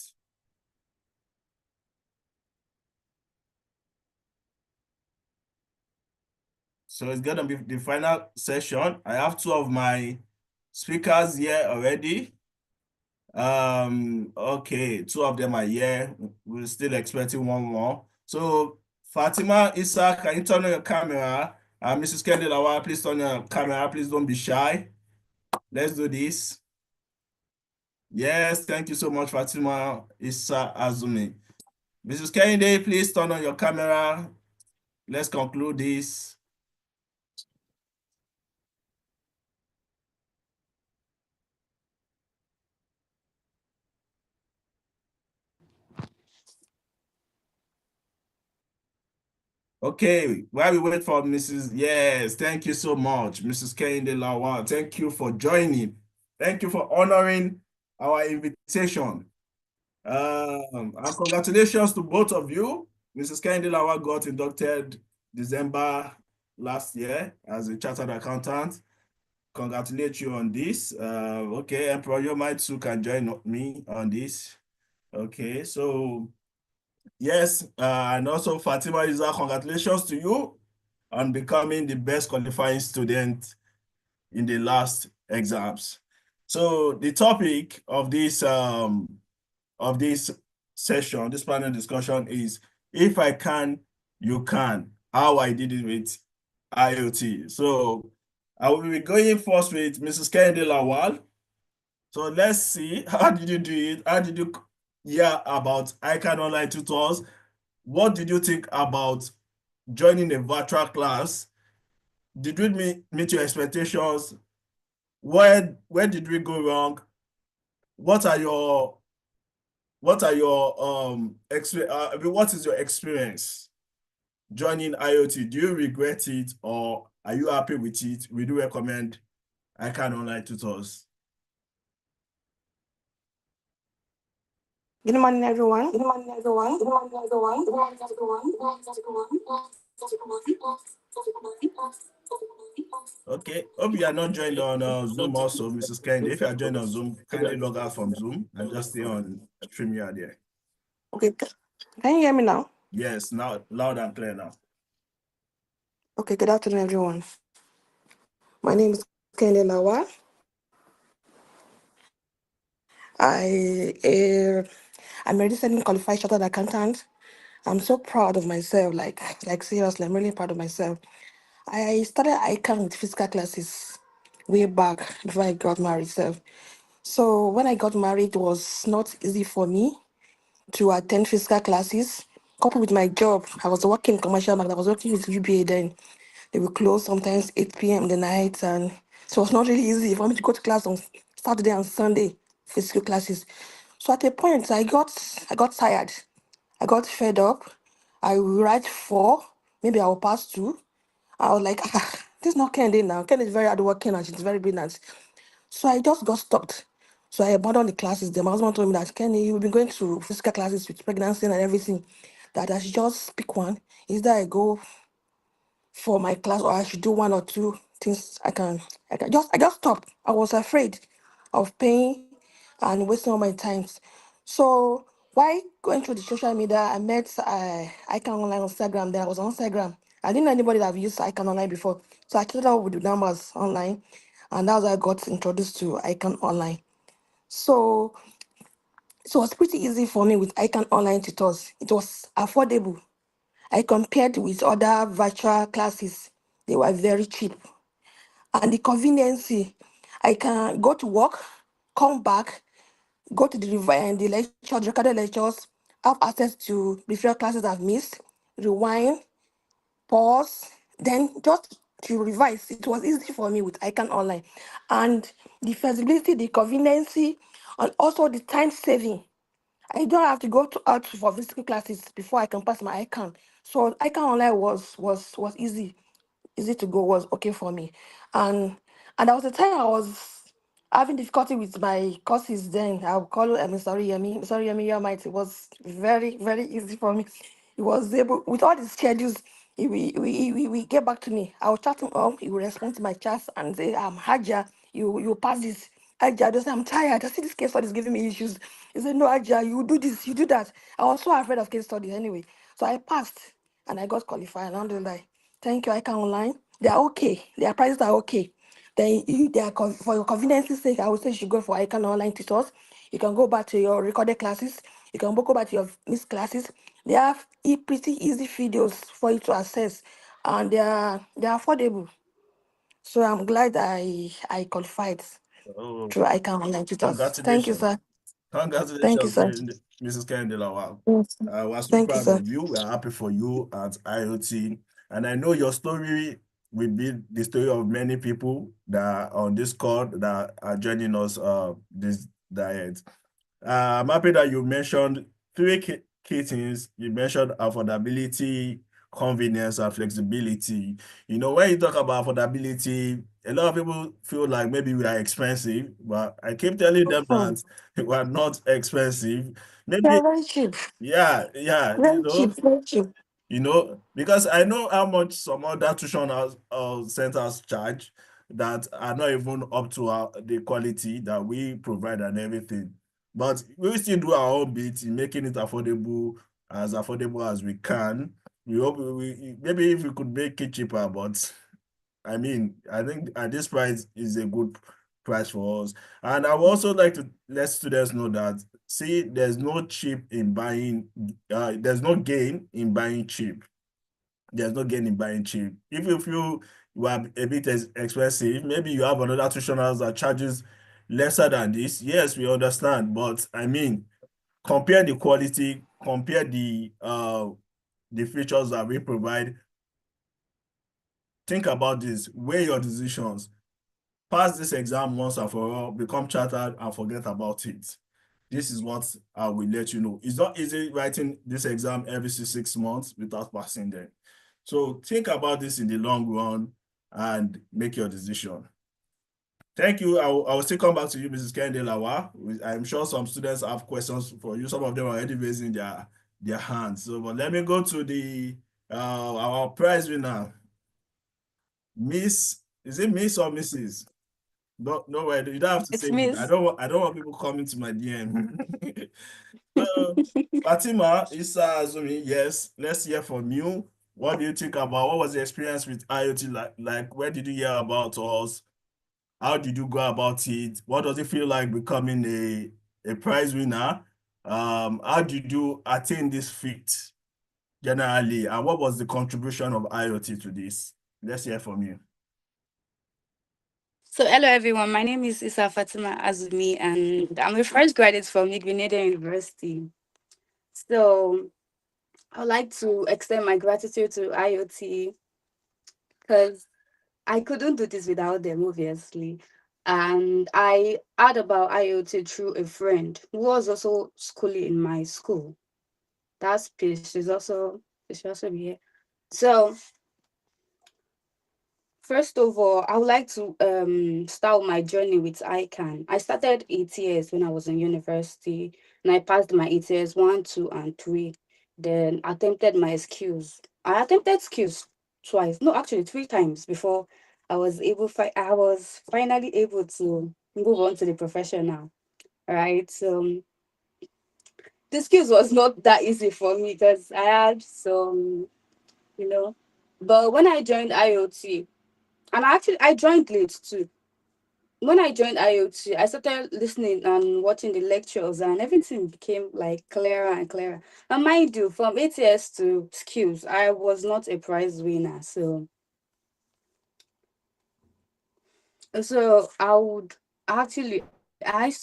[SPEAKER 2] So it's gonna be the final session. I have two of my speakers here already. Okay, two of them are here. We're still expecting one more. So Fatima Issa, can you turn on your camera? Mrs. Kendi Lawa, please turn on your camera. Please don't be shy. Let's do this. Yes, thank you so much, Fatima Issa Azumi. Mrs. Kennedy, please turn on your camera. Let's conclude this. Okay, while we wait for Mrs. Yes, thank you so much, Mrs. Kehinde Lawal. Thank you for joining. Thank you for honoring our invitation. And congratulations to both of you. Mrs. Kehinde Lawal got inducted December last year as a chartered accountant. Congratulate you on this. Okay, Emperor Yomai too can join me on this. Okay, so yes, and also Fatima Isa, congratulations to you on becoming the best qualifying student in the last exams. So the topic of this session, this panel discussion is if I can, you can. How I did it with IoT. So I will be going first with Mrs. Kehinde Lawal. So let's see, how did you do it? How did you hear about ICANN Online Tutors? What did you think about joining a virtual class? Did we meet your expectations? Where did we go wrong? What is your experience joining IoT? Do you regret it or are you happy with it? We do recommend ICANN Online Tutors.
[SPEAKER 17] Good morning, everyone.
[SPEAKER 18] Good morning, everyone. Good morning, everyone. Good morning, everyone.
[SPEAKER 2] Okay, hope you are not joined on Zoom also, Mrs. Kennedy. If you are joined on Zoom, kindly log out from Zoom and just stay on StreamYard there.
[SPEAKER 17] Okay, can you hear me now?
[SPEAKER 2] Yes, now loud and clear now.
[SPEAKER 17] Okay, good afternoon, everyone. My name is Kende Lawa. I'm a recently qualified chartered accountant. I'm so proud of myself, like seriously, I'm really proud of myself. I started ICANN with physical classes way back before I got married. So when I got married, it was not easy for me to attend physical classes. Coupled with my job, I was working in commercial bank. I was working with UBA then. They will close sometimes 8 p.m. in the night, and so it was not really easy for me to go to class on Saturday and Sunday, physical classes. So at a point, I got tired. I got fed up. I will write 4, maybe I will pass 2. I was like, this is not Kendi now. Kendi is very hardworking and she's very brilliant. So I just got stopped. So I abandoned the classes. Then my husband told me that, Kenny, you've been going to physical classes with pregnancy and everything, that I should just pick one. Is that I go for my class or I should do 1 or 2 things I just stopped. I was afraid of paying and wasting all my times. So while going through the social media, I met ICANN Online on Instagram. Then I was on Instagram. I didn't know anybody that have used ICANN Online before. So I chatted up with the numbers online, and that's how I got introduced to ICANN Online. So it was pretty easy for me with ICANN Online tutors. It was affordable. I compared with other virtual classes. They were very cheap. And the conveniency, I can go to work, come back, go to the lecture, recorded lectures, have access to previous classes I've missed, rewind, pause, then just to revise. It was easy for me with ICANN Online. And the flexibility, the conveniency, and also the time saving. I don't have to go out for physical classes before I can pass my ICANN. So ICANN Online was easy to go, was okay for me. And there was a time I was having difficulty with my courses then. I'll call sorry, Yemi, your might. It was very, very easy for me. He was able, with all the schedules, we get back to me. I will chat him up, he will respond to my chats and say, I'm Haja, you pass this. Haja, just I'm tired. I see this case study is giving me issues. He said, no, Haja, you do this, you do that. I was so afraid of case studies anyway. So I passed and I got qualified. Alhamdulillah. Thank you, ICANN Online. They are okay. Their prices are okay. For your convenience sake, I would say you should go for ICANN Online tutors. You can go back to your recorded classes. You can go back to your missed classes. They have pretty easy videos for you to access, and they're affordable. So I'm glad I qualified through ICANN Online tutors. Thank you,
[SPEAKER 2] Congratulations.
[SPEAKER 17] sir. Thank you,
[SPEAKER 2] Congratulations,
[SPEAKER 17] sir.
[SPEAKER 2] Mrs. Kennedy Lawal.
[SPEAKER 17] Yes.
[SPEAKER 2] We're so
[SPEAKER 17] Thank you,
[SPEAKER 2] proud
[SPEAKER 17] sir.
[SPEAKER 2] of you. We're happy for you at IoT. And I know your story will be the story of many people that are on this call that are joining us this diet. I'm happy that you mentioned 3 key things. You mentioned affordability, convenience, and flexibility. You know, when you talk about affordability, a lot of people feel like maybe we are expensive, but I keep telling them that we are not expensive. Maybe,
[SPEAKER 17] They're very cheap.
[SPEAKER 2] yeah,
[SPEAKER 17] Very cheap, very cheap.
[SPEAKER 2] Because I know how much some other tuition centers charge that are not even up to the quality that we provide and everything. But we will still do our own bit in making it affordable as we can. We hope maybe if we could make it cheaper, but I mean, I think at this price is a good price for us. And I would also like to let students know that, see, there's no gain in buying cheap. There's no gain in buying cheap. If you feel you are a bit expensive, maybe you have another tuition house that charges lesser than this. Yes, we understand. But I mean, compare the quality, compare the features that we provide. Think about this, weigh your decisions. Pass this exam once and for all, become chartered and forget about it. This is what I will let you know. It's not easy writing this exam every 6 months without passing them. So think about this in the long run and make your decision. Thank you. I will still come back to you, Mrs. Kende Lawa. I'm sure some students have questions for you. Some of them are already raising their hands. So, but let me go to the our prize winner. Miss, is it Miss or Mrs.? No, worry, you don't have to
[SPEAKER 19] It's
[SPEAKER 2] say it.
[SPEAKER 19] Miss.
[SPEAKER 2] I don't want people coming to my DM. So, Fatima Issa Azumi, yes, let's hear from you. What do you think about what was the experience with IoT like? Where did you hear about us? How did you go about it? What does it feel like becoming a prize winner? How did you attain this feat generally? And what was the contribution of IoT to this? Let's hear from you.
[SPEAKER 19] So hello everyone, my name is Issa Fatima Azumi and I'm a fresh graduate from Igbenede University. So I would like to extend my gratitude to IoT because I couldn't do this without them, obviously. And I heard about IoT through a friend who was also schooling in my school. That's Peace. She should also be here. So first of all, I would like to start my journey with ICANN. I started ATS when I was in university, and I passed my ATS 1, 2, and 3. Then attempted my skills. I attempted skills twice, no, actually 3 times before I was finally able to move on to the professional. Right. So the skills was not that easy for me because I had some, you know. But when I joined IoT, and I joined late too. When I joined IoT, I started listening and watching the lectures, and everything became like clearer and clearer. And mind you, from ATS to skills, I was not a prize winner. So I used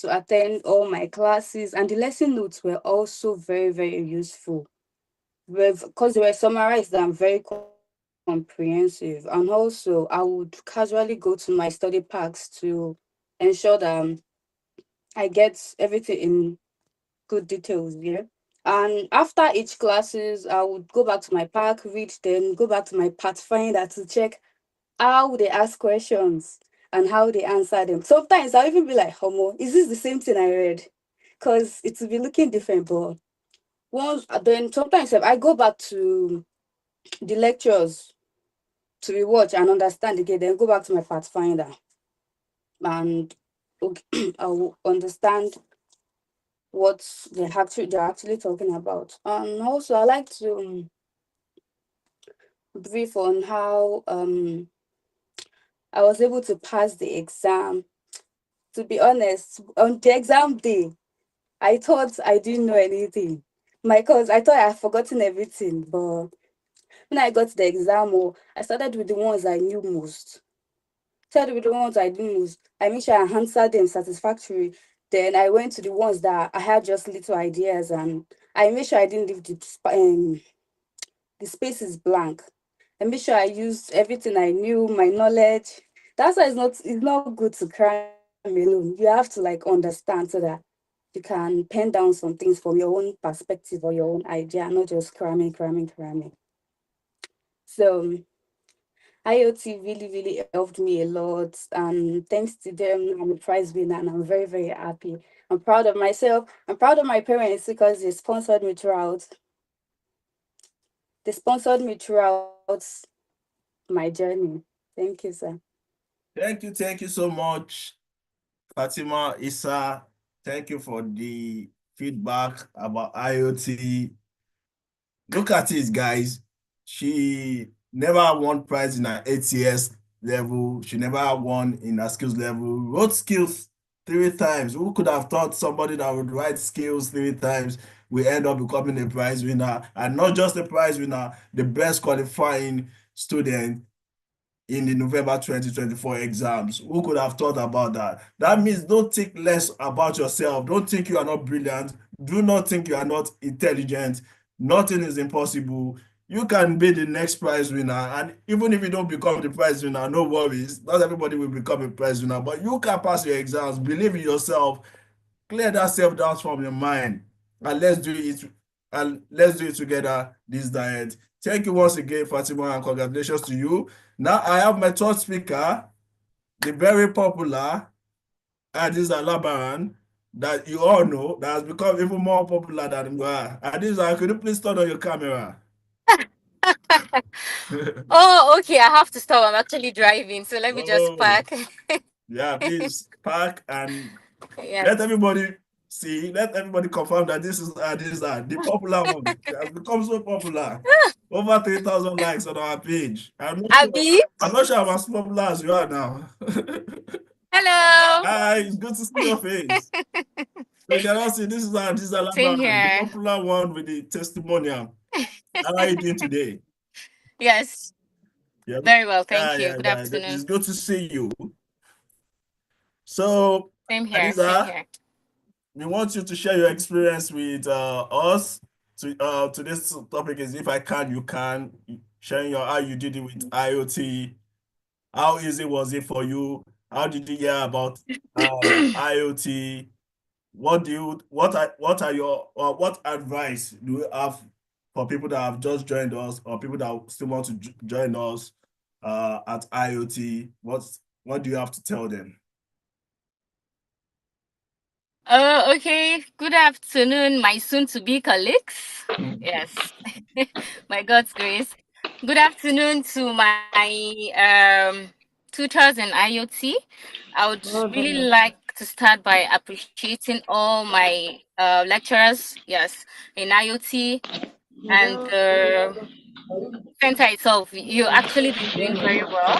[SPEAKER 19] to attend all my classes, and the lesson notes were also very, very useful. Because they were summarized and very comprehensive. And also, I would casually go to my study packs to ensure that I get everything in good details, yeah. And after each classes, I would go back to my pack, read, then go back to my Pathfinder to check how they ask questions and how they answer them. Sometimes I'll even be like, Homo, is this the same thing I read? Because it will be looking different, but then sometimes I go back to the lectures to rewatch and understand again, then go back to my Pathfinder and I will understand what they're actually talking about. And also I like to brief on how I was able to pass the exam. To be honest, on the exam day, I thought I didn't know anything. Cause I thought I had forgotten everything, but when I got to the exam, I started with the ones I knew most. Started with the ones I knew most. I made sure I answered them satisfactory. Then I went to the ones that I had just little ideas, and I made sure I didn't leave the space is blank. I made sure I used everything I knew, my knowledge. That's why it's not good to cram alone. You have to like understand so that you can pen down some things from your own perspective or your own idea, not just cramming. So IoT really, really helped me a lot. And thanks to them, I'm a prize winner and I'm very, very happy. I'm proud of myself. I'm proud of my parents because they sponsored me throughout. They sponsored me throughout my journey. Thank you, sir.
[SPEAKER 2] Thank you so much, Fatima Issa. Thank you for the feedback about IoT. Look at it, guys. She never won prize in her ATS level. She never won in her skills level. Wrote skills 3 times. Who could have thought somebody that would write skills 3 times will end up becoming a prize winner? And not just a prize winner, the best qualifying student in the November 2024 exams. Who could have thought about that? That means don't think less about yourself. Don't think you are not brilliant. Do not think you are not intelligent. Nothing is impossible. You can be the next prize winner. And even if you don't become the prize winner, no worries. Not everybody will become a prize winner, but you can pass your exams. Believe in yourself. Clear that self-doubt from your mind. And let's do it together this diet. Thank you once again, Fatima, and congratulations to you. Now I have my third speaker. the very popular Adiza Labaran that you all know that has become even more popular than Ngwa. Adiza, could you please turn on your camera?
[SPEAKER 20] Oh, okay. I have to stop. I'm actually driving, so let me just
[SPEAKER 2] Oh,
[SPEAKER 20] park.
[SPEAKER 2] yeah, please park and
[SPEAKER 20] Yes.
[SPEAKER 2] let everybody see, let everybody confirm that this is Adiza, the popular one. It has become so popular. Over 3,000 likes on our page.
[SPEAKER 20] Abby.
[SPEAKER 2] I'm not sure I'm as popular as you are now.
[SPEAKER 20] Hello.
[SPEAKER 2] Hi, it's good to see your face. So you can all see this is Adiza
[SPEAKER 20] Same
[SPEAKER 2] Labaran, the
[SPEAKER 20] here.
[SPEAKER 2] popular one with the testimonial. How are you doing today?
[SPEAKER 20] Yes.
[SPEAKER 2] Yeah,
[SPEAKER 20] Very well. Thank you.
[SPEAKER 2] yeah.
[SPEAKER 20] Good afternoon.
[SPEAKER 2] It's good to see you. So,
[SPEAKER 20] Same here. Same
[SPEAKER 2] Adiza,
[SPEAKER 20] here.
[SPEAKER 2] we want you to share your experience with us. Today's topic is if I can, you can. Sharing how you did it with IoT. How easy was it for you? How did you hear about IoT? What advice do you have for people that have just joined us or people that still want to join us at IoT? What do you have to tell them?
[SPEAKER 20] Okay. Good afternoon, my soon-to-be colleagues. Yes, by God's grace. Good afternoon to my tutors in IoT. I would really like to start by appreciating all my lecturers, yes, in IoT and the center itself. You actually been doing very well.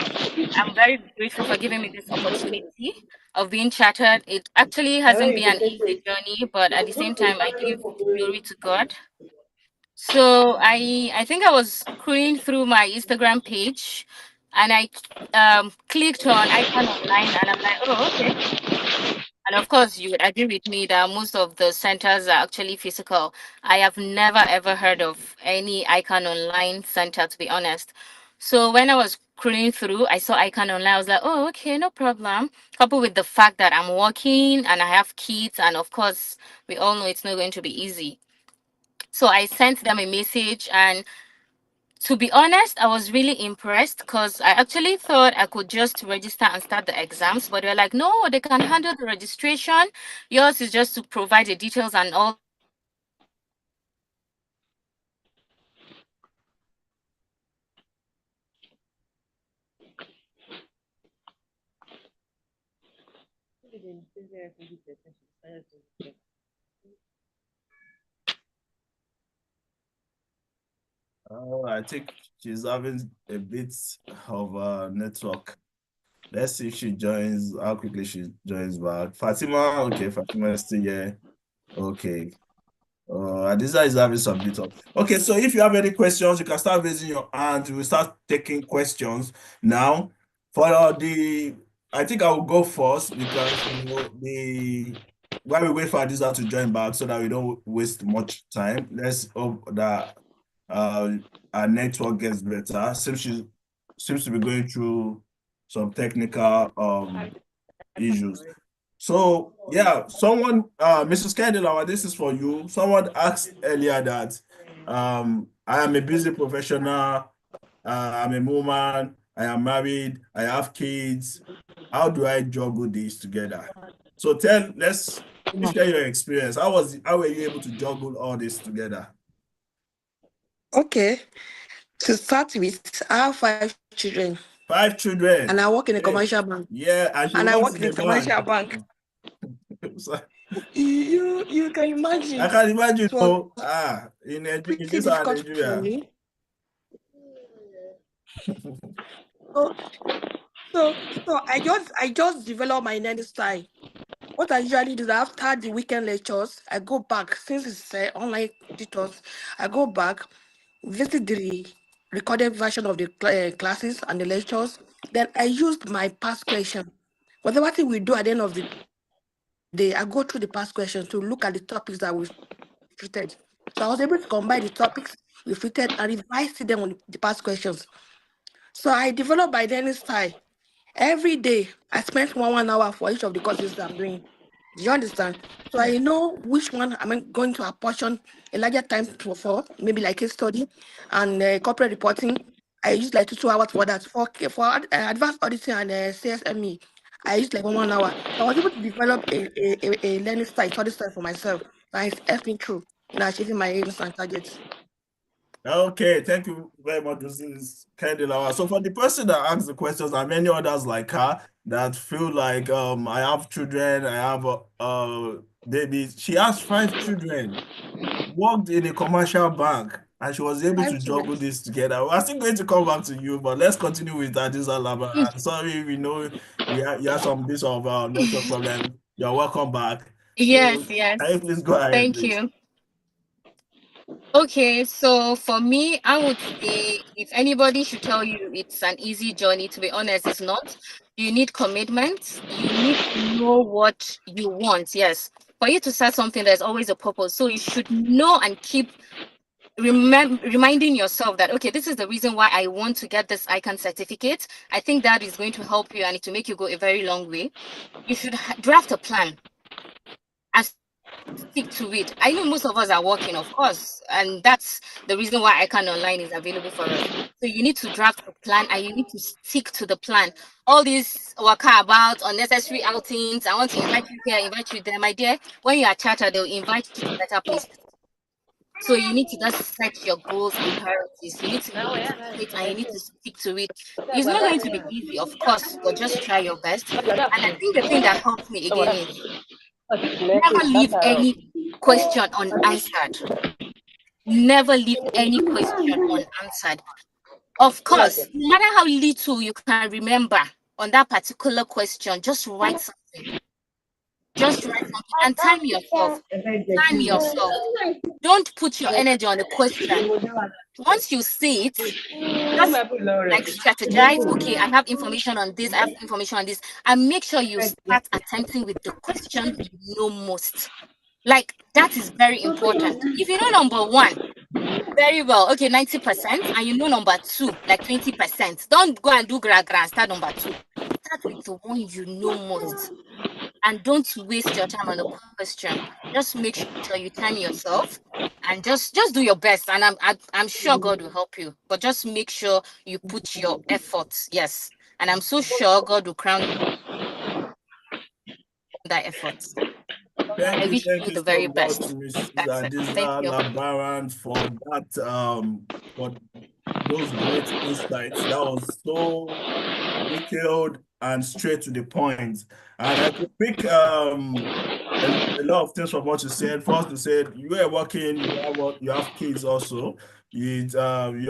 [SPEAKER 20] I'm very grateful for giving me this opportunity of being chattered. It actually hasn't been an easy journey, but at the same time, I give glory to God. So I think I was scrolling through my Instagram page, and I clicked on Icon Online, and I'm like, oh, okay. And of course, you would agree with me that most of the centers are actually physical. I have never ever heard of any Icon Online center, to be honest. So when I was scrolling through, I saw Icon Online. I was like, oh, okay, no problem. Coupled with the fact that I'm working and I have kids, and of course, we all know it's not going to be easy. So I sent them a message, and to be honest, I was really impressed because I actually thought I could just register and start the exams, but they're like, no, they can handle the registration. Yours is just to provide the details and all.
[SPEAKER 2] Oh, I think she's having a bit of a network. Let's see if she joins, how quickly she joins back. Fatima, okay, Fatima is still here. Okay. Adisa is having some bit of. Okay, so if you have any questions, you can start raising your hand. We'll start taking questions now. For I think I will go first because while we wait for Adisa to join back so that we don't waste much time, let's hope that our network gets better. Seems to be going through some technical issues. So yeah, someone, Mrs. Candela, this is for you. Someone asked earlier that I am a busy professional, I'm a woman, I am married, I have kids. How do I juggle these together? So let's share your experience. How were you able to juggle all this together?
[SPEAKER 17] Okay. To start with, I have 5 children.
[SPEAKER 2] 5 children.
[SPEAKER 17] And I work in a
[SPEAKER 2] Hey.
[SPEAKER 17] commercial bank.
[SPEAKER 2] Yeah,
[SPEAKER 17] And I work in a commercial bank. You can imagine.
[SPEAKER 2] I can imagine.
[SPEAKER 17] So
[SPEAKER 2] In
[SPEAKER 17] pretty
[SPEAKER 2] this our
[SPEAKER 17] difficult for
[SPEAKER 2] Nigeria.
[SPEAKER 17] me. So I just developed my learning style. What I usually do is after the weekend lectures, I go back since it's online tutors. I go back, visit the recorded version of the classes and the lectures. Then I used my past question. Whatever thing we do at the end of the day, I go through the past questions to look at the topics that we've treated. So I was able to combine the topics we've treated and revise them on the past questions. So I developed my learning style. Every day, I spent 1 hour for each of the courses that I'm doing. Do you understand? So I know which one I'm going to apportion a larger time for, maybe like case study and corporate reporting. I used like 2 hours for that. For advanced auditing and CSME, I used like 1 hour. So I was able to develop a learning style, study style for myself. And it's helped me through in achieving my aims and targets.
[SPEAKER 2] Okay, thank you very much. This is Kendall. So for the person that asked the questions and many others like her that feel like I have children, I have babies. She has 5 children, worked in a commercial bank, and she was able to juggle this together. We're still going to come back to you, but let's continue with Adisa Laba. And sorry, we know you have some bits of network problem. You're welcome back.
[SPEAKER 20] Yes,
[SPEAKER 2] So,
[SPEAKER 20] yes.
[SPEAKER 2] can you please go ahead,
[SPEAKER 20] Thank
[SPEAKER 2] please?
[SPEAKER 20] you. Okay, so for me, I would say if anybody should tell you it's an easy journey, to be honest, it's not. You need commitment. You need to know what you want. Yes. For you to start something, there's always a purpose. So you should know and keep reminding yourself that, okay, this is the reason why I want to get this ICANN certificate. I think that is going to help you and it will make you go a very long way. You should draft a plan and stick to it. I know most of us are working, of course, and that's the reason why ICANN Online is available for us. So you need to draft a plan and you need to stick to the plan. All these waka about unnecessary outings, I want to invite you here, invite you there, my dear. When you are chartered, they'll invite you to better places. So you need to just set your goals and priorities. You need to look into it and you need to stick to it. It's not going to be easy, of course, but just try your best. And I think the thing that helps me again is never leave any question unanswered. Never leave any question unanswered. Of course, no matter how little you can remember on that particular question, just write something. Just write something and time yourself. Time yourself. Don't put your energy on the question. Once you see it, just like strategize. Okay, I have information on this, I have information on this, and make sure you start attempting with the question you know most. Like, that is very important. If you know number 1, very well, okay, 90%, and you know number 2, like 20%, don't go and do gra and start number 2. Start with the one you know most. And don't waste your time on the question. Just make sure you time yourself and just do your best. And I'm sure God will help you. But just make sure you put your efforts. Yes. And I'm so sure God will crown that effort.
[SPEAKER 2] Thank
[SPEAKER 20] I
[SPEAKER 2] you
[SPEAKER 20] wish you the
[SPEAKER 2] so
[SPEAKER 20] very
[SPEAKER 2] much,
[SPEAKER 20] best.
[SPEAKER 2] Mrs.
[SPEAKER 20] That's it. Thank
[SPEAKER 2] Adisa
[SPEAKER 20] you.
[SPEAKER 2] Labaran, for that for those great insights. That was so detailed and straight to the point. And I could pick a lot of things from what you said. First, you said you were working, you have kids also. You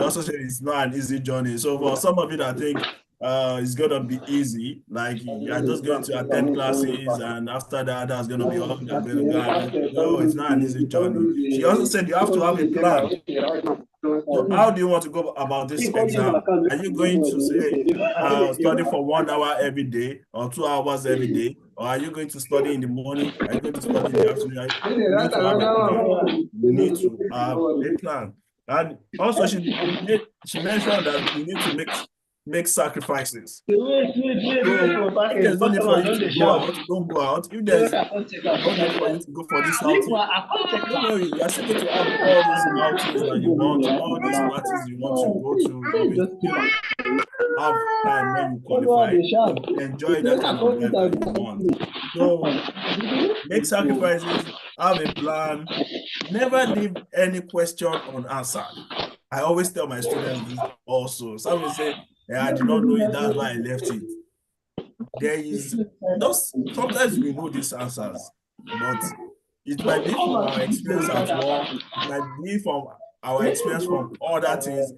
[SPEAKER 2] also said it's not an easy journey. So for some of it, I think it's gonna be easy. Like you're just going to attend classes, and after that, that's gonna be all you're gonna go. And no, it's not an easy journey. She also said you have to have a plan. So how do you want to go about this exam? Are you going to say study for 1 hour every day or 2 hours every day? Or are you going to study in the morning? Are you going to study in the afternoon? You need to have a plan. You need to have a plan. And also she mentioned that you need to make sacrifices. So if there's no need for you to go out, don't go out. If there's no need for you to go for this outing, don't worry, you're still going to have all these outings that you want, all these parties you want to go to. You will still have time when you qualify to enjoy that kind of life that you want. So make sacrifices, have a plan, never leave any question unanswered. I always tell my students this also. Some will say, I did not know it, that's why I left it. There is sometimes we know these answers, but it might be from our experience at work, it might be from our experience from other things.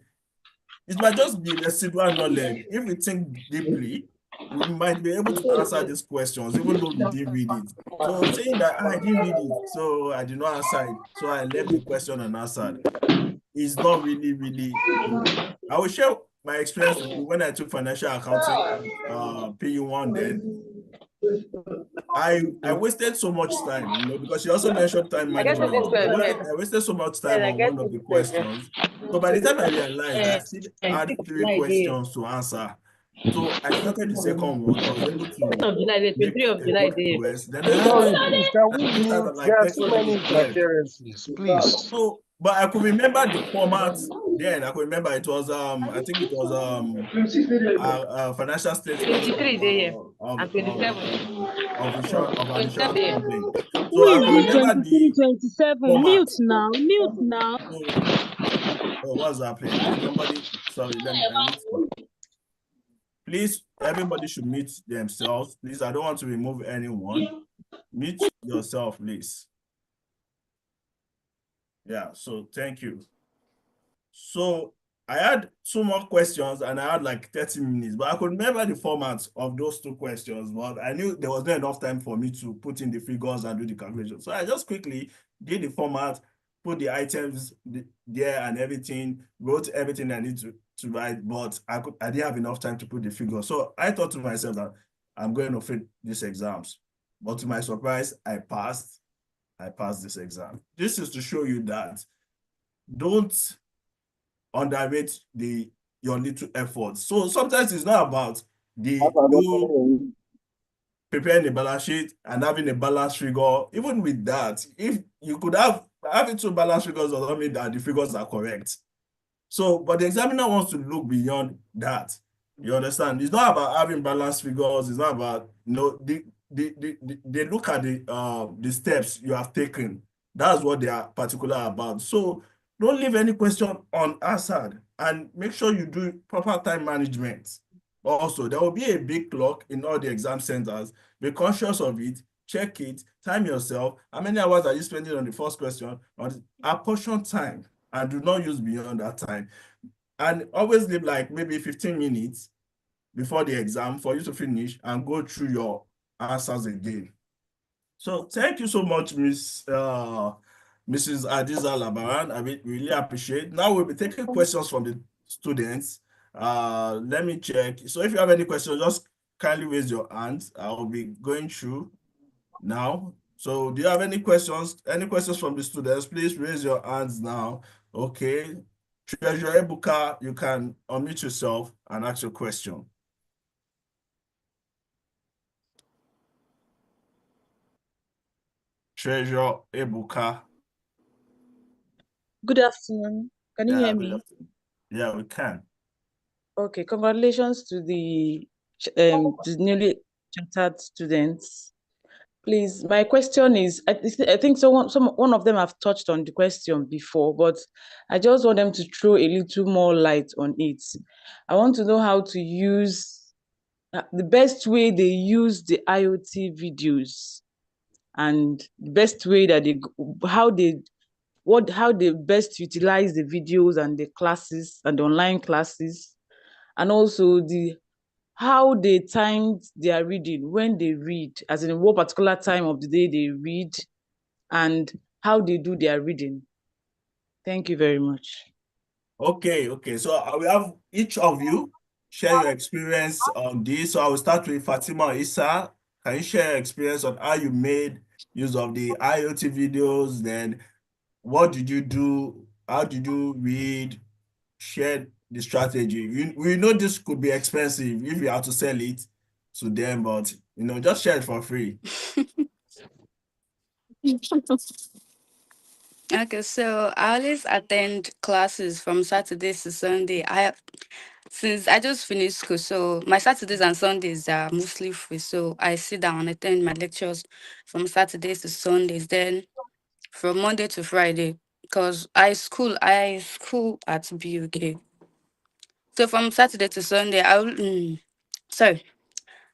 [SPEAKER 2] It might just be residual knowledge. If we think deeply, we might be able to answer these questions, even though we didn't read it. So saying that I didn't read it, so I did not answer it, so I left the question unanswered, is not really good. I will share my experience with you when I took financial accounting at PU1 then. I wasted so much time, because she also mentioned time management. I wasted so much time on one of the questions. So by the time I realized I still had 3 questions to answer. So I started the second one. I was able to make a good progress. Then I had
[SPEAKER 21] Please,
[SPEAKER 2] to
[SPEAKER 21] there are
[SPEAKER 2] like
[SPEAKER 21] so
[SPEAKER 2] 30
[SPEAKER 21] many
[SPEAKER 2] minutes left.
[SPEAKER 21] interferences, please.
[SPEAKER 2] So, but I could remember the format Then I could remember it was I think it was financial statements
[SPEAKER 21] 23 day here and 27.
[SPEAKER 2] of an
[SPEAKER 21] 27
[SPEAKER 2] insurance
[SPEAKER 21] here.
[SPEAKER 2] company.
[SPEAKER 15] Who
[SPEAKER 2] So I
[SPEAKER 15] is
[SPEAKER 2] could
[SPEAKER 15] this
[SPEAKER 2] remember
[SPEAKER 15] 23,
[SPEAKER 2] the
[SPEAKER 15] 27?
[SPEAKER 2] format.
[SPEAKER 15] Mute now. Mute now.
[SPEAKER 2] So, oh, what's happening? Is somebody sorry, let me I need to please everybody should mute themselves. Please, I don't want to remove anyone. Mute yourself, please. Yeah, so thank you. So I had two more questions and I had like 30 minutes, but I could remember the format of those two questions, but I knew there was not enough time for me to put in the figures and do the calculation. So I just quickly did the format, put the items there and everything, wrote everything I need to write, but I didn't have enough time to put the figures. So I thought to myself that I'm going to fail these exams. But to my surprise, I passed this exam. This is to show you that don't underrate your little efforts. So sometimes it's not about you preparing a balance sheet and having a balance figure. Even with that, if you could have having two balance figures does not mean that the figures are correct. So, but the examiner wants to look beyond that. You understand? It's not about having balanced figures. It's not about they look at the steps you have taken. That's what they are particular about. So don't leave any question unanswered and make sure you do proper time management. Also, there will be a big clock in all the exam centers. Be conscious of it, check it, time yourself. How many hours are you spending on the first question? Apportion time and do not use beyond that time. And always leave like maybe 15 minutes before the exam for you to finish and go through your answers again. So thank you so much, Mrs. Adiza Labaran. I really appreciate. Now we'll be taking questions from the students. Let me check. So if you have any questions, just kindly raise your hands. I'll be going through now. So do you have any questions? Any questions from the students? Please raise your hands now. Okay. Treasurer Ebuka, you can unmute yourself and ask your question. Treasurer Ebuka.
[SPEAKER 22] Good afternoon. Can you hear
[SPEAKER 2] Good
[SPEAKER 22] me?
[SPEAKER 2] afternoon. Yeah, we can.
[SPEAKER 22] Okay, congratulations to the newly chartered students. Please, my question is, I think one of them have touched on the question before, but I just want them to throw a little more light on it. I want to know how to use the best way they use the IoT videos and the best way that how they best utilize the videos and the classes and the online classes, and also how they timed their reading when they read, as in what particular time of the day they read, and how they do their reading. Thank you very much.
[SPEAKER 2] Okay. So I will have each of you share your experience on this. So I will start with Fatima Issa. Can you share your experience on how you made use of the IoT videos? Then what did you do? How did you read? Share the strategy. We know this could be expensive if you have to sell it to them, but just share it for free.
[SPEAKER 19] Okay, so I always attend classes from Saturdays to Sunday. Since I just finished school, so my Saturdays and Sundays are mostly free. So I sit down and attend my lectures from Saturdays to Sundays. Then from Monday to Friday, because I school at BUK. So from Saturday to Sunday, sorry,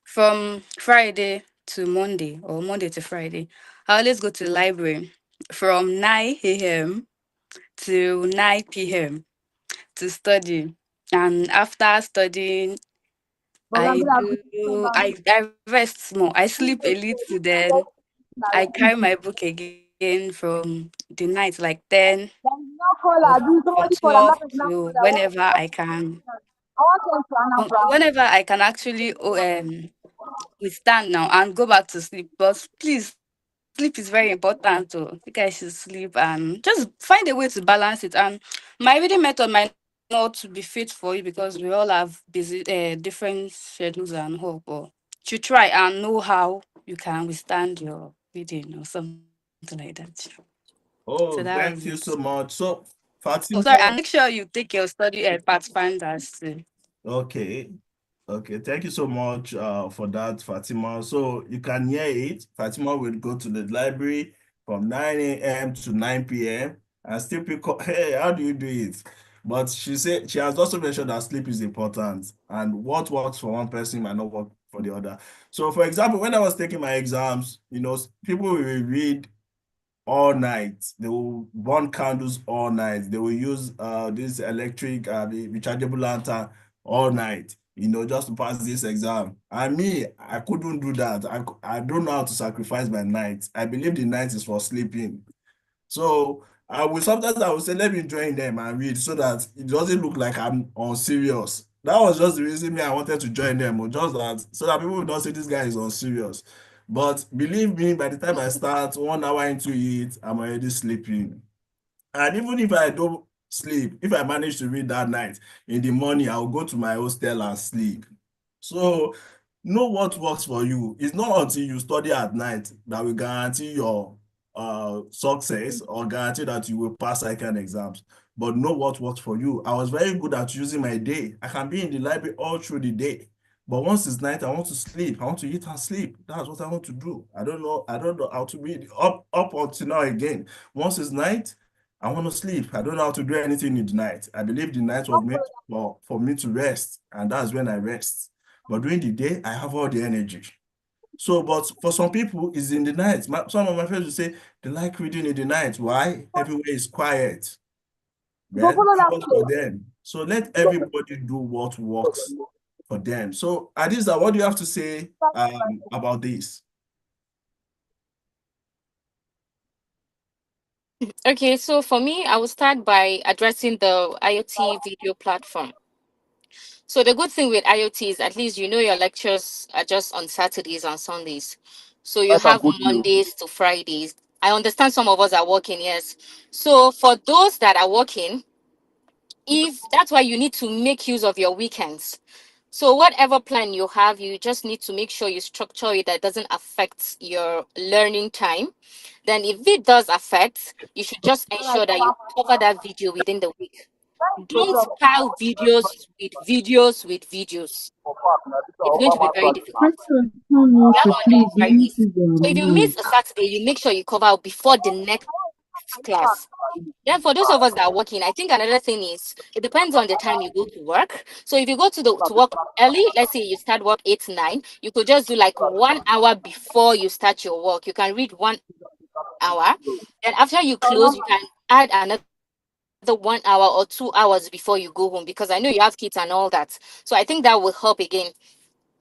[SPEAKER 19] from Friday to Monday or Monday to Friday, I always go to the library from 9 a.m. to 9 p.m. to study. And after studying, I rest small. I sleep a little, then I carry my book again from the night, like 10 or from 12 to whenever I can actually withstand now and go back to sleep. But please, sleep is very important. So you guys should sleep and just find a way to balance it. And my reading method might not be fit for you because we all have busy different schedules and hope. But you try and know how you can withstand your reading or something like that. So
[SPEAKER 2] Oh,
[SPEAKER 19] that
[SPEAKER 2] thank
[SPEAKER 19] was
[SPEAKER 2] you
[SPEAKER 19] it.
[SPEAKER 2] so much. So Fatima.
[SPEAKER 19] sorry, and make sure you take your study pathfinders too.
[SPEAKER 2] Okay. Okay, thank you so much for that, Fatima. So you can hear it. Fatima will go to the library from 9 a.m. to 9 p.m. and still pick up. Hey, how do you do it? But she said she has also mentioned that sleep is important and what works for one person might not work for the other. So, for example, when I was taking my exams, people will read all night. They will burn candles all night. They will use this electric rechargeable lantern all night, just to pass this exam. And me, I couldn't do that. I don't know how to sacrifice my night. I believe the night is for sleeping. So I will say, let me join them and read so that it doesn't look like I'm unserious. That was just the reason me I wanted to join them, or just that so that people will not say this guy is unserious. But believe me, by the time I start 1 hour into it, I'm already sleeping. And even if I don't sleep, if I manage to read that night, in the morning, I'll go to my hostel and sleep. So know what works for you. It's not until you study at night that will guarantee your success or guarantee that you will pass ICANN exams. But know what works for you. I was very good at using my day. I can be in the library all through the day. But once it's night, I want to sleep. I want to eat and sleep. That's what I want to do. I don't know how to read up until now again. Once it's night, I want to sleep. I don't know how to do anything in the night. I believe the night was made for me to rest, and that's when I rest. But during the day, I have all the energy. So, but for some people, it's in the night. Some of my friends will say they like reading in the night. Why? Everywhere is quiet. Well, that works for them. So let everybody do what works for them. So, Adisa, what do you have to say about this?
[SPEAKER 20] Okay, so for me, I will start by addressing the IoT video platform. So the good thing with IoT is at least your lectures are just on Saturdays and Sundays. So you have Mondays to Fridays. I understand some of us are working, yes. So for those that are working, if that's why you need to make use of your weekends. So whatever plan you have, you just need to make sure you structure it that doesn't affect your learning time. Then if it does affect, you should just ensure that you cover that video within the week. Don't pile videos with videos with videos. It's going to be very difficult.
[SPEAKER 14] Question, no, no,
[SPEAKER 20] You have
[SPEAKER 14] so
[SPEAKER 20] Monday to
[SPEAKER 14] please, you need
[SPEAKER 20] Fridays.
[SPEAKER 14] to
[SPEAKER 20] So if you miss a Saturday, you make sure you cover out before the next class. Then for those of us that are working, I think another thing is it depends on the time you go to work. So if you go to work early, let's say you start work 8 9, you could just do like 1 hour before you start your work. You can read 1 hour. Then after you close, you can add another 1 hour or 2 hours before you go home because I know you have kids and all that. So I think that will help again.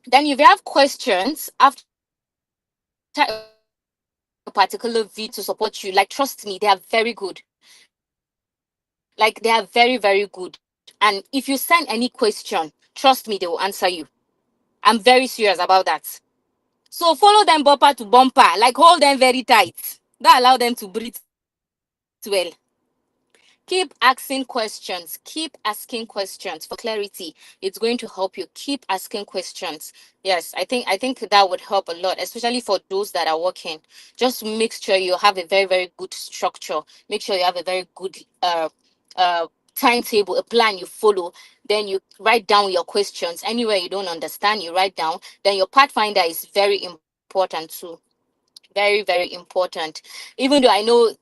[SPEAKER 20] Then if you have questions after a particular video to support you, like trust me, they are very good. Like they are very, very good. And if you send any question, trust me, they will answer you. I'm very serious about that. So follow them bumper to bumper, like hold them very tight. That allow them to breathe well. Keep asking questions. Keep asking questions for clarity. It's going to help you. Keep asking questions. Yes, I think that would help a lot, especially for those that are working. Just make sure you have a very, very good structure. Make sure you have a very good uh timetable, a plan you follow. Then you write down your questions. Anywhere you don't understand, you write down. Then your pathfinder is very important too. Very, very important. Even though I know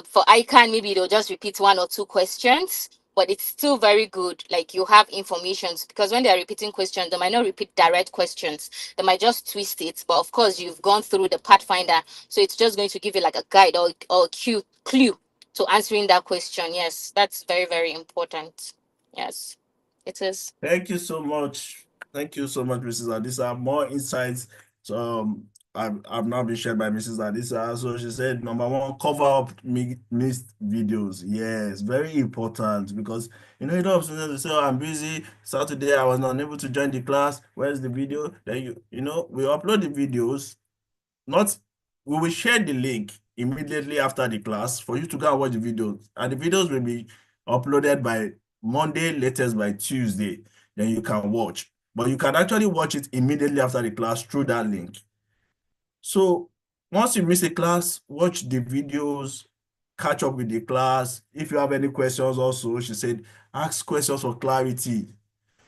[SPEAKER 20] for ICANN, maybe they'll just repeat one or two questions, but it's still very good. Like you have informations because when they're repeating questions, they might not repeat direct questions. They might just twist it. But of course, you've gone through the Pathfinder, so it's just going to give you like a guide or clue to answering that question. Yes, that's very, very important. Yes, it is.
[SPEAKER 2] Thank you so much. Thank you so much, Mrs. Adisa. More insights I've now been shared by Mrs. Adisa. So she said, number one, cover up missed videos. Yes, very important because a lot of students say, oh, I'm busy. Saturday, I was not able to join the class. Where's the video? Then we upload the videos. We will share the link immediately after the class for you to go and watch the videos. And the videos will be uploaded by Monday, latest by Tuesday. Then you can watch. But you can actually watch it immediately after the class through that link. So once you miss a class, watch the videos catch up with the class. If you have any questions also, she said, ask questions for clarity.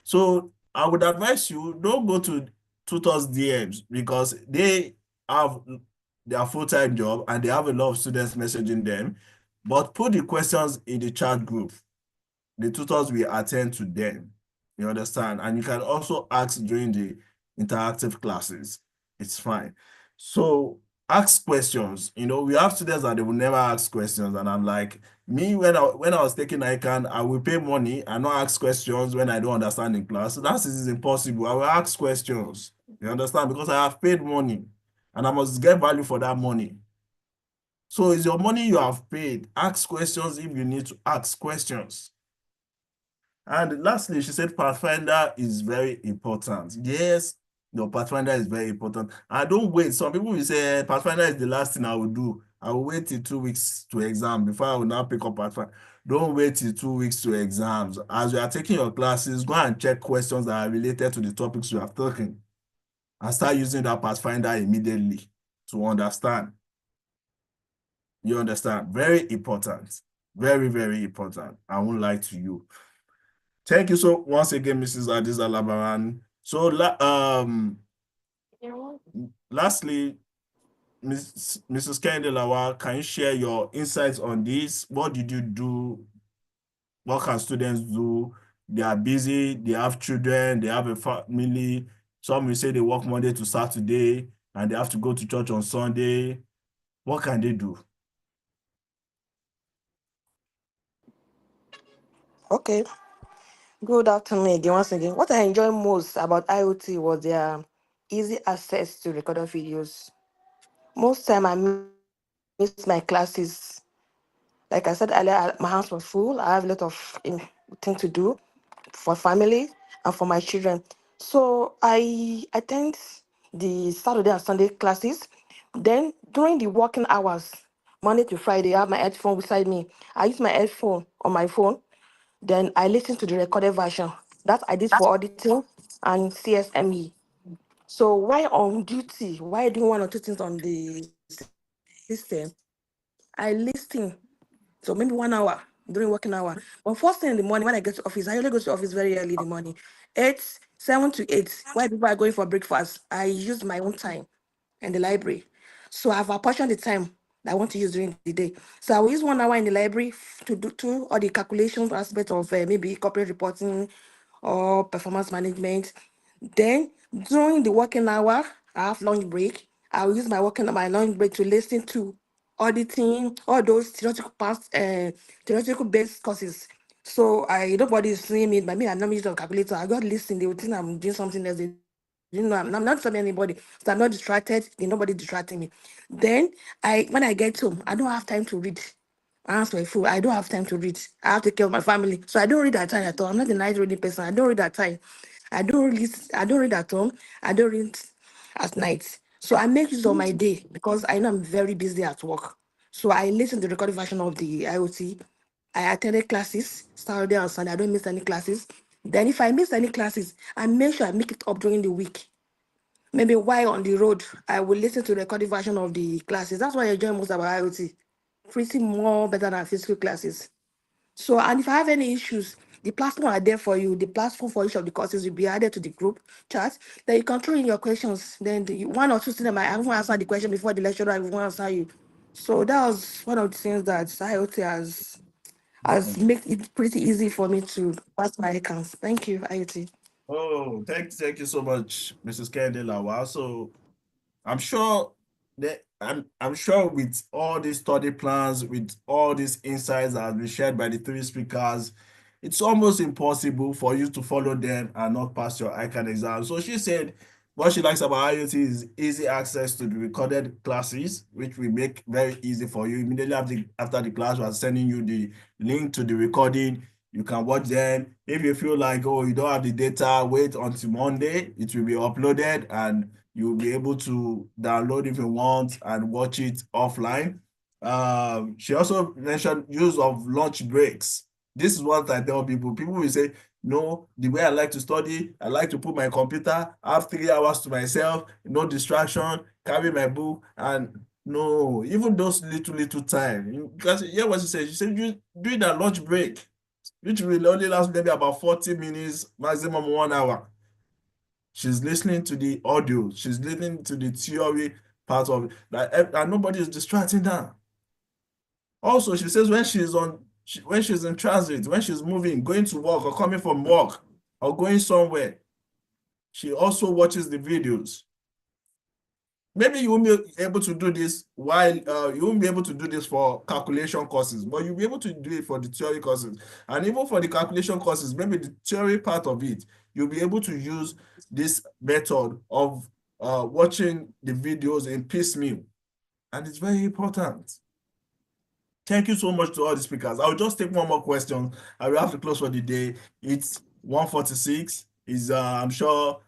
[SPEAKER 2] So I would advise you, don't go to tutors DMs because they have their full-time job and they have a lot of students messaging them, but put the questions in the chat group. The tutors will attend to them. You understand? And you can also ask during the interactive classes. It's fine. So ask questions. You know, we have students that they will never ask questions. And I'm like, me, when I was taking ICANN, I will pay money and not ask questions when I don't understand in class. So that is impossible. I will ask questions. You understand? Because I have paid money and I must get value for that money. So it's your money you have paid. Ask questions if you need to ask questions. And lastly, she said Pathfinder is very important. Yes, your Pathfinder is very important. And don't wait. Some people will say Pathfinder is the last thing I will do. I will wait till 2 weeks to exam before I will now pick up Pathfinder. Don't wait till 2 weeks to exams. As you are taking your classes, go and check questions that are related to the topics you have taken and start using that Pathfinder immediately to understand. You understand? Very important. Very, very important. I won't lie to you. Thank you so once again, Mrs. Adiza Labaran. So, lastly, Mrs. Kende Lawa, can you share your insights on this? What did you do? What can students do? They are busy, they have children, they have a family. Some will say they work Monday to Saturday and they have to go to church on Sunday. What can they do?
[SPEAKER 17] Okay. Good afternoon again, once again. What I enjoy most about IoT was their easy access to recorded videos. Most time I miss my classes. Like I said earlier, my hands were full. I have a lot of things to do for family and for my children. So I attend the Saturday and Sunday classes. Then during the working hours, Monday to Friday, I have my headphone beside me. I use my headphone on my phone. Then I listen to the recorded version. That I did for auditing and CSME. So while on duty, while doing one or two things on the system, I listen. So maybe 1 hour during working hour. But first thing in the morning, when I get to office, I usually go to office very early in the morning. 7 to 8, while people are going for breakfast, I use my own time in the library. So I've apportioned the time that I want to use during the day. So I will use 1 hour in the library to do all the calculations aspect of maybe corporate reporting or performance management. Then during the working hour, I have lunch break. I will use my lunch break to listen to auditing all those theoretical based courses. So I nobody is seeing me, but me, I'm not using a calculator. I got listen, they will think I'm doing something else. They didn't know I'm not telling anybody. So I'm not distracted. There's nobody distracting me. Then when I get home, I don't have time to read. My hands were full. I don't have time to read. I have to take care of my family. So I don't read at time at all. I'm not a night reading person. I don't read at time. I don't read at home. I don't read at night. So I make use of my day because I know I'm very busy at work. So I listen to the recorded version of the IoT. I attended classes Saturday and Sunday. I don't miss any classes. Then if I miss any classes, I make sure I make it up during the week. Maybe while on the road, I will listen to the recorded version of the classes. That's why I enjoy most about IoT. Pretty more better than physical classes. So, and if I have any issues, the platform are there for you. The platform for each of the courses will be added to the group chat. Then you can throw in your questions. Then one or two students might even answer the question before the lecturer will answer you. So that was one of the things that IoT has made it pretty easy for me to pass my accounts. Thank you, IoT.
[SPEAKER 2] Oh, thank you so much, Mrs. Kende Lawa. So I'm sure I'm sure with all these study plans, with all these insights that have been shared by the three speakers, it's almost impossible for you to follow them and not pass your ICANN exam. So she said what she likes about IoT is easy access to the recorded classes, which we make very easy for you. Immediately after the class, we are sending you the link to the recording. You can watch them. If you feel like, oh, you don't have the data, wait until Monday. It will be uploaded and you'll be able to download if you want and watch it offline. She also mentioned use of lunch breaks. This is what I tell people. People will say, no, the way I like to study, I like to put my computer, have 3 hours to myself, no distraction, carry my book, and No, even those little time. Because yeah, what she said. She said you during that lunch break, which will only last maybe about 40 minutes, maximum 1 hour. She's listening to the audio. She's listening to the theory part of it. And nobody is distracting her. Also, she says when she's in transit, when she's moving, going to work or coming from work or going somewhere, she also watches the videos. Maybe you won't be able to do this while you won't be able to do this for calculation courses, but you'll be able to do it for the theory courses. And even for the calculation courses, maybe the theory part of it, you'll be able to use this method of watching the videos in piecemeal. And it's very important. Thank you so much to all the speakers. I'll just take one more question. I will have to close for the day. It's 1:46. I'm sure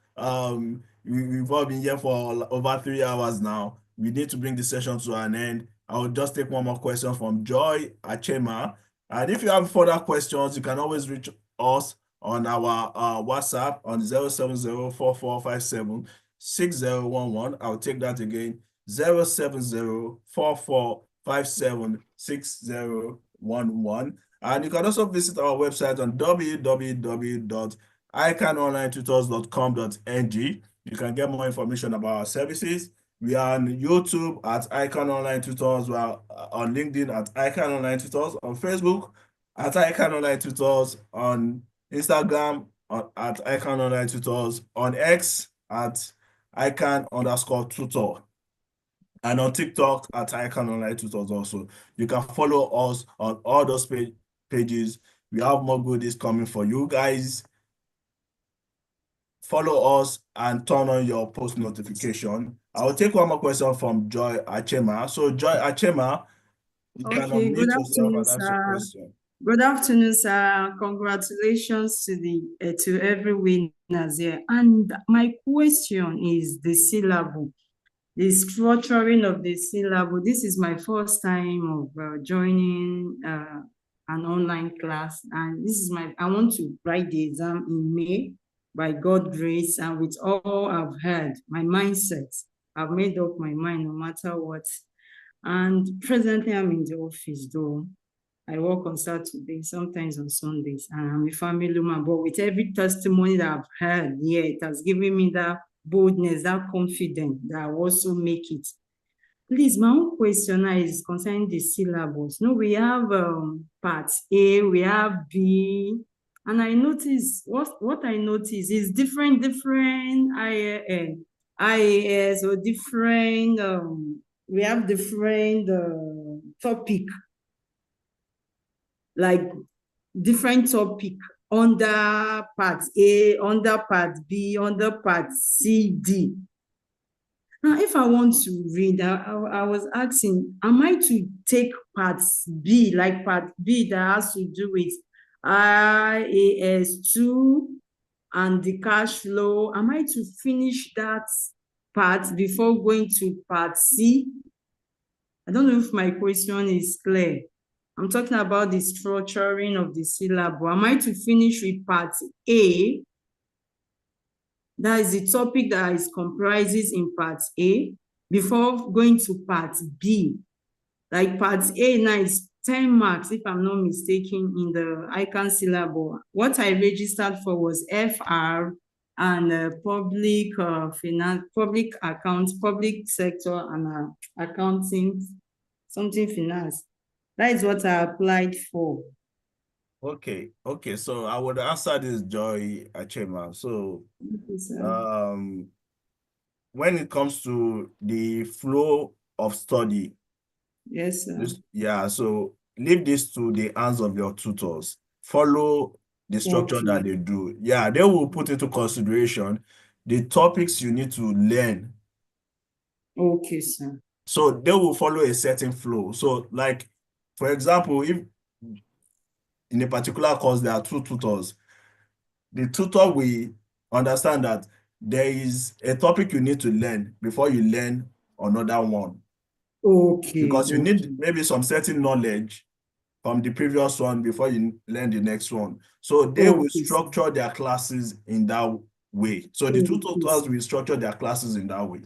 [SPEAKER 2] we've all been here for over 3 hours now. We need to bring the session to an end. I will just take one more question from Joy Achema. And if you have further questions, you can always reach us on our WhatsApp on 07044576011. I'll take that again. 07044576011. And you can also visit our website on www.icononlinetutors.com.ng. You can get more information about our services. We are on YouTube at Icon Online Tutors. We are on LinkedIn at Icon Online Tutors, on Facebook at Icon Online Tutors, on Instagram at Icon Online Tutors, on X at Icon_tutor. And on TikTok at Icon Online Tutors also. You can follow us on all those pages. We have more goodies coming for you guys. Follow us and turn on your post notification. I will take one more question from Joy Achema. So Joy Achema, you can
[SPEAKER 1] Okay, good
[SPEAKER 2] unmute yourself
[SPEAKER 1] afternoon,
[SPEAKER 2] and ask your
[SPEAKER 1] sir.
[SPEAKER 2] question.
[SPEAKER 1] Good afternoon, sir. Congratulations to every winners here. And my question is the syllable, the structuring of the syllable. This is my first time of joining an online class, and I want to write the exam in May by God's grace, and with all I've heard, my mindset, I've made up my mind no matter what. And presently I'm in the office though. I work on Saturday, sometimes on Sundays, and I'm a family man. But with every testimony that I've heard, yeah, it has given me that boldness, that confidence that I also make it. Please, my own question now is concerning the syllables. No, we have part A, we have B, and I notice what I notice is different IAS or different. We have different topic, like different topic under part A, under part B, under part C, D. Now, if I want to read, I was asking, am I to take part B, like part B that has to do with IAS2 and the cash flow? Am I to finish that part before going to part C? I don't know if my question is clear. I'm talking about the structuring of the syllable. Am I to finish with part A? That is the topic that is comprises in part A before going to part B. Like part A now is 10 marks, if I'm not mistaken, in the ICANN syllable. What I registered for was FR and public finance, public accounts, public sector, and accounting, something finance. That is what I applied for.
[SPEAKER 2] Okay. So I would answer this, Joy Achema. So when it comes to the flow of study,
[SPEAKER 1] yes, sir.
[SPEAKER 2] So leave this to the hands of your tutors. Follow the structure
[SPEAKER 1] Okay.
[SPEAKER 2] that they do. Yeah, they will put into consideration the topics you need to learn.
[SPEAKER 1] Okay, sir.
[SPEAKER 2] So they will follow a certain flow. So, like, for example, if in a particular course there are 2 tutors, the tutor will understand that there is a topic you need to learn before you learn another one.
[SPEAKER 1] Okay.
[SPEAKER 2] Because you need maybe some certain knowledge from the previous one before you learn the next one. So they will structure their classes in that way. So the 2 tutors will structure their classes in that way.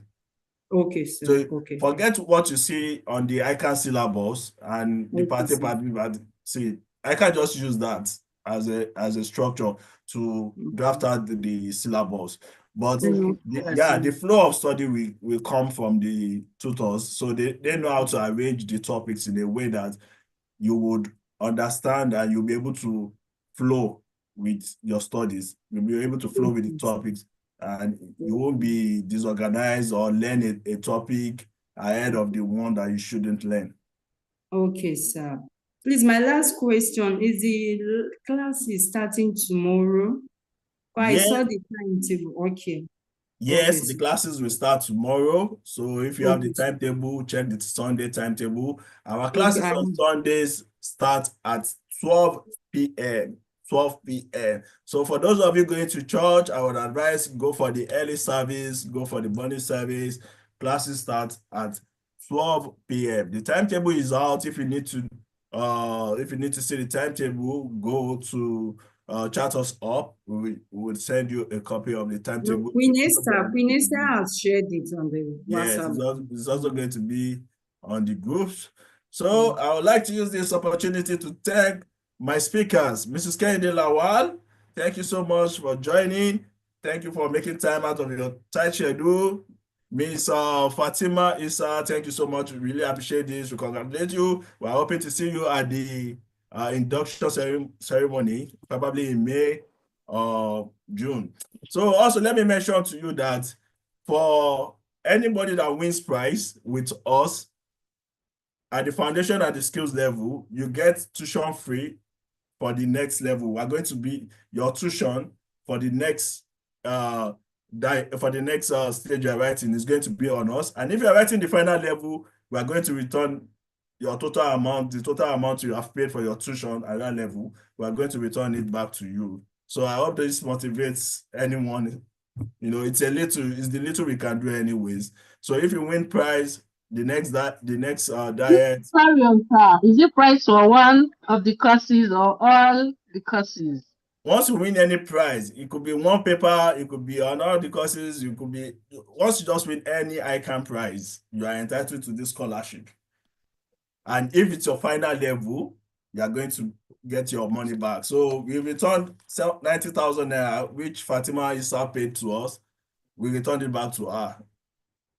[SPEAKER 1] Okay, sir.
[SPEAKER 2] So
[SPEAKER 1] Okay.
[SPEAKER 2] forget what you see on the ICANN syllabus and the
[SPEAKER 1] Okay,
[SPEAKER 2] party. See, I can just use that as a structure to draft out the syllabus. But
[SPEAKER 1] Okay.
[SPEAKER 2] the flow of study will come from the tutors. So they know how to arrange the topics in a way that you would understand and you'll be able to flow with your studies. You'll be able to flow with the topics and you won't be disorganized or learn a topic ahead of the one that you shouldn't learn.
[SPEAKER 1] Okay, sir. Please, my last question is the class is starting tomorrow. I saw the timetable. Okay.
[SPEAKER 2] Yes,
[SPEAKER 1] Okay,
[SPEAKER 2] the
[SPEAKER 1] sir.
[SPEAKER 2] classes will start tomorrow. So if you have the
[SPEAKER 1] Okay, sir.
[SPEAKER 2] timetable, check the Sunday timetable. Our
[SPEAKER 1] Okay,
[SPEAKER 2] classes on Sundays start at 12 p.m. 12 p.m. So for those of you going to church, I would advise go for the early service, go for the morning service. Classes start at 12 p.m. The timetable is out. If you need to see the timetable, go to chat us up. We will send you a copy of the timetable.
[SPEAKER 1] Queen Esther has shared it on the
[SPEAKER 2] Yes,
[SPEAKER 1] WhatsApp.
[SPEAKER 2] it's also going to be on the groups. So I would like to use this opportunity to thank my speakers, Mrs. Kennedy Lawal. Thank you so much for joining. Thank you for making time out of your tight schedule. Miss Fatima Issa, thank you so much. We really appreciate this. We congratulate you. We're hoping to see you at the induction ceremony, probably in May or June. So also let me mention to you that for anybody that wins prize with us at the foundation and the skills level, you get tuition free for the next level. We're going to be your tuition for the next stage you're writing is going to be on us. And if you're writing the final level, we're going to return your total amount, the total amount you have paid for your tuition at that level. We're going to return it back to you. So I hope this motivates anyone. You know, it's the little we can do anyways. So if you win prize, the next diet.
[SPEAKER 14] Sorry, sir. Is it price for one of the courses or all the courses?
[SPEAKER 2] Once you win any prize, it could be one paper, it could be on all the courses, it could be, once you just win any ICANN prize, you are entitled to this scholarship. And if it's your final level, you are going to get your money back. So we returned 90,000 naira, which Fatima Issa paid to us. We returned it back to her.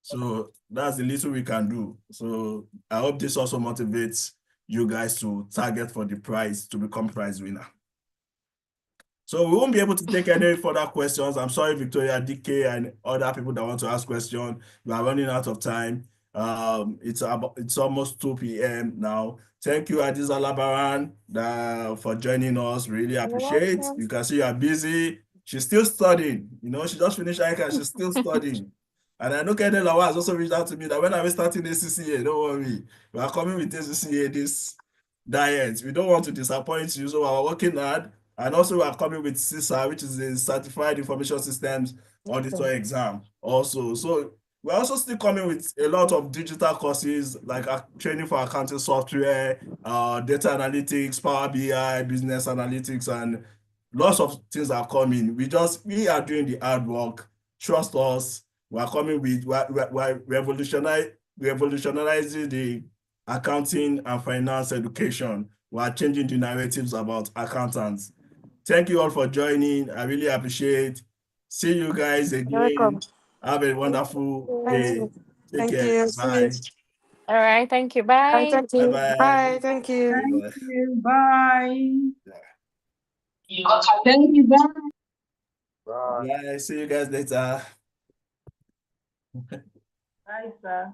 [SPEAKER 2] So that's the little we can do. So I hope this also motivates you guys to target for the prize to become prize winner. So we won't be able to take any further questions. I'm sorry, Victoria, DK, and other people that want to ask questions. We are running out of time. It's almost 2 p.m. now. Thank you, Adiza Labaran, for joining us. Really appreciate. You can see you are busy. She's still studying. You know, she just finished ICANN. She's still studying. And I know Kennedy Lawal has also reached out to me that when I'm starting ACCA, don't worry. We are coming with ACCA this diet. We don't want to disappoint you, so we are working hard. And also we are coming with CISA, which is the Certified Information Systems Auditor exam also. So we're also still coming with a lot of digital courses like training for accounting software, data analytics, Power BI, business analytics, and lots of things are coming. We are doing the hard work. Trust us. We're coming with, we're revolutionizing the accounting and finance education. We're changing the narratives about accountants. Thank you all for joining. I really appreciate. See you guys again.
[SPEAKER 20] You're welcome.
[SPEAKER 2] Have a wonderful day. Take
[SPEAKER 20] Thank
[SPEAKER 2] care.
[SPEAKER 20] you.
[SPEAKER 2] Bye.
[SPEAKER 20] All right. Thank you. Bye.
[SPEAKER 2] Thank you. Bye-bye.
[SPEAKER 20] Bye. Thank you.
[SPEAKER 1] Thank you. Bye.
[SPEAKER 14] Thank you, bye.
[SPEAKER 2] Bye. See you guys later.
[SPEAKER 22] Bye, sir.